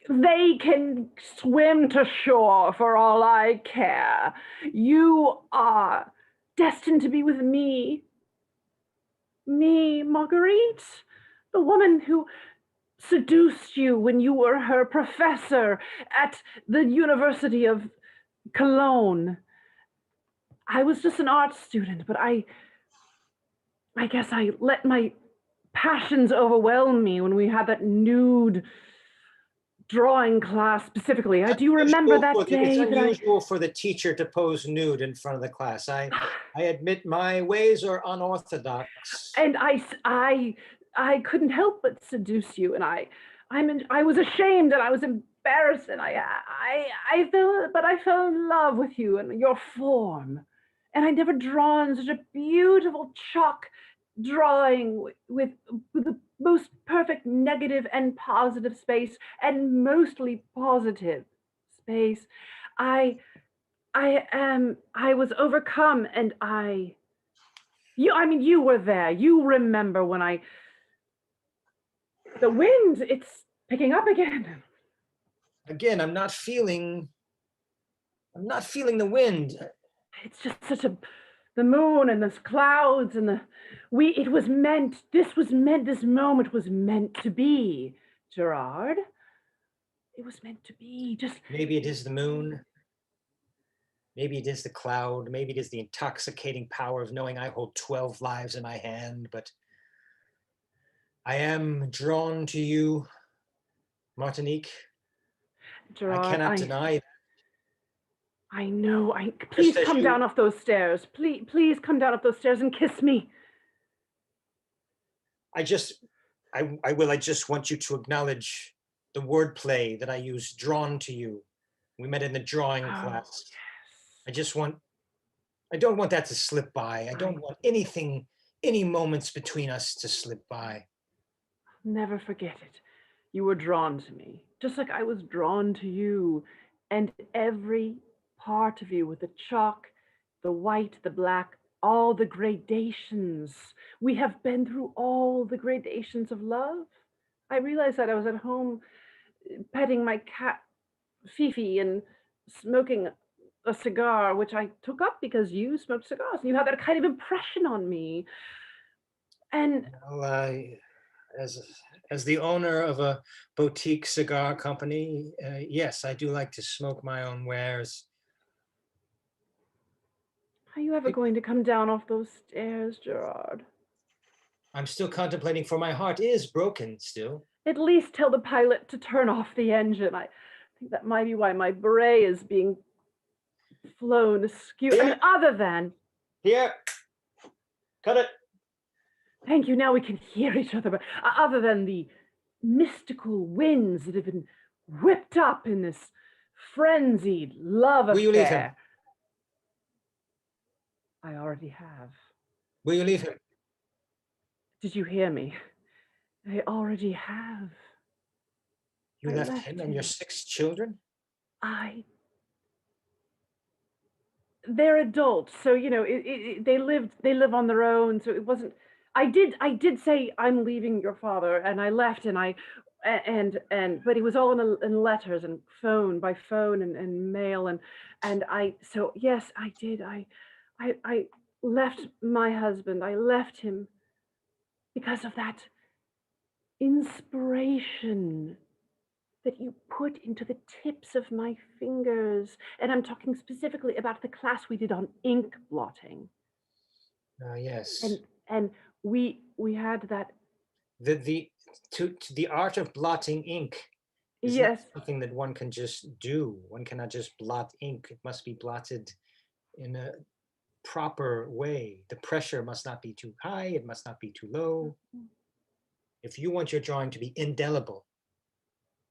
They can swim to shore for all I care. You are destined to be with me. Me, Marguerite, the woman who seduced you when you were her professor at the University of Cologne. I was just an art student, but I guess I let my passions overwhelm me when we had that nude drawing class specifically. Do you remember that day? It's unusual for the teacher to pose nude in front of the class. I admit my ways are unorthodox. And I couldn't help but seduce you, and I was ashamed and I was embarrassed, and I fell in love with you and your form. And I'd never drawn such a beautiful chalk drawing with the most perfect negative and positive space, and mostly positive space. I was overcome, and you were there. You remember when the wind, it's picking up again. Again, I'm not feeling the wind. It's just the moon and the clouds and this moment was meant to be, Gerard. It was meant to be. Maybe it is the moon. Maybe it is the cloud. Maybe it is the intoxicating power of knowing I hold 12 lives in my hand, but I am drawn to you, Martinique. Gerard, I cannot deny that. I know. Please come down off those stairs. Please come down off those stairs and kiss me. I just want you to acknowledge the wordplay that I used, drawn to you. We met in the drawing class. Yes. I don't want that to slip by. I don't want any moments between us to slip by. I'll never forget it. You were drawn to me, just like I was drawn to you, and every part of you with the chalk, the white, the black, all the gradations. We have been through all the gradations of love. I realized that I was at home petting my cat, Fifi, and smoking a cigar, which I took up because you smoked cigars and you had that kind of impression on me. And as the owner of a boutique cigar company, yes, I do like to smoke my own wares. Are you ever going to come down off those stairs, Gerard? I'm still contemplating, for my heart is broken still. At least tell the pilot to turn off the engine. I think that might be why my beret is being flown askew. Yeah. I mean, other than... Here, cut it. Thank you, now we can hear each other. But other than the mystical winds that have been whipped up in this frenzied love affair. Will you leave him? I already have. Will you leave him? Did you hear me? I already have. You left him and your 6 children? They're adults, so they live on their own. So it wasn't. I did say I'm leaving your father, and I left, but it was all in letters and by phone and mail, and so yes, I did. I left my husband. I left him because of that inspiration that you put into the tips of my fingers. And I'm talking specifically about the class we did on ink blotting. Yes. And we had that. The art of blotting ink is Yes. not something that one can just do. One cannot just blot ink. It must be blotted in a proper way. The pressure must not be too high. It must not be too low. If you want your drawing to be indelible,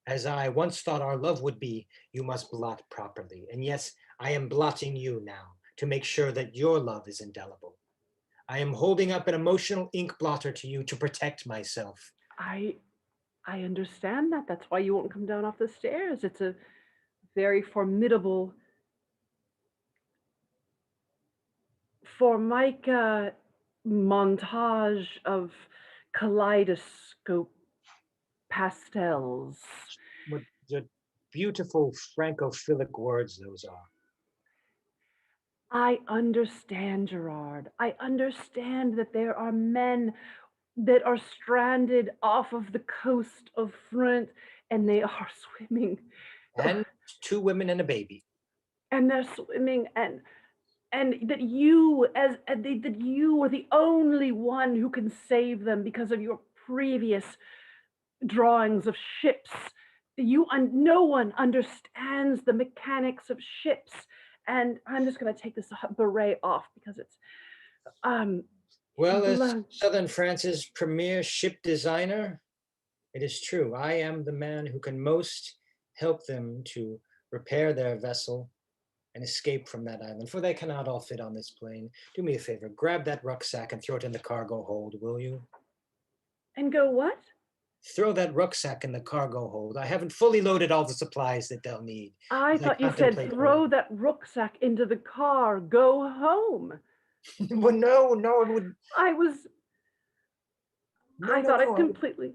as I once thought our love would be, you must blot properly. And yes, I am blotting you now to make sure that your love is indelible. I am holding up an emotional ink blotter to you to protect myself. I understand that. That's why you won't come down off the stairs. It's a very formidable Formica montage of kaleidoscope pastels. What the beautiful Francophilic words those are. I understand, Gerard. I understand that there are men that are stranded off of the coast of France and they are swimming. And 2 women and a baby. And they're swimming and that you that you are the only one who can save them because of your previous drawings of ships. No one understands the mechanics of ships. And I'm just going to take this beret off because it's well, as Southern France's premier ship designer, it is true. I am the man who can most help them to repair their vessel and escape from that island, for they cannot all fit on this plane. Do me a favor, grab that rucksack and throw it in the cargo hold, will you? And go what? Throw that rucksack in the cargo hold. I haven't fully loaded all the supplies that they'll need. I thought you said throw that rucksack into the car, go home. Well, no, it would. I thought it completely.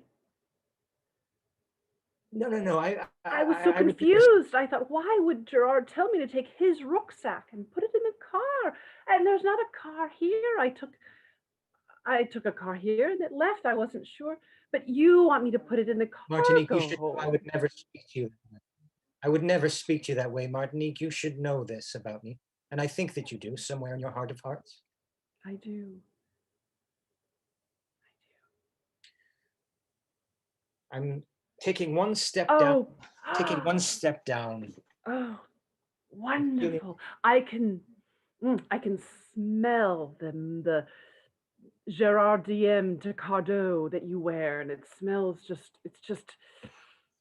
No. I was so confused. I thought, why would Gerard tell me to take his rucksack and put it in the car? And there's not a car here. I took a car here and it left. I wasn't sure. But you want me to put it in the car. Martinique, you should know I would never speak to you. I would never speak to you that way, Martinique. You should know this about me. And I think that you do, somewhere in your heart of hearts. I do. I'm taking one step down. Taking one step down. Oh, wonderful. I can smell the Gerardienne de Cardo that you wear, and it smells it's just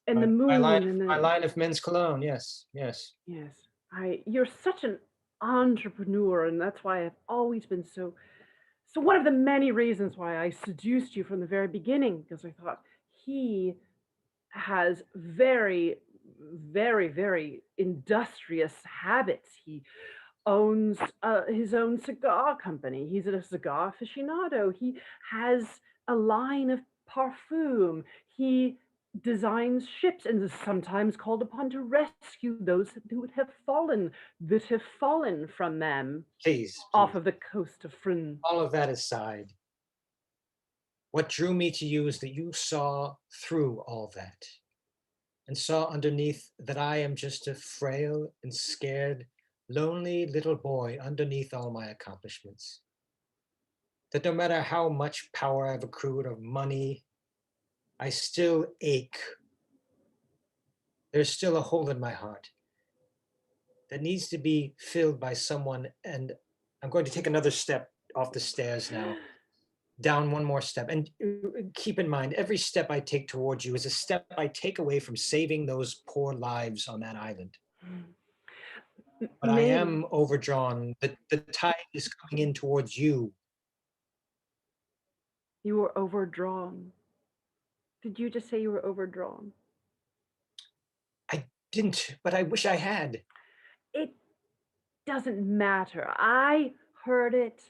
and the moon. My line of men's cologne, yes. You're such an entrepreneur, and that's why I've always been so one of the many reasons why I seduced you from the very beginning, because I thought he has very, very, very industrious habits. He owns his own cigar company. He's a cigar aficionado. He has a line of parfum. He designs ships and is sometimes called upon to rescue those who have fallen from them. Please. Off of the coast of France. All of that aside, what drew me to you is that you saw through all that and saw underneath that I am just a frail and scared, lonely little boy underneath all my accomplishments. That no matter how much power I've accrued or money, I still ache. There's still a hole in my heart that needs to be filled by someone. And I'm going to take another step off the stairs now, down one more step. And keep in mind, every step I take towards you is a step I take away from saving those poor lives on that island. But I am overdrawn. The tide is coming in towards you. You were overdrawn. Did you just say you were overdrawn? I didn't, but I wish I had. It doesn't matter. I heard it,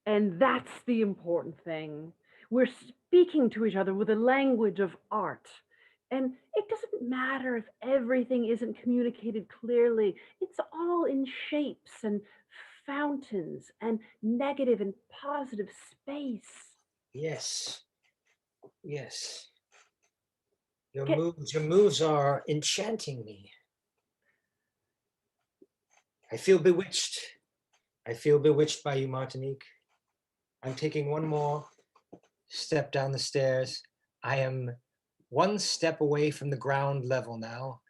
and that's the important thing. We're speaking to each other with a language of art. And it doesn't matter if everything isn't communicated clearly. It's all in shapes and fountains and negative and positive space. Yes. Your moves are enchanting me. I feel bewitched. I feel bewitched by you, Martinique. I'm taking one more step down the stairs. I am one step away from the ground level now.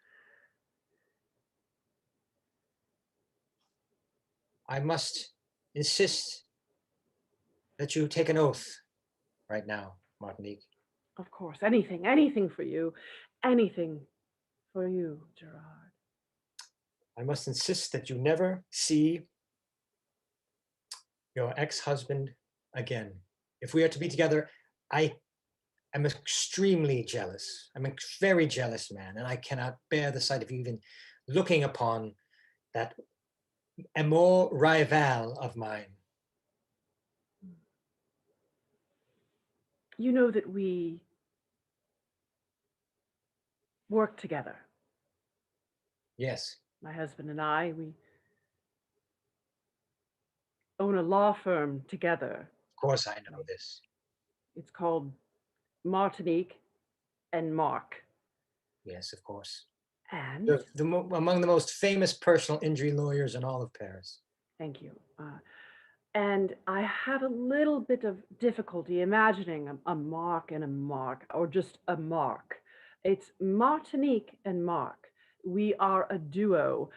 I must insist that you take an oath right now, Martinique. Of course, anything for you. Anything for you, Gerard. I must insist that you never see your ex-husband again. If we are to be together, I am extremely jealous. I'm a very jealous man, and I cannot bear the sight of you even looking upon that amour rival of mine. You know that we work together. Yes. My husband and I, we own a law firm together. Of course I know this. It's called Martinique and Mark. Yes, of course. And? You're among the most famous personal injury lawyers in all of Paris. Thank you. And I have a little bit of difficulty imagining a Mark and a Mark, or just a Mark. It's Martinique and Mark. We are a duo.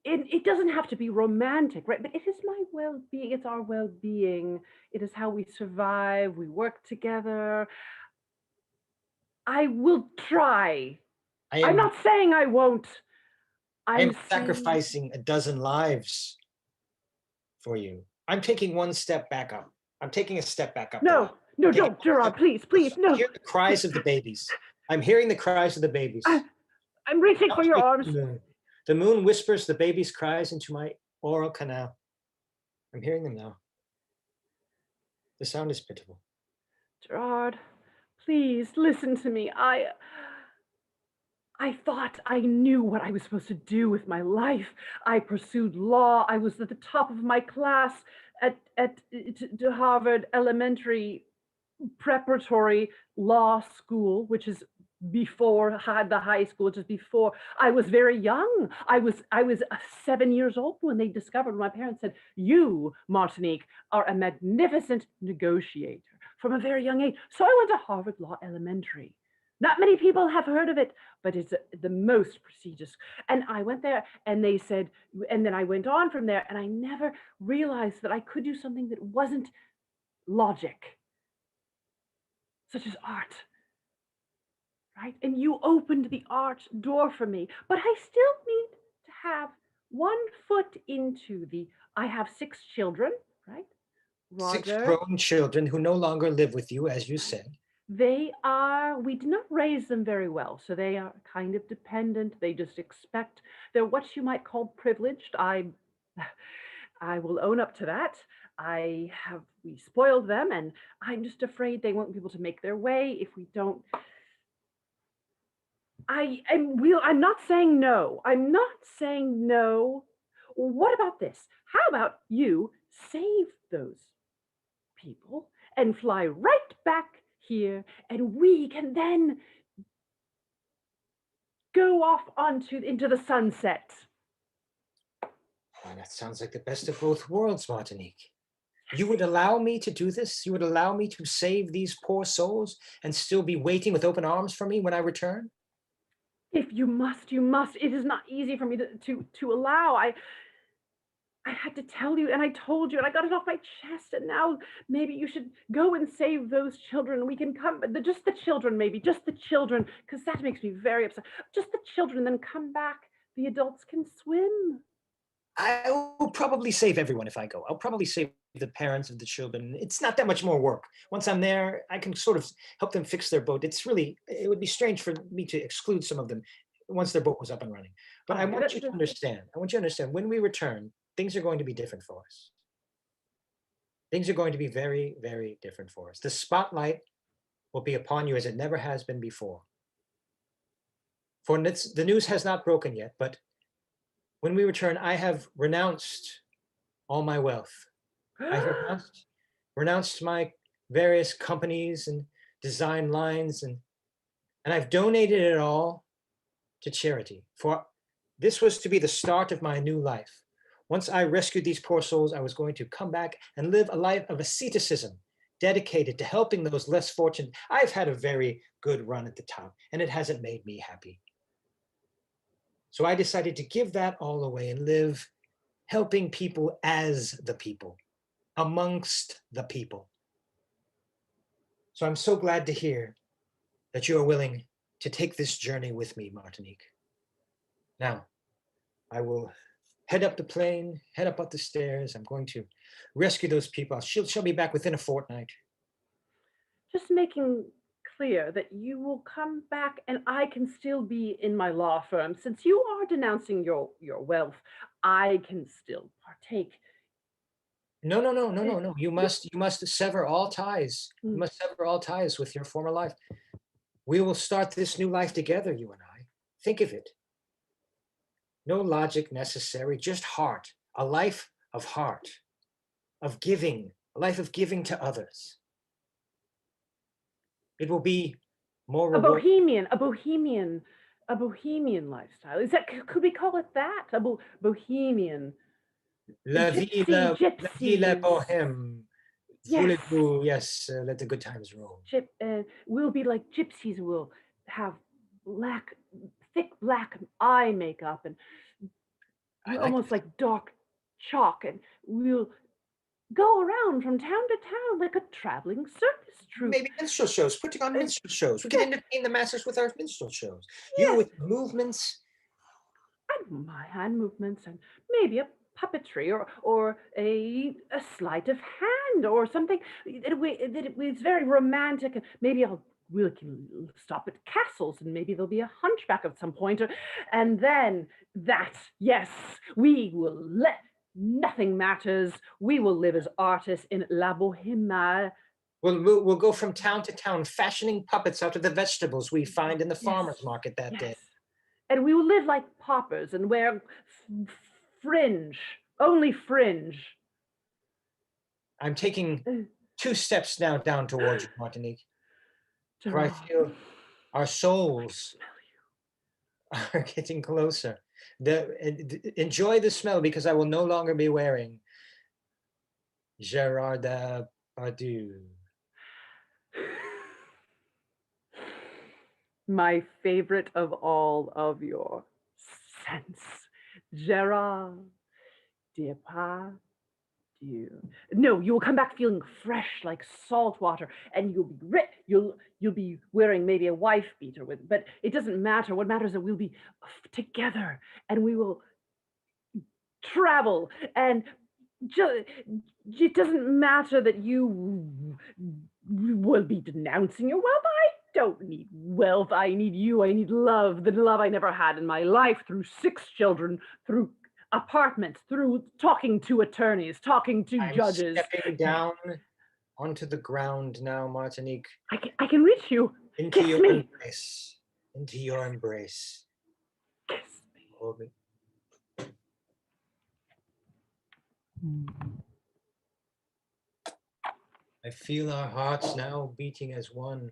It doesn't have to be romantic, right? But it is my well-being. It's our well-being. It is how we survive. We work together. I will try. I'm not saying I won't. I am sacrificing a dozen lives for you. I'm taking one step back up. I'm taking a step back up. No, don't, Gerard, please, no. I hear the cries of the babies. I'm hearing the cries of the babies. I'm reaching for your arms. The moon whispers the baby's cries into my oral canal. I'm hearing them now. The sound is pitiful. Gerard, please listen to me. I thought I knew what I was supposed to do with my life. I pursued law. I was at the top of my class at Harvard Elementary Preparatory Law School, which is before the high school, just before. I was very young. I was 7 years old when they discovered. My parents said, "You, Martinique, are a magnificent negotiator," from a very young age. So I went to Harvard Law Elementary. Not many people have heard of it, but it's the most prestigious. And I went there and they said, and then I went on from there, and I never realized that I could do something that wasn't logic, such as art, right? And you opened the art door for me, but I still need to have one foot into I have 6 children, right? Roger. 6 grown children who no longer live with you, as you said. We did not raise them very well, so they are kind of dependent. They just expect, they're what you might call privileged. I will own up to that. We spoiled them, and I'm just afraid they won't be able to make their way if we don't. I'm not saying no. I'm not saying no. What about this? How about you save those people and fly right back here, and we can then go off into the sunset. Oh, that sounds like the best of both worlds, Martinique. You would allow me to do this? You would allow me to save these poor souls and still be waiting with open arms for me when I return? If you must, you must. It is not easy for me to allow. I had to tell you, and I told you, and I got it off my chest, and now maybe you should go and save those children. We can come, just the children, maybe, just the children, because that makes me very upset. Just the children, then come back. The adults can swim. I will probably save everyone if I go. I'll probably save the parents of the children. It's not that much more work. Once I'm there, I can sort of help them fix their boat. It would be strange for me to exclude some of them once their boat was up and running. But I want you to understand, when we return, things are going to be different for us. Things are going to be very, very different for us. The spotlight will be upon you as it never has been before. For the news has not broken yet, but when we return, I have renounced all my wealth. I have renounced my various companies and design lines, and And I've donated it all to charity. For this was to be the start of my new life. Once I rescued these poor souls, I was going to come back and live a life of asceticism, dedicated to helping those less fortunate. I've had a very good run at the top, and it hasn't made me happy. So I decided to give that all away and live helping people as the people, amongst the people. So I'm so glad to hear that you are willing to take this journey with me, Martinique. Now, I will head up the plane, head up the stairs. I'm going to rescue those people. She'll be back within a fortnight. Just making clear that you will come back and I can still be in my law firm. Since you are denouncing your wealth, I can still partake. No. You must sever all ties. You must sever all ties with your former life. We will start this new life together, you and I. Think of it. No logic necessary, just heart. A life of heart, of giving, a life of giving to others. It will be more a bohemian lifestyle. Is that, could we call it that? A bohemian. La vie, la bohème. Yes. Voulez-vous, yes, let the good times roll. We'll be like gypsies. We'll have thick black eye makeup and almost like dark chalk, and we'll go around from town to town like a traveling circus troupe. Maybe minstrel shows, putting on minstrel shows. We can entertain the masses with our minstrel shows. You with movements. And my hand movements, and maybe a puppetry or a sleight of hand or something that it's very romantic, and maybe we can stop at castles, and maybe there'll be a hunchback at some point, and then yes, we will let nothing matters. We will live as artists in La Bohème. We'll go from town to town, fashioning puppets out of the vegetables we find in the farmer's market that day. And we will live like paupers and wear fringe, only fringe. I'm taking 2 steps now down towards you, Martinique. For I feel our souls are getting closer. Enjoy the smell, because I will no longer be wearing Gerard Depardieu. My favorite of all of your scents, Gerard Depardieu. No, you will come back feeling fresh like salt water, and you'll be rich. You'll be wearing maybe a wife beater but it doesn't matter. What matters is that we'll be together, and we will travel, and it doesn't matter that you will be denouncing your wealth. I don't need wealth. I need you. I need love. The love I never had in my life, through 6 children, through apartments, through talking to attorneys, talking to judges. Stepping down onto the ground now, Martinique. I can reach you. Into Kiss your me. embrace. Into your embrace. Kiss me. Hold me. I feel our hearts now beating as one.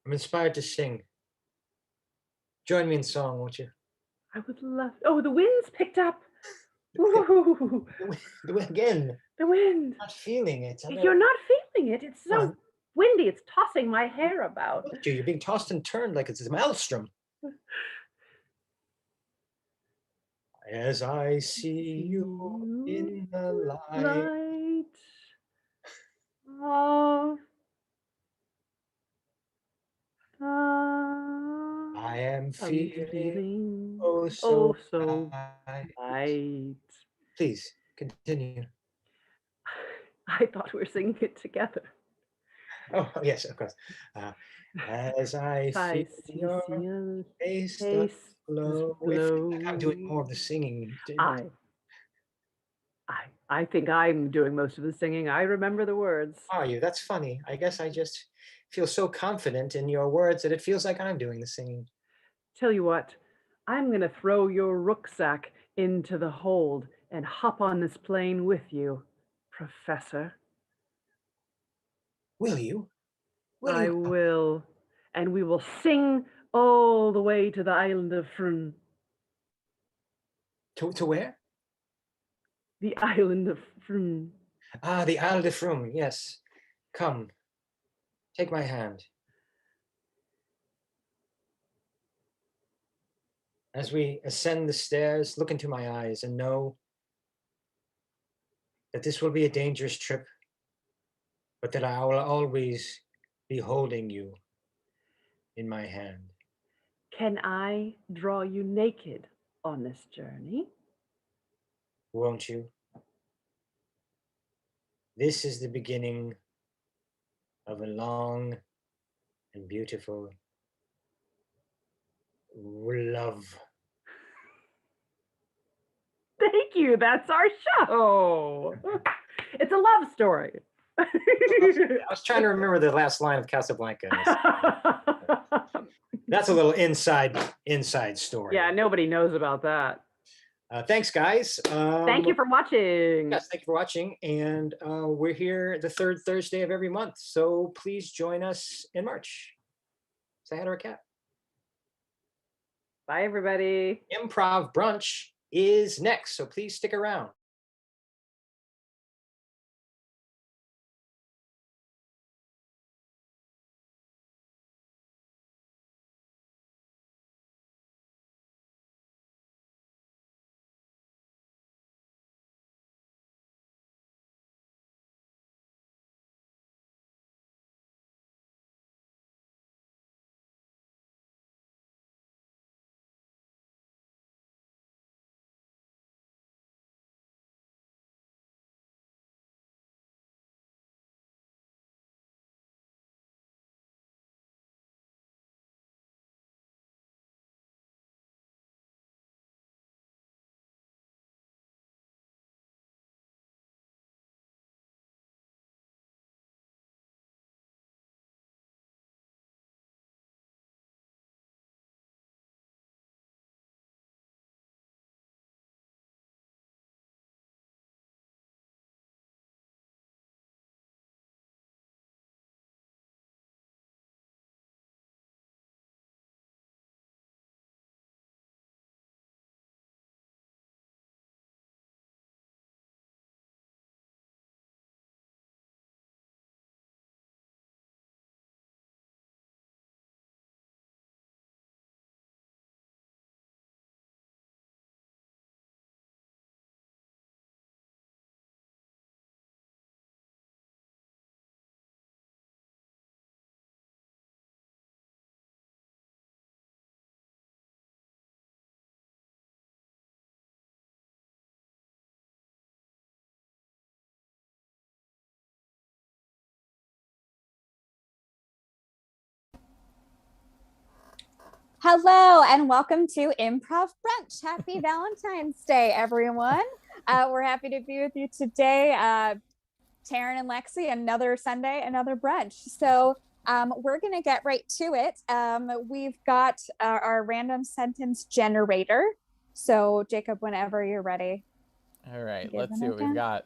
I'm inspired to sing. Join me in song, won't you? I would love. Oh, the wind's picked up. Ooh. The wind again. The wind. I'm not feeling it. You're not feeling it. It's so windy. It's tossing my hair about. You're being tossed and turned like it's a maelstrom. As I see you in the light of I am feeling oh so light. Please continue. I thought we were singing it together. Oh yes, of course. As I feel your face glow. I'm doing more of the singing. I think I'm doing most of the singing. I remember the words. Are you? That's funny. I guess I just feel so confident in your words that it feels like I'm doing the singing. Tell you what, I'm going to throw your rucksack into the hold and hop on this plane with you, Professor. Will you? I will. And we will sing all the way to the island of Frun. To where? The island of Frun. Ah, the Isle de Froom. Yes. Come, take my hand. As we ascend the stairs, look into my eyes and know that this will be a dangerous trip, but that I will always be holding you in my hand. Can I draw you naked on this journey? Won't you? This is the beginning of a long and beautiful love. Thank you. That's our show. It's a love story. I was trying to remember the last line of Casablanca. That's a little inside story. Yeah, nobody knows about that. Thanks, guys. Thank you for watching. Yes, thank you for watching. And we're here the third Thursday of every month. So please join us in March. Say hi to our cat. Bye, everybody. Improv Brunch is next. So please stick around. Hello and welcome to Improv Brunch. Happy Valentine's Day, everyone. We're happy to be with you today. Taryn and Lexi, another Sunday, another brunch. So we're going to get right to it. We've got our random sentence generator. So Jacob, whenever you're ready. All right, let's see what we've got.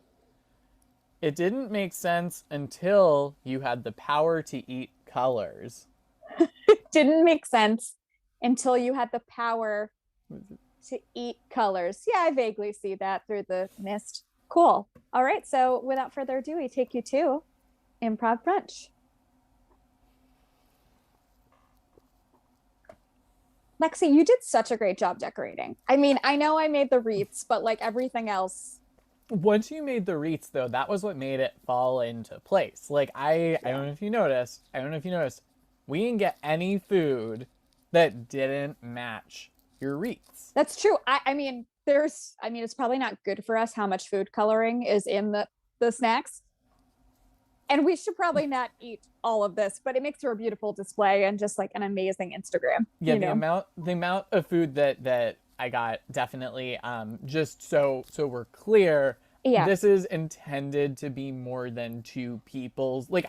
It didn't make sense until you had the power to eat colors. Didn't make sense until you had the power to eat colors. Yeah, I vaguely see that through the mist. Cool. All right, so without further ado, we take you to Improv Brunch. Lexi, you did such a great job decorating. I mean, I know I made the wreaths, but like everything else. Once you made the wreaths, though, that was what made it fall into place. Like, I don't know if you noticed, we didn't get any food that didn't match your wreaths. That's true. I mean, it's probably not good for us how much food coloring is in the snacks. And we should probably not eat all of this, but it makes for a beautiful display and just like an amazing Instagram. Yeah, the amount of food that I got, definitely, just so we're clear, this is intended to be more than two people's. Like,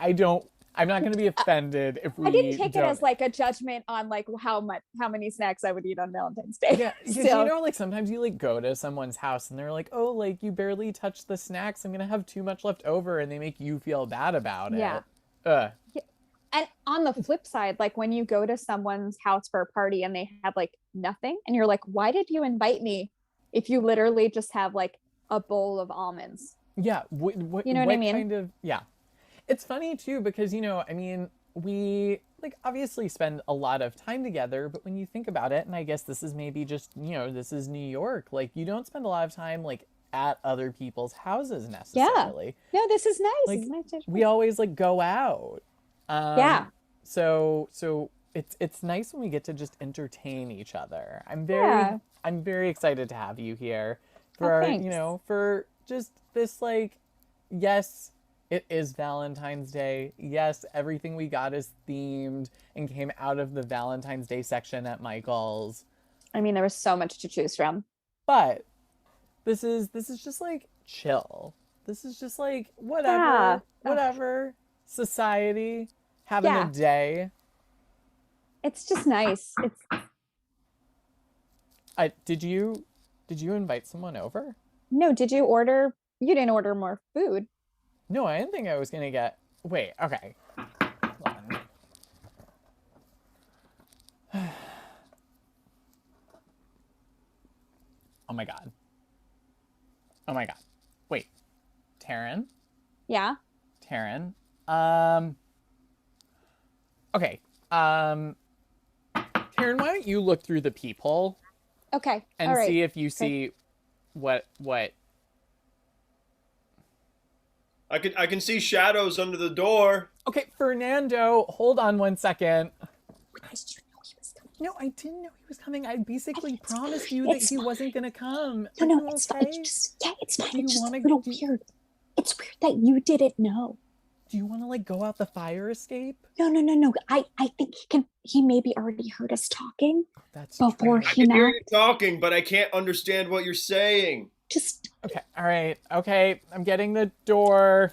I'm not going to be offended if we I didn't take it as like a judgment on like how many snacks I would eat on Valentine's Day. Yeah, because like sometimes you like go to someone's house and they're like, oh, like you barely touched the snacks. I'm going to have too much left over, and they make you feel bad about it. Yeah. And on the flip side, like when you go to someone's house for a party and they have like nothing, and you're like, why did you invite me if you literally just have like a bowl of almonds? Yeah. You know what I mean? Kind of, yeah. It's funny too, because, you know, I mean, we like obviously spend a lot of time together, but when you think about it, and I guess this is maybe just, you know, this is New York, like you don't spend a lot of time like at other people's houses necessarily. Yeah. No, this is nice. Like, It's nice to- we always like go out. Yeah. So it's nice when we get to just entertain each other. I'm very excited to have you here for our, you know, for just this like, yes, it is Valentine's Day. Yes, everything we got is themed and came out of the Valentine's Day section at Michael's. I mean, there was so much to choose from. But this is just like chill. This is just like whatever, Yeah. whatever. Society having a day. It's just nice. Did you invite someone over? No, did you order? You didn't order more food. No, I didn't think I was gonna get. Wait, okay. Hold on. Oh my god. Oh my god. Wait. Taryn? Yeah. Taryn. Okay. Taryn, why don't you look through the peephole Okay. and All right. see if you Okay. see what I can see shadows under the door. Okay, Fernando, hold on one second. No, I didn't know he was coming. I basically promised you that he wasn't gonna come. No, it's fine. It's fine. It's just a little weird. It's weird that you didn't know. Do you want to like go out the fire escape? No. I think he maybe already heard us talking That's before I he can hear knocked. you talking, but I can't understand what you're saying. Just okay. All right. Okay, I'm getting the door.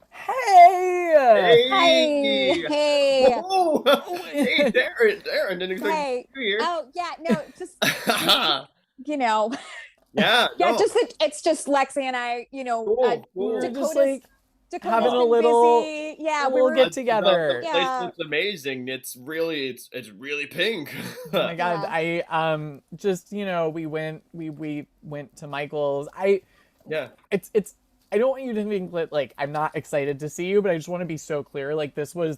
Hey! Hey! Hey! Oh, hey, Darren, didn't expect Hey. you here. Oh yeah, no, just you know. Yeah. Yeah, no. it's just Lexi and I, you know, Cool. Just like Dakota's having a been little busy. Yeah, we will were get together. The place looks amazing. It's really pink. Oh my god, I just, you know, we went to Michael's. It's I don't want you to think that like I'm not excited to see you, but I just want to be so clear. Like this was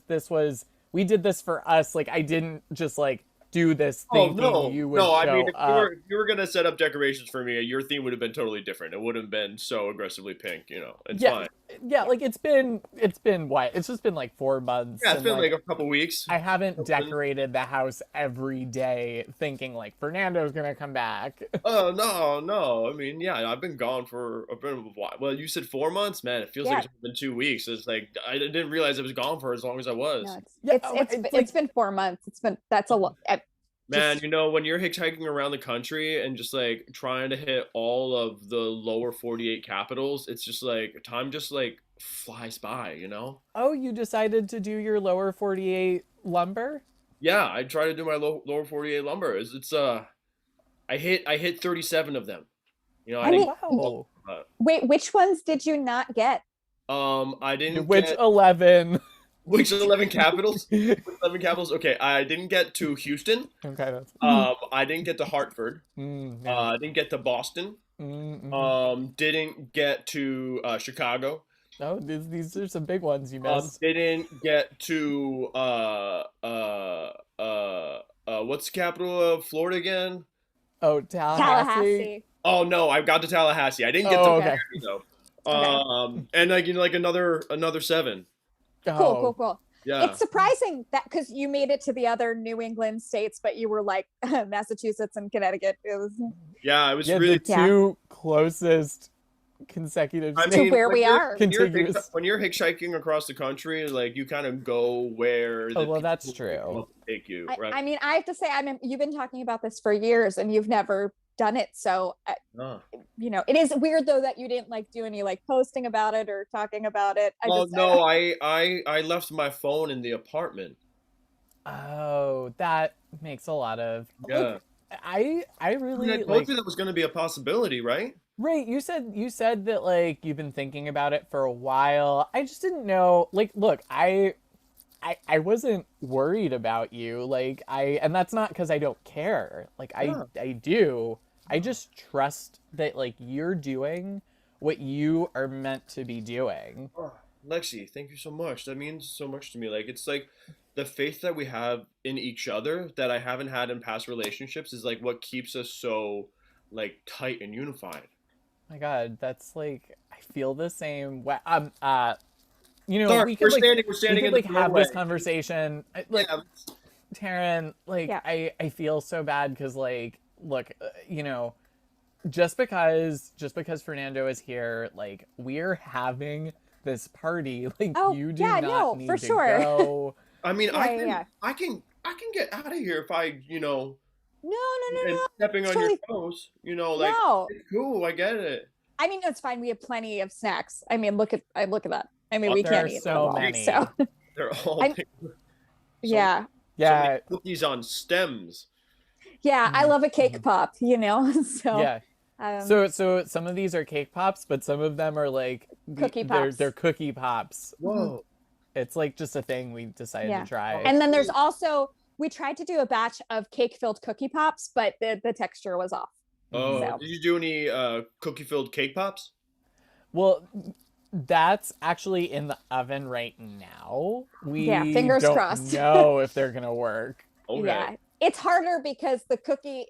we did this for us. Like I didn't just like do this thinking you would show I mean, if up. you were gonna set up decorations for me, your theme would have been totally different. It would have been so aggressively pink. You know, it's fine. Yeah, like it's been what? It's just been like 4 months. Yeah, it's and, been like a couple weeks. I haven't decorated the house every day thinking like Fernando's gonna come back. Oh no. I mean, yeah, I've been gone for a bit of a while. Well, you said 4 months, man. It feels like it's been 2 weeks. It's like I didn't realize I was gone for as long as I was. No, it's been 4 months. That's a lot. Man, you know, when you're hitchhiking around the country and just like trying to hit all of the lower 48 capitals, it's just like time just like flies by, you know? Oh, you decided to do your lower 48 lumber? Yeah, I try to do my lower 48 lumber. I hit 37 of them. You know, I didn't. Wow. Wait, which ones did you not get? I didn't. Which 11? Which 11 capitals? Which 11 capitals? Okay, I didn't get to Houston. Okay. That's... I didn't get to Hartford. I didn't get to Boston. Didn't get to Chicago. Oh, these are some big ones you missed. Didn't get to what's the capital of Florida again? Oh, Tallahassee. Oh no, I got to Tallahassee. I didn't get to Miami though. And like another 7. Cool. Yeah. It's surprising that because you made it to the other New England states, but you were like Massachusetts and Connecticut. It was really the 2 closest consecutive states to where we are. Contiguous. When you're hitchhiking across the country, like you kind of go where. That's true. Take you, right? I mean, I have to say, you've been talking about this for years, and you've never done it. So, you know, it is weird though that you didn't like do any like posting about it or talking about it. I left my phone in the apartment. Oh, that makes a lot of. Yeah. I really. I told you that was going to be a possibility, right? Right. You said that like you've been thinking about it for a while. I just didn't know. Like, look, I I wasn't worried about you. Like and that's not because I don't care. Like I do. I just trust that like you're doing what you are meant to be doing. Oh, Lexi, thank you so much. That means so much to me. Like it's like the faith that we have in each other that I haven't had in past relationships is like what keeps us so like tight and unified. My God, that's like I feel the same way. Sorry, we could we're standing in like the have this doorway. conversation. Like, Taryn, like I feel so bad because like, look, just because Fernando is here, like we're having this party. Like you do not need to go. I mean, I can get out of here if I, No. Stepping on your toes, like it's cool. I get it. I mean, it's fine. We have plenty of snacks. I mean, look at that. I mean, we There can't are eat so them all. many. So They're all yeah. So many cookies on stems. Yeah, I love a cake pop, So Yeah. So some of these are cake pops, but some of them are like cookie pops. They're cookie pops. Whoa. It's like just a thing we decided to try. And then there's also, we tried to do a batch of cake-filled cookie pops, but the texture was off. Oh, So. did you do any cookie-filled cake pops? Well, that's actually in the oven right now. We fingers don't crossed. know if they're gonna work. Okay. Yeah, it's harder because the cookie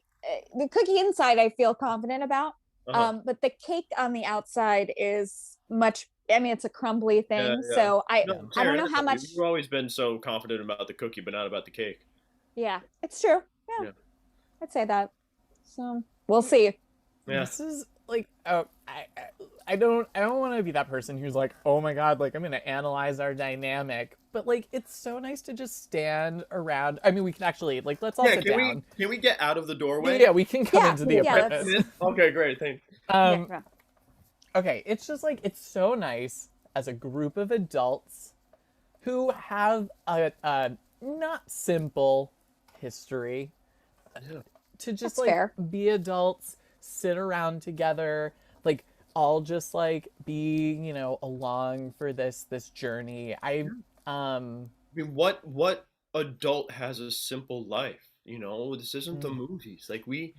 inside I feel confident about, but the cake on the outside is much. I mean, it's a crumbly thing, so I don't know how much. You've always been so confident about the cookie, but not about the cake. Yeah, it's true. Yeah. I'd say that. So we'll see. Yeah. This is like, I don't want to be that person who's like, oh my God, like I'm gonna analyze our dynamic, but like it's so nice to just stand around. I mean, we can actually like let's all sit down. Can we get out of the doorway? Yeah, we can come into the apartment. Okay, great, thanks. Okay, it's just like it's so nice as a group of adults who have a not simple history to just be adults, sit around together, like all just like be along for this journey. I mean, what adult has a simple life? This isn't the movies. Like we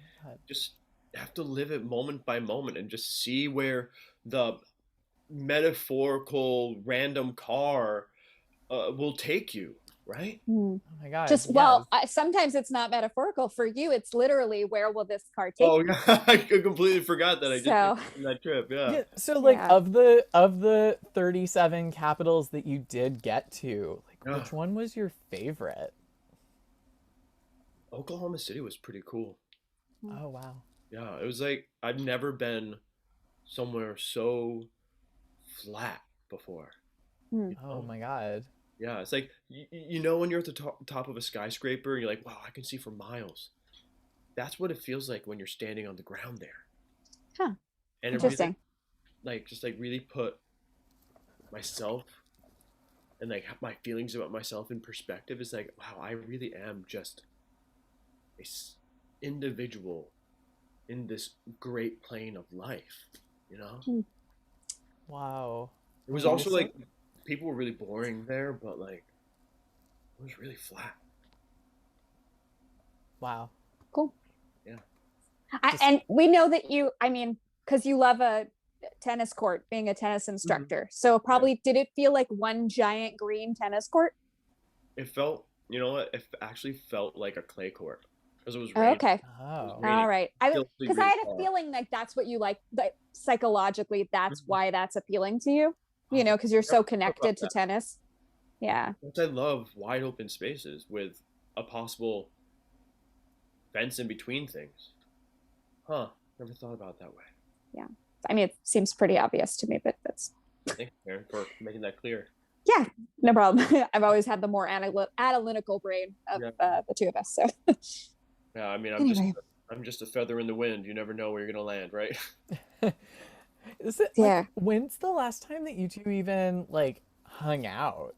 just have to live it moment by moment and just see where the metaphorical random car will take you, right? Oh my God. Sometimes it's not metaphorical. For you, it's literally where will this car take you? Yeah, I completely forgot that I just on that trip. Yeah. So like of the 37 capitals that you did get to, like which one was your favorite? Oklahoma City was pretty cool. Oh wow. Yeah, it was like I've never been somewhere so flat before. Oh my God. Yeah, it's like when you're at the top of a skyscraper and you're like, wow, I can see for miles. That's what it feels like when you're standing on the ground there. Huh. And interesting. It really put myself and like my feelings about myself in perspective. It's like, wow, I really am just a individual in this great plane of life, Wow. It was also like people were really boring there, but like it was really flat. Wow. Cool. Yeah. And we know that you, I mean, because you love a tennis court, being a tennis instructor. So probably, did it feel like one giant green tennis court? It felt, it actually felt like a clay court. Because it was raining. Okay. Oh. All right. Because I had a feeling like that's what you like, psychologically, that's why that's appealing to you, because you're so connected to tennis. Yeah. I love wide open spaces with a possible fence in between things. Huh. Never thought about it that way. Yeah. I mean, it seems pretty obvious to me, but that's. Thanks, Karen, for making that clear. Yeah, no problem. I've always had the more analytical brain of the two of us. So. Yeah, I mean, I'm just a feather in the wind. You never know where you're gonna land, right? Is it? Like, when's the last time that you two even like hung out?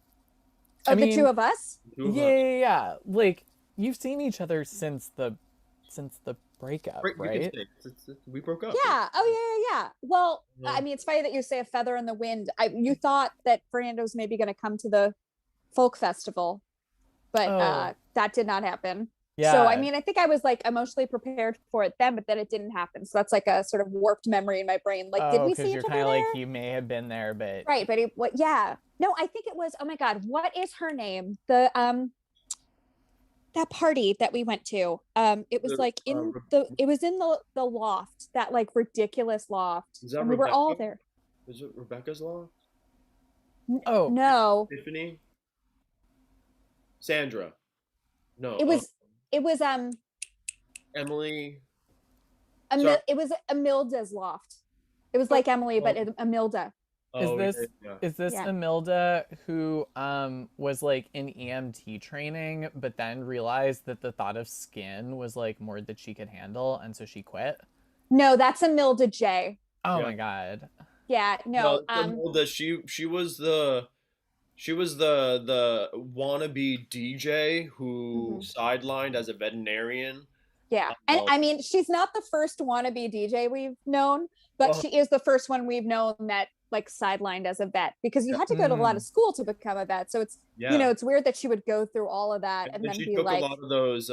The two of us? Yeah. Like you've seen each other since the breakup, right? We broke up. Yeah. Oh yeah. Well, I mean, it's funny that you say a feather in the wind. You thought that Fernando's maybe going to come to the folk festival, but Oh. that did not happen. Yeah. So I mean, I think I was like emotionally prepared for it then, but then it didn't happen. So that's like a sort of warped memory in my brain. Like, did we see you're each other kind of there? like, you may have been there, but Right, but yeah. No, I think it was, oh my God, what is her name? The that party that we went to. It was like it was in the loft, that like ridiculous loft. Is that And we were all Rebecca? there. Is it Rebecca's Law? Oh no. Tiffany? Sandra? No. It was Emily? it was Amilda's loft. It was like Emily, but Amilda. Is this Yeah. Amilda who was like in EMT training, but then realized that the thought of skin was like more that she could handle, and so she quit? No, that's Amilda J. Oh my God. Yeah, no. Amilda, she was the wannabe DJ who sidelined as a veterinarian. Yeah, and I mean, she's not the first wannabe DJ we've known, but she is the first one we've known that like sidelined as a vet, because you had to go to a lot of school to become a vet. So it's it's weird that she would go through all of that and then she be took like, a lot of those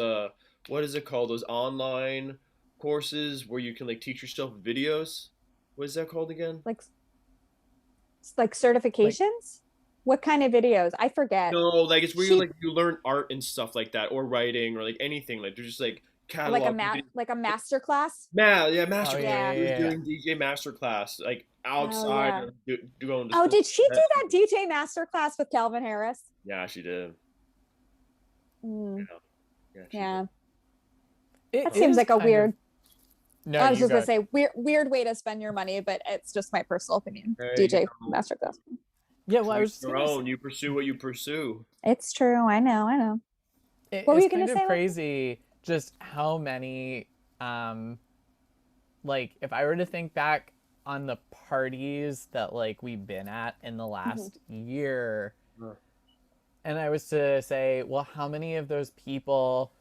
what is it called? Those online courses where you can like teach yourself videos. What is that called again? Like certifications? What kind of videos? I forget. No, like it's where you learn art and stuff like that, or writing, or like anything. Like they're just like catalog. Like a master class? Master class. yeah. She was doing DJ master class, like outside of going to Oh, school. did she do that DJ master class with Calvin Harris? Yeah, she did. Mm. Yeah. That seems like a weird. No, I was you just gonna got- say weird way to spend your money, but it's just my personal opinion. Hey, DJ you know. masterclass. Yeah, well, I was just your gonna own. You pursue what you pursue. It's true. I know. What were it's you gonna kind say, of crazy just how many like if I were to think back on the parties that like we've been at in the last year, and I was to say, well, how many of those people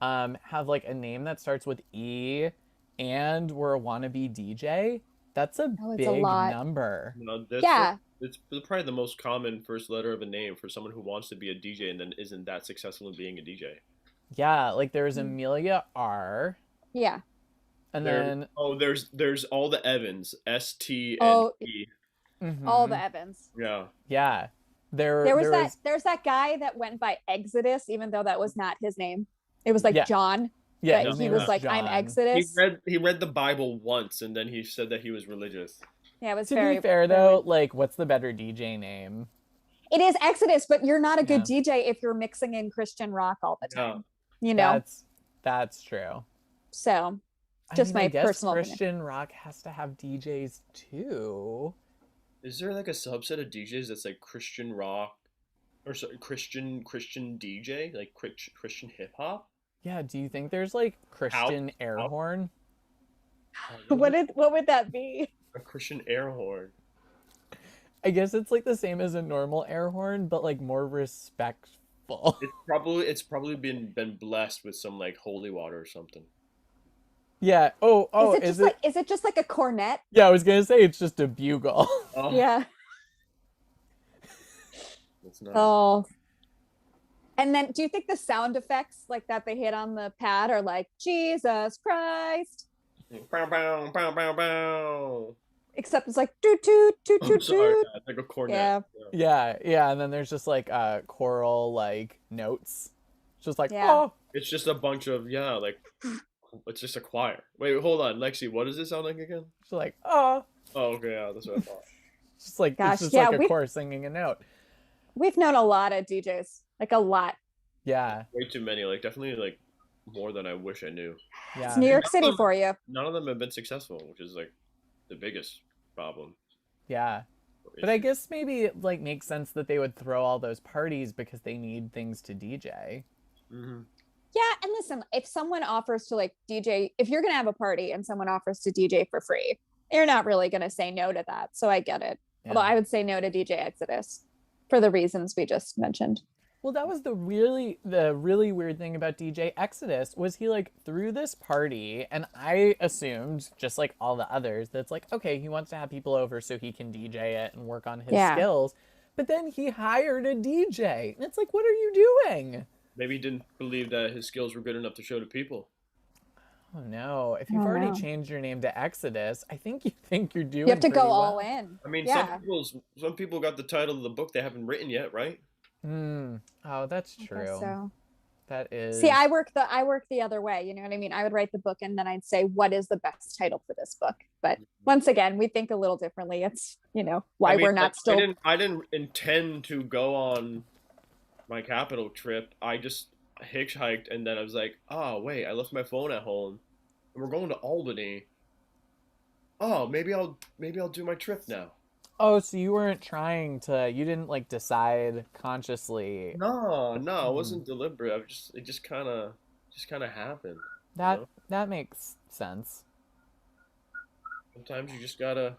have like a name that starts with E and were a wannabe DJ? That's a it's a big lot. number. No, that's it's probably the most common first letter of a name for someone who wants to be a DJ and then isn't that successful in being a DJ. Yeah, like there's Amelia R. Yeah. And then there's all the Evans, ST and E. All the Evans. Yeah. Yeah. There's that guy that went by Exodus, even though that was not his name. It was like John. Yeah, but his he name was was like, John. I'm Exodus. He read the Bible once and then he said that he was religious. Yeah, it was To very be fair though, like what's the better DJ name? It is Exodus, but you're not a good DJ if you're mixing in Christian rock all the time. You know? That's true. So I just mean, I my guess personal Christian opinion. rock has to have DJs too. Is there like a subset of DJs that's like Christian rock or sorry, Christian DJ, like Christian hip hop? Yeah, do you think there's like Christian air horn? What would that be? A Christian air horn. I guess it's like the same as a normal air horn, but like more respectful. It's probably been blessed with some like holy water or something. Yeah. Is it just like a cornet? Yeah, I was gonna say it's just a bugle. Yeah. That's nice. Oh. And then do you think the sound effects like that they hit on the pad are like Jesus Christ? Bow, bow, bow, bow, bow. Except it's like toot toot toot I'm toot sorry, toot. it's like a cornet. Yeah. Yeah, and then there's just like choral like notes. It's just like It's just a bunch of like it's just a choir. Wait, hold on, Lexi, what does it sound like again? It's like oh. Oh, okay, yeah, that's what I thought. It's just like it's just like a chorus singing a note. We've known a lot of DJs, like a lot. Yeah. Way too many, like definitely like more than I wish I knew. Yeah. It's New York City for you. None of them have been successful, which is like the biggest problem. Yeah. But I guess maybe it like makes sense that they would throw all those parties because they need things to DJ. Mm-hmm. Yeah, and listen, if someone offers to like DJ, if you're gonna have a party and someone offers to DJ for free, you're not really gonna say no to that. So I get it. Yeah. Although I would say no to DJ Exodus for the reasons we just mentioned. Well, that was the really weird thing about DJ Exodus was he like threw this party, and I assumed just like all the others that's like, okay, he wants to have people over so he can DJ it and work on his skills. but then he hired a DJ. And it's like, what are you doing? Maybe he didn't believe that his skills were good enough to show to people. Oh no! If you've Oh, already no. changed your name to Exodus, I think you're doing. You have to go pretty all well. in. I mean, Yeah. some people got the title of the book they haven't written yet, right? Oh, that's I guess true. so. That is. See, I work the other way. You know what I mean? I would write the book and then I'd say, what is the best title for this book? But once again, we think a little differently. It's, why I mean, we're not like, still. I didn't intend to go on my capital trip. I just hitchhiked, and then I was like, oh wait, I left my phone at home, and we're going to Albany. Oh, maybe I'll do my trip now. Oh, so you weren't trying to? You didn't like decide consciously. No, it wasn't deliberate. It just kind of happened. That makes sense. Sometimes you just gotta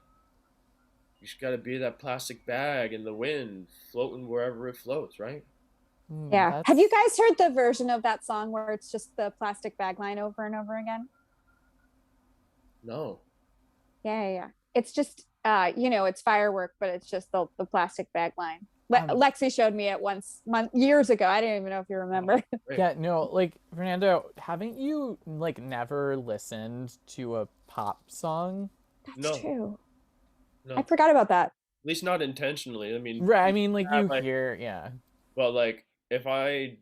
be that plastic bag in the wind, floating wherever it floats, right? Yeah. Have you guys heard the version of that song where it's just the plastic bag line over and over again? No. Yeah. It's just, it's firework, but it's just the plastic bag line. Lexi showed me it years ago. I didn't even know if you remember. Yeah, no, like Fernando, haven't you like never listened to a pop song? That's true. No. I forgot about that. At least not intentionally. I mean, right. I mean, like you hear, yeah. Well, like if I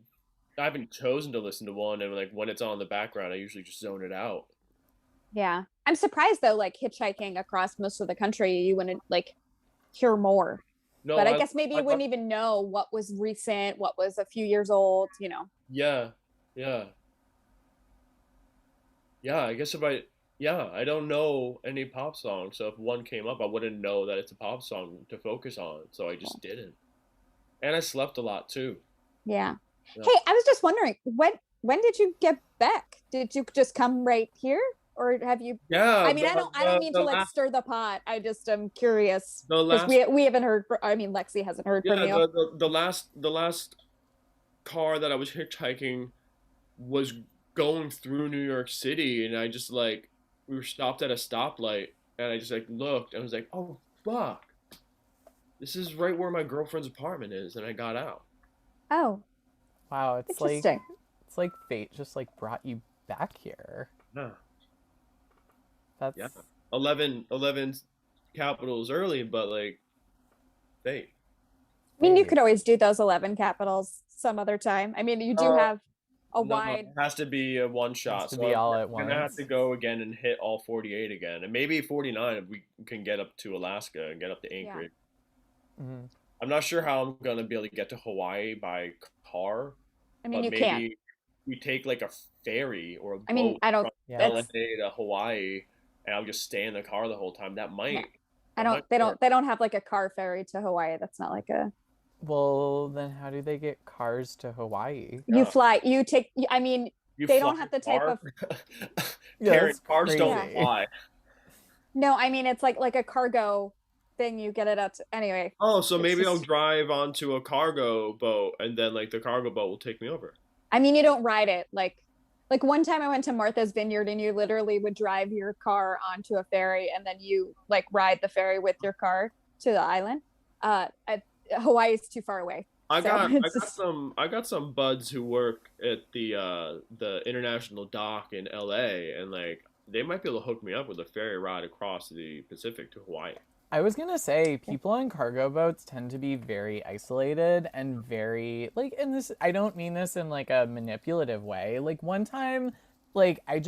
haven't chosen to listen to one, and like when it's on in the background, I usually just zone it out. Yeah. I'm surprised though, like hitchhiking across most of the country, you wouldn't like hear more. No, but I guess maybe you wouldn't even know what was recent, what was a few years old, Yeah. I guess I don't know any pop songs, so if one came up, I wouldn't know that it's a pop song to focus on, so I just didn't. And I slept a lot too. Yeah. Hey, I was just wondering, when did you get back? Did you just come right here? Or have you? Yeah. I mean, I don't mean to like stir the pot. I just am curious because we haven't heard. I mean, Lexi hasn't heard from you. The last car that I was hitchhiking was going through New York City, and I just like we were stopped at a stoplight, and I just like looked, and I was like, oh fuck, this is right where my girlfriend's apartment is, and I got out. Oh, wow! It's like fate just like brought you back here. Yeah. That's 11 capitals early, but like fate. I mean, you could always do those 11 capitals some other time. I mean, you do have a wide. It has to be a one shot. To be all at once. I'm gonna have to go again and hit all 48 again, and maybe 49 if we can get up to Alaska and get up to Anchorage. Yeah. Mm-hmm. I'm not sure how I'm gonna be able to get to Hawaii by car. I mean, you maybe can't. We take like a ferry or a boat. I mean, I don't. From LA to Hawaii, and I'll just stay in the car the whole time. That might. No. They don't have like a car ferry to Hawaii. That's not like a. Well, then how do they get cars to Hawaii? You fly. You take. I mean, they don't have the type of. Cars don't fly. No, I mean it's like a cargo thing. You get it out to, anyway. Oh, so maybe I'll drive onto a cargo boat, and then like the cargo boat will take me over. I mean, you don't ride it like one time I went to Martha's Vineyard and you literally would drive your car onto a ferry and then you like ride the ferry with your car to the island. Hawaii is too far away. I got some buds who work at the international dock in LA, and like they might be able to hook me up with a ferry ride across the Pacific to Hawaii. I was gonna say people on cargo boats tend to be very isolated and very like, and this, I don't mean this in like a manipulative way. Like one time, like I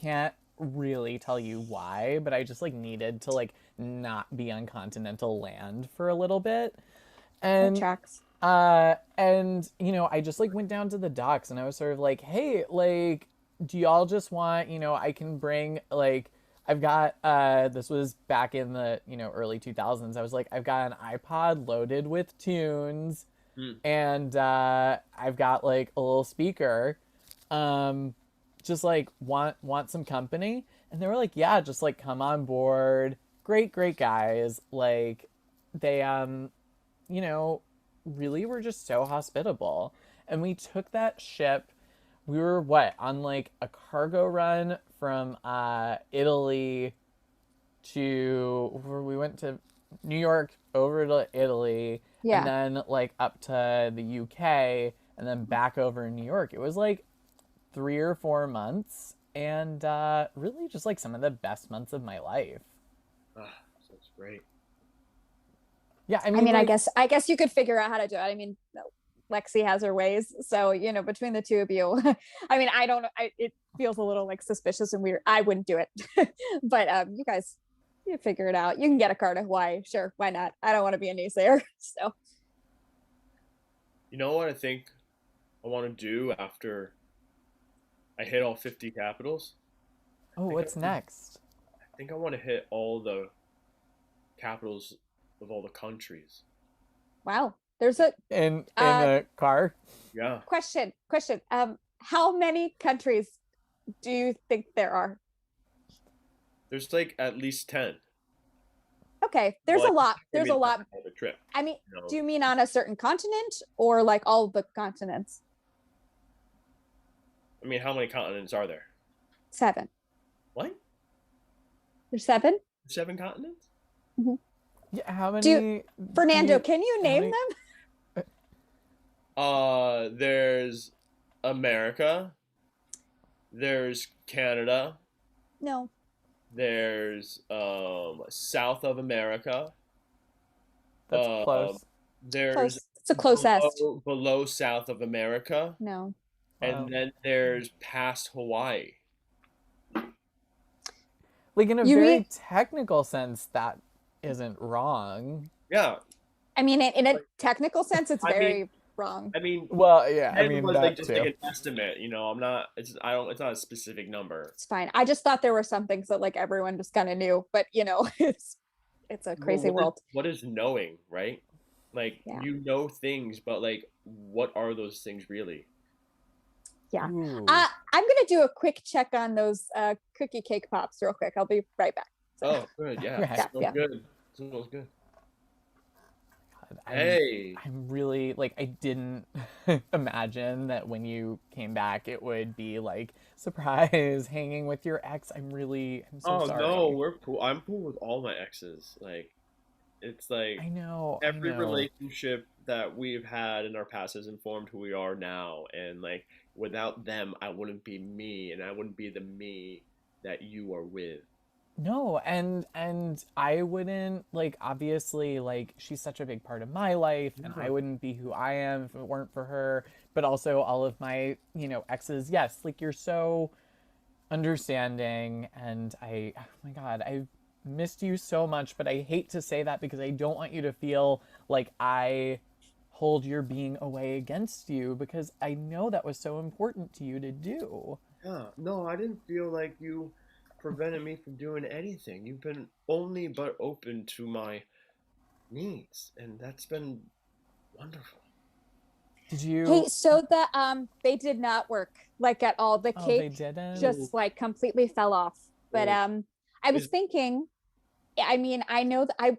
can't really tell you why, but I just like needed to like not be on continental land for a little bit. And tracks. And I just like went down to the docks and I was sort of like, hey, like, do y'all just want, I can bring like, I've got, this was back in the, early 2000s. I was like, I've got an iPod loaded with tunes and I've got like a little speaker, just like want some company. And they were like, yeah, just like come on board. Great guys. Like they, really were just so hospitable. And we took that ship. We were on like a cargo run from Italy to, we went to New York over to Italy, Yeah. and then like up to the UK, and then back over in New York. It was like 3 or 4 months, and really just like some of the best months of my life. That's great. Yeah, I mean, like, I guess you could figure out how to do it. I mean, Lexi has her ways, so between the two of you, I mean, I don't know. It feels a little like suspicious and weird. I wouldn't do it, but you guys, you figure it out. You can get a car to Hawaii, sure, why not? I don't want to be a naysayer, so. You know what I think I want to do after I hit all 50 capitals? Oh, what's next? I think I want to hit all the capitals of all the countries. Wow, there's a in the car. Yeah. Question. How many countries do you think there are? There's like at least 10. Okay, there's a lot. There's a lot. A trip. I mean, do you mean on a certain continent or like all the continents? I mean, how many continents are there? 7. What? There's 7? 7 continents? Mm-hmm. Yeah, how many? Fernando, can you name them? There's America. There's Canada. No. There's South of America. That's close. There's close. It's a close ask. Below South of America. No. And then there's past Hawaii. Like in a very technical sense, that isn't wrong. Yeah. I mean, in a technical sense, it's very wrong. I mean, well, yeah. I mean, was that like just too. like an estimate. I'm not. It's not a specific number. It's fine. I just thought there were some things that like everyone just kind of knew, but it's a crazy world. What is knowing, right? Like you know things, but like, what are those things really? Yeah. I'm gonna do a quick check on those cookie cake pops real quick. I'll be right back. So. Oh, good. Yeah. Smells good. Smells good. I'm really like, I didn't imagine that when you came back it would be like surprise hanging with your ex. I'm so sorry. No, we're cool. I'm cool with all my exes. Like, it's like I know every relationship that we've had in our past has informed who we are now, and like without them I wouldn't be me, and I wouldn't be the me that you are with. No, and I wouldn't, like, obviously, like, she's such a big part of my life, and I wouldn't be who I am if it weren't for her, but also all of my, exes, yes, like, you're so understanding, and oh my God, I've missed you so much, but I hate to say that because I don't want you to feel like I hold your being away against you, because I know that was so important to you to do. Yeah, no, I didn't feel like you prevented me from doing anything. You've been only but open to my needs, and that's been wonderful. Did you? Hey, so they did not work like at all. The cake just like completely fell off. But I was thinking, I mean, I know that I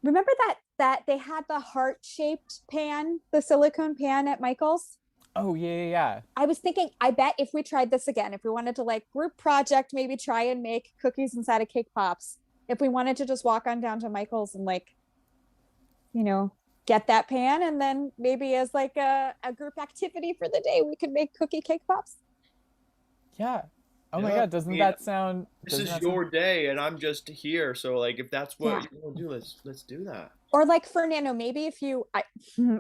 remember that they had the heart-shaped pan, the silicone pan at Michael's. Oh, yeah. I was thinking, I bet if we tried this again, if we wanted to like group project, maybe try and make cookies inside of cake pops, if we wanted to just walk on down to Michael's and like, get that pan, and then maybe as like a group activity for the day, we could make cookie cake pops. Yeah. Oh my God, doesn't that sound... This is your day, and I'm just here, so like, if that's what you want to do, let's do that. Or like, Fernando, maybe if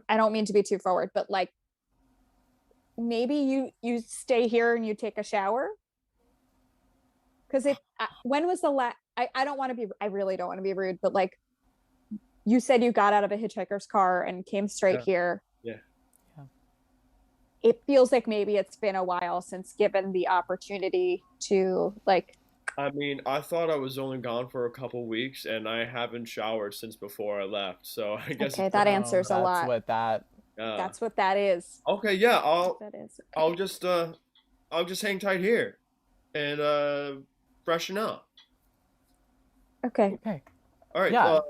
I don't mean to be too forward, but like, maybe you stay here and you take a shower, because when was the last I really don't want to be rude, but like, you said you got out of a hitchhiker's car and came straight here. Yeah. It feels like maybe it's been a while since given the opportunity to like. I mean, I thought I was only gone for a couple weeks, and I haven't showered since before I left, so I guess that answers a lot. That's what that is. Okay, yeah, I'll just hang tight here and freshen up. Okay. All right. Yeah.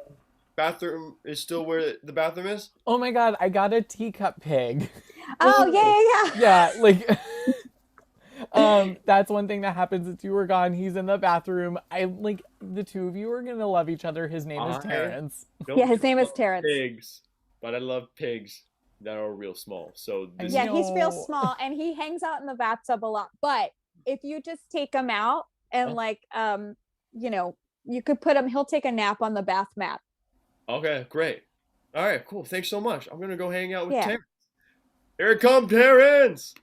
Bathroom is still where the bathroom is? Oh my God, I got a teacup pig. Oh, yeah. Yeah, like That's one thing that happens since you were gone. He's in the bathroom. I like the two of you are gonna love each other. His name is Terrence. Yeah, his name is Terrence. Pigs, but I love pigs that are real small. So this Yeah, he's real small and he hangs out in the bathtub a lot. But if you just take him out and you know, you could put him, he'll take a nap on the bath mat. Okay, great. All right, cool. Thanks so much. I'm gonna go hang out with Terrence. Here come Terrence.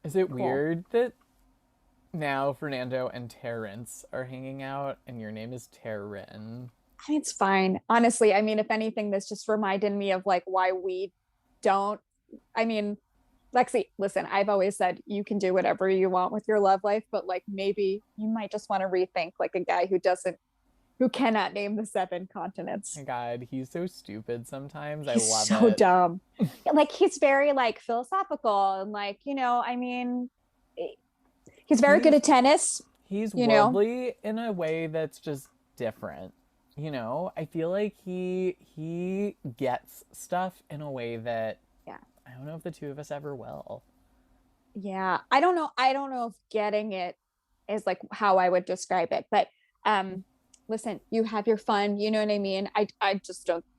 Is it weird that now Fernando and Terrence are hanging out and your name is Terran? I mean, it's fine. Honestly, I mean, if anything, this just reminded me of like why we don't, I mean, Lexi, listen, I've always said you can do whatever you want with your love life, but like maybe you might just want to rethink like a guy who cannot name the 7 continents. Oh my God, he's so stupid sometimes. I He's love so it. dumb. Like he's very like philosophical and like, you know, I mean, he's very good at tennis. He's you worldly in a way that's just different. You know, I feel like he gets stuff in a way that I don't know if the two of us ever will. Yeah, I don't know if getting it is like how I would describe it, but listen, you have your fun, you know what I mean? I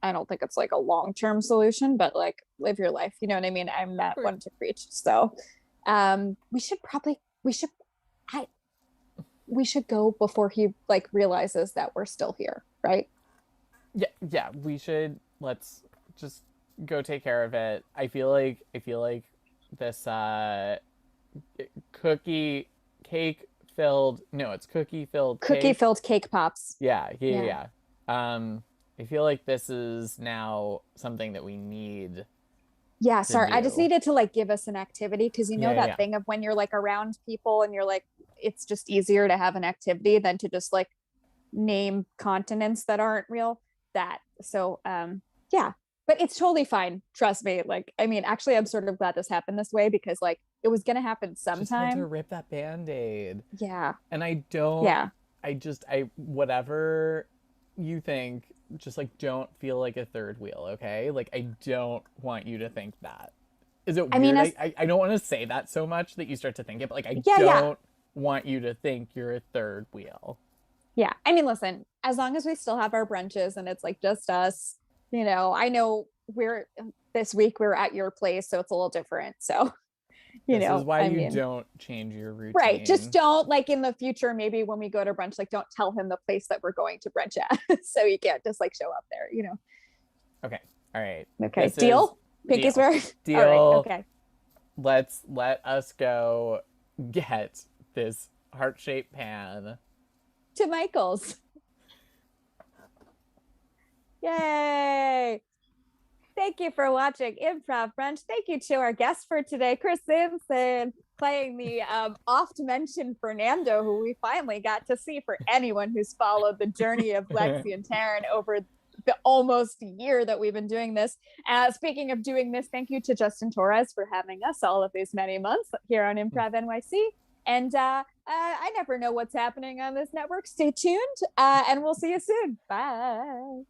don't think it's like a long-term solution, but like live your life, you know what I mean? I'm not one to preach. So we should go before he like realizes that we're still here, right? Yeah, we should. Let's just go take care of it. I feel like this cookie filled cake pops. Yeah. I feel like this is now something that we need. Yeah, sorry. do. I just needed to like give us an activity because you know that thing of when you're like around people and you're like, it's just easier to have an activity than to just like name continents that aren't real. So yeah, but it's totally fine. Trust me. Like, I mean, actually, I'm sort of glad this happened this way because like it was gonna happen Just had sometime. to rip that Band-Aid. Yeah. And I don't. Yeah. I whatever you think, just like don't feel like a third wheel, okay? Like I don't want you to think that. Is it weird? I mean, I don't want to say that so much that you start to think it, but like I Yeah, yeah. don't want you to think you're a third wheel. Yeah. I mean, listen, as long as we still have our brunches and it's like just us, you know, I know this week we're at your place, so it's a little different. So, you This know, is why I you mean, don't change your routine. right. Just don't like in the future, maybe when we go to brunch, like don't tell him the place that we're going to brunch at. So he can't just like show up there, you know? Okay. All right. Okay. This Deal? is- Pinky's deal. word? Deal. All right. Okay. Let us go get this heart-shaped pan. To Michael's. Yay. Thank you for watching Improv Brunch. Thank you to our guest for today, Chris Simpson, playing the oft-mentioned Fernando, who we finally got to see for anyone who's followed the journey of Lexi and Taryn over the almost year that we've been doing this. Speaking of doing this, thank you to Justin Torres for having us all of these many months here on Improv NYC. And I never know what's happening on this network. Stay tuned, and we'll see you soon. Bye.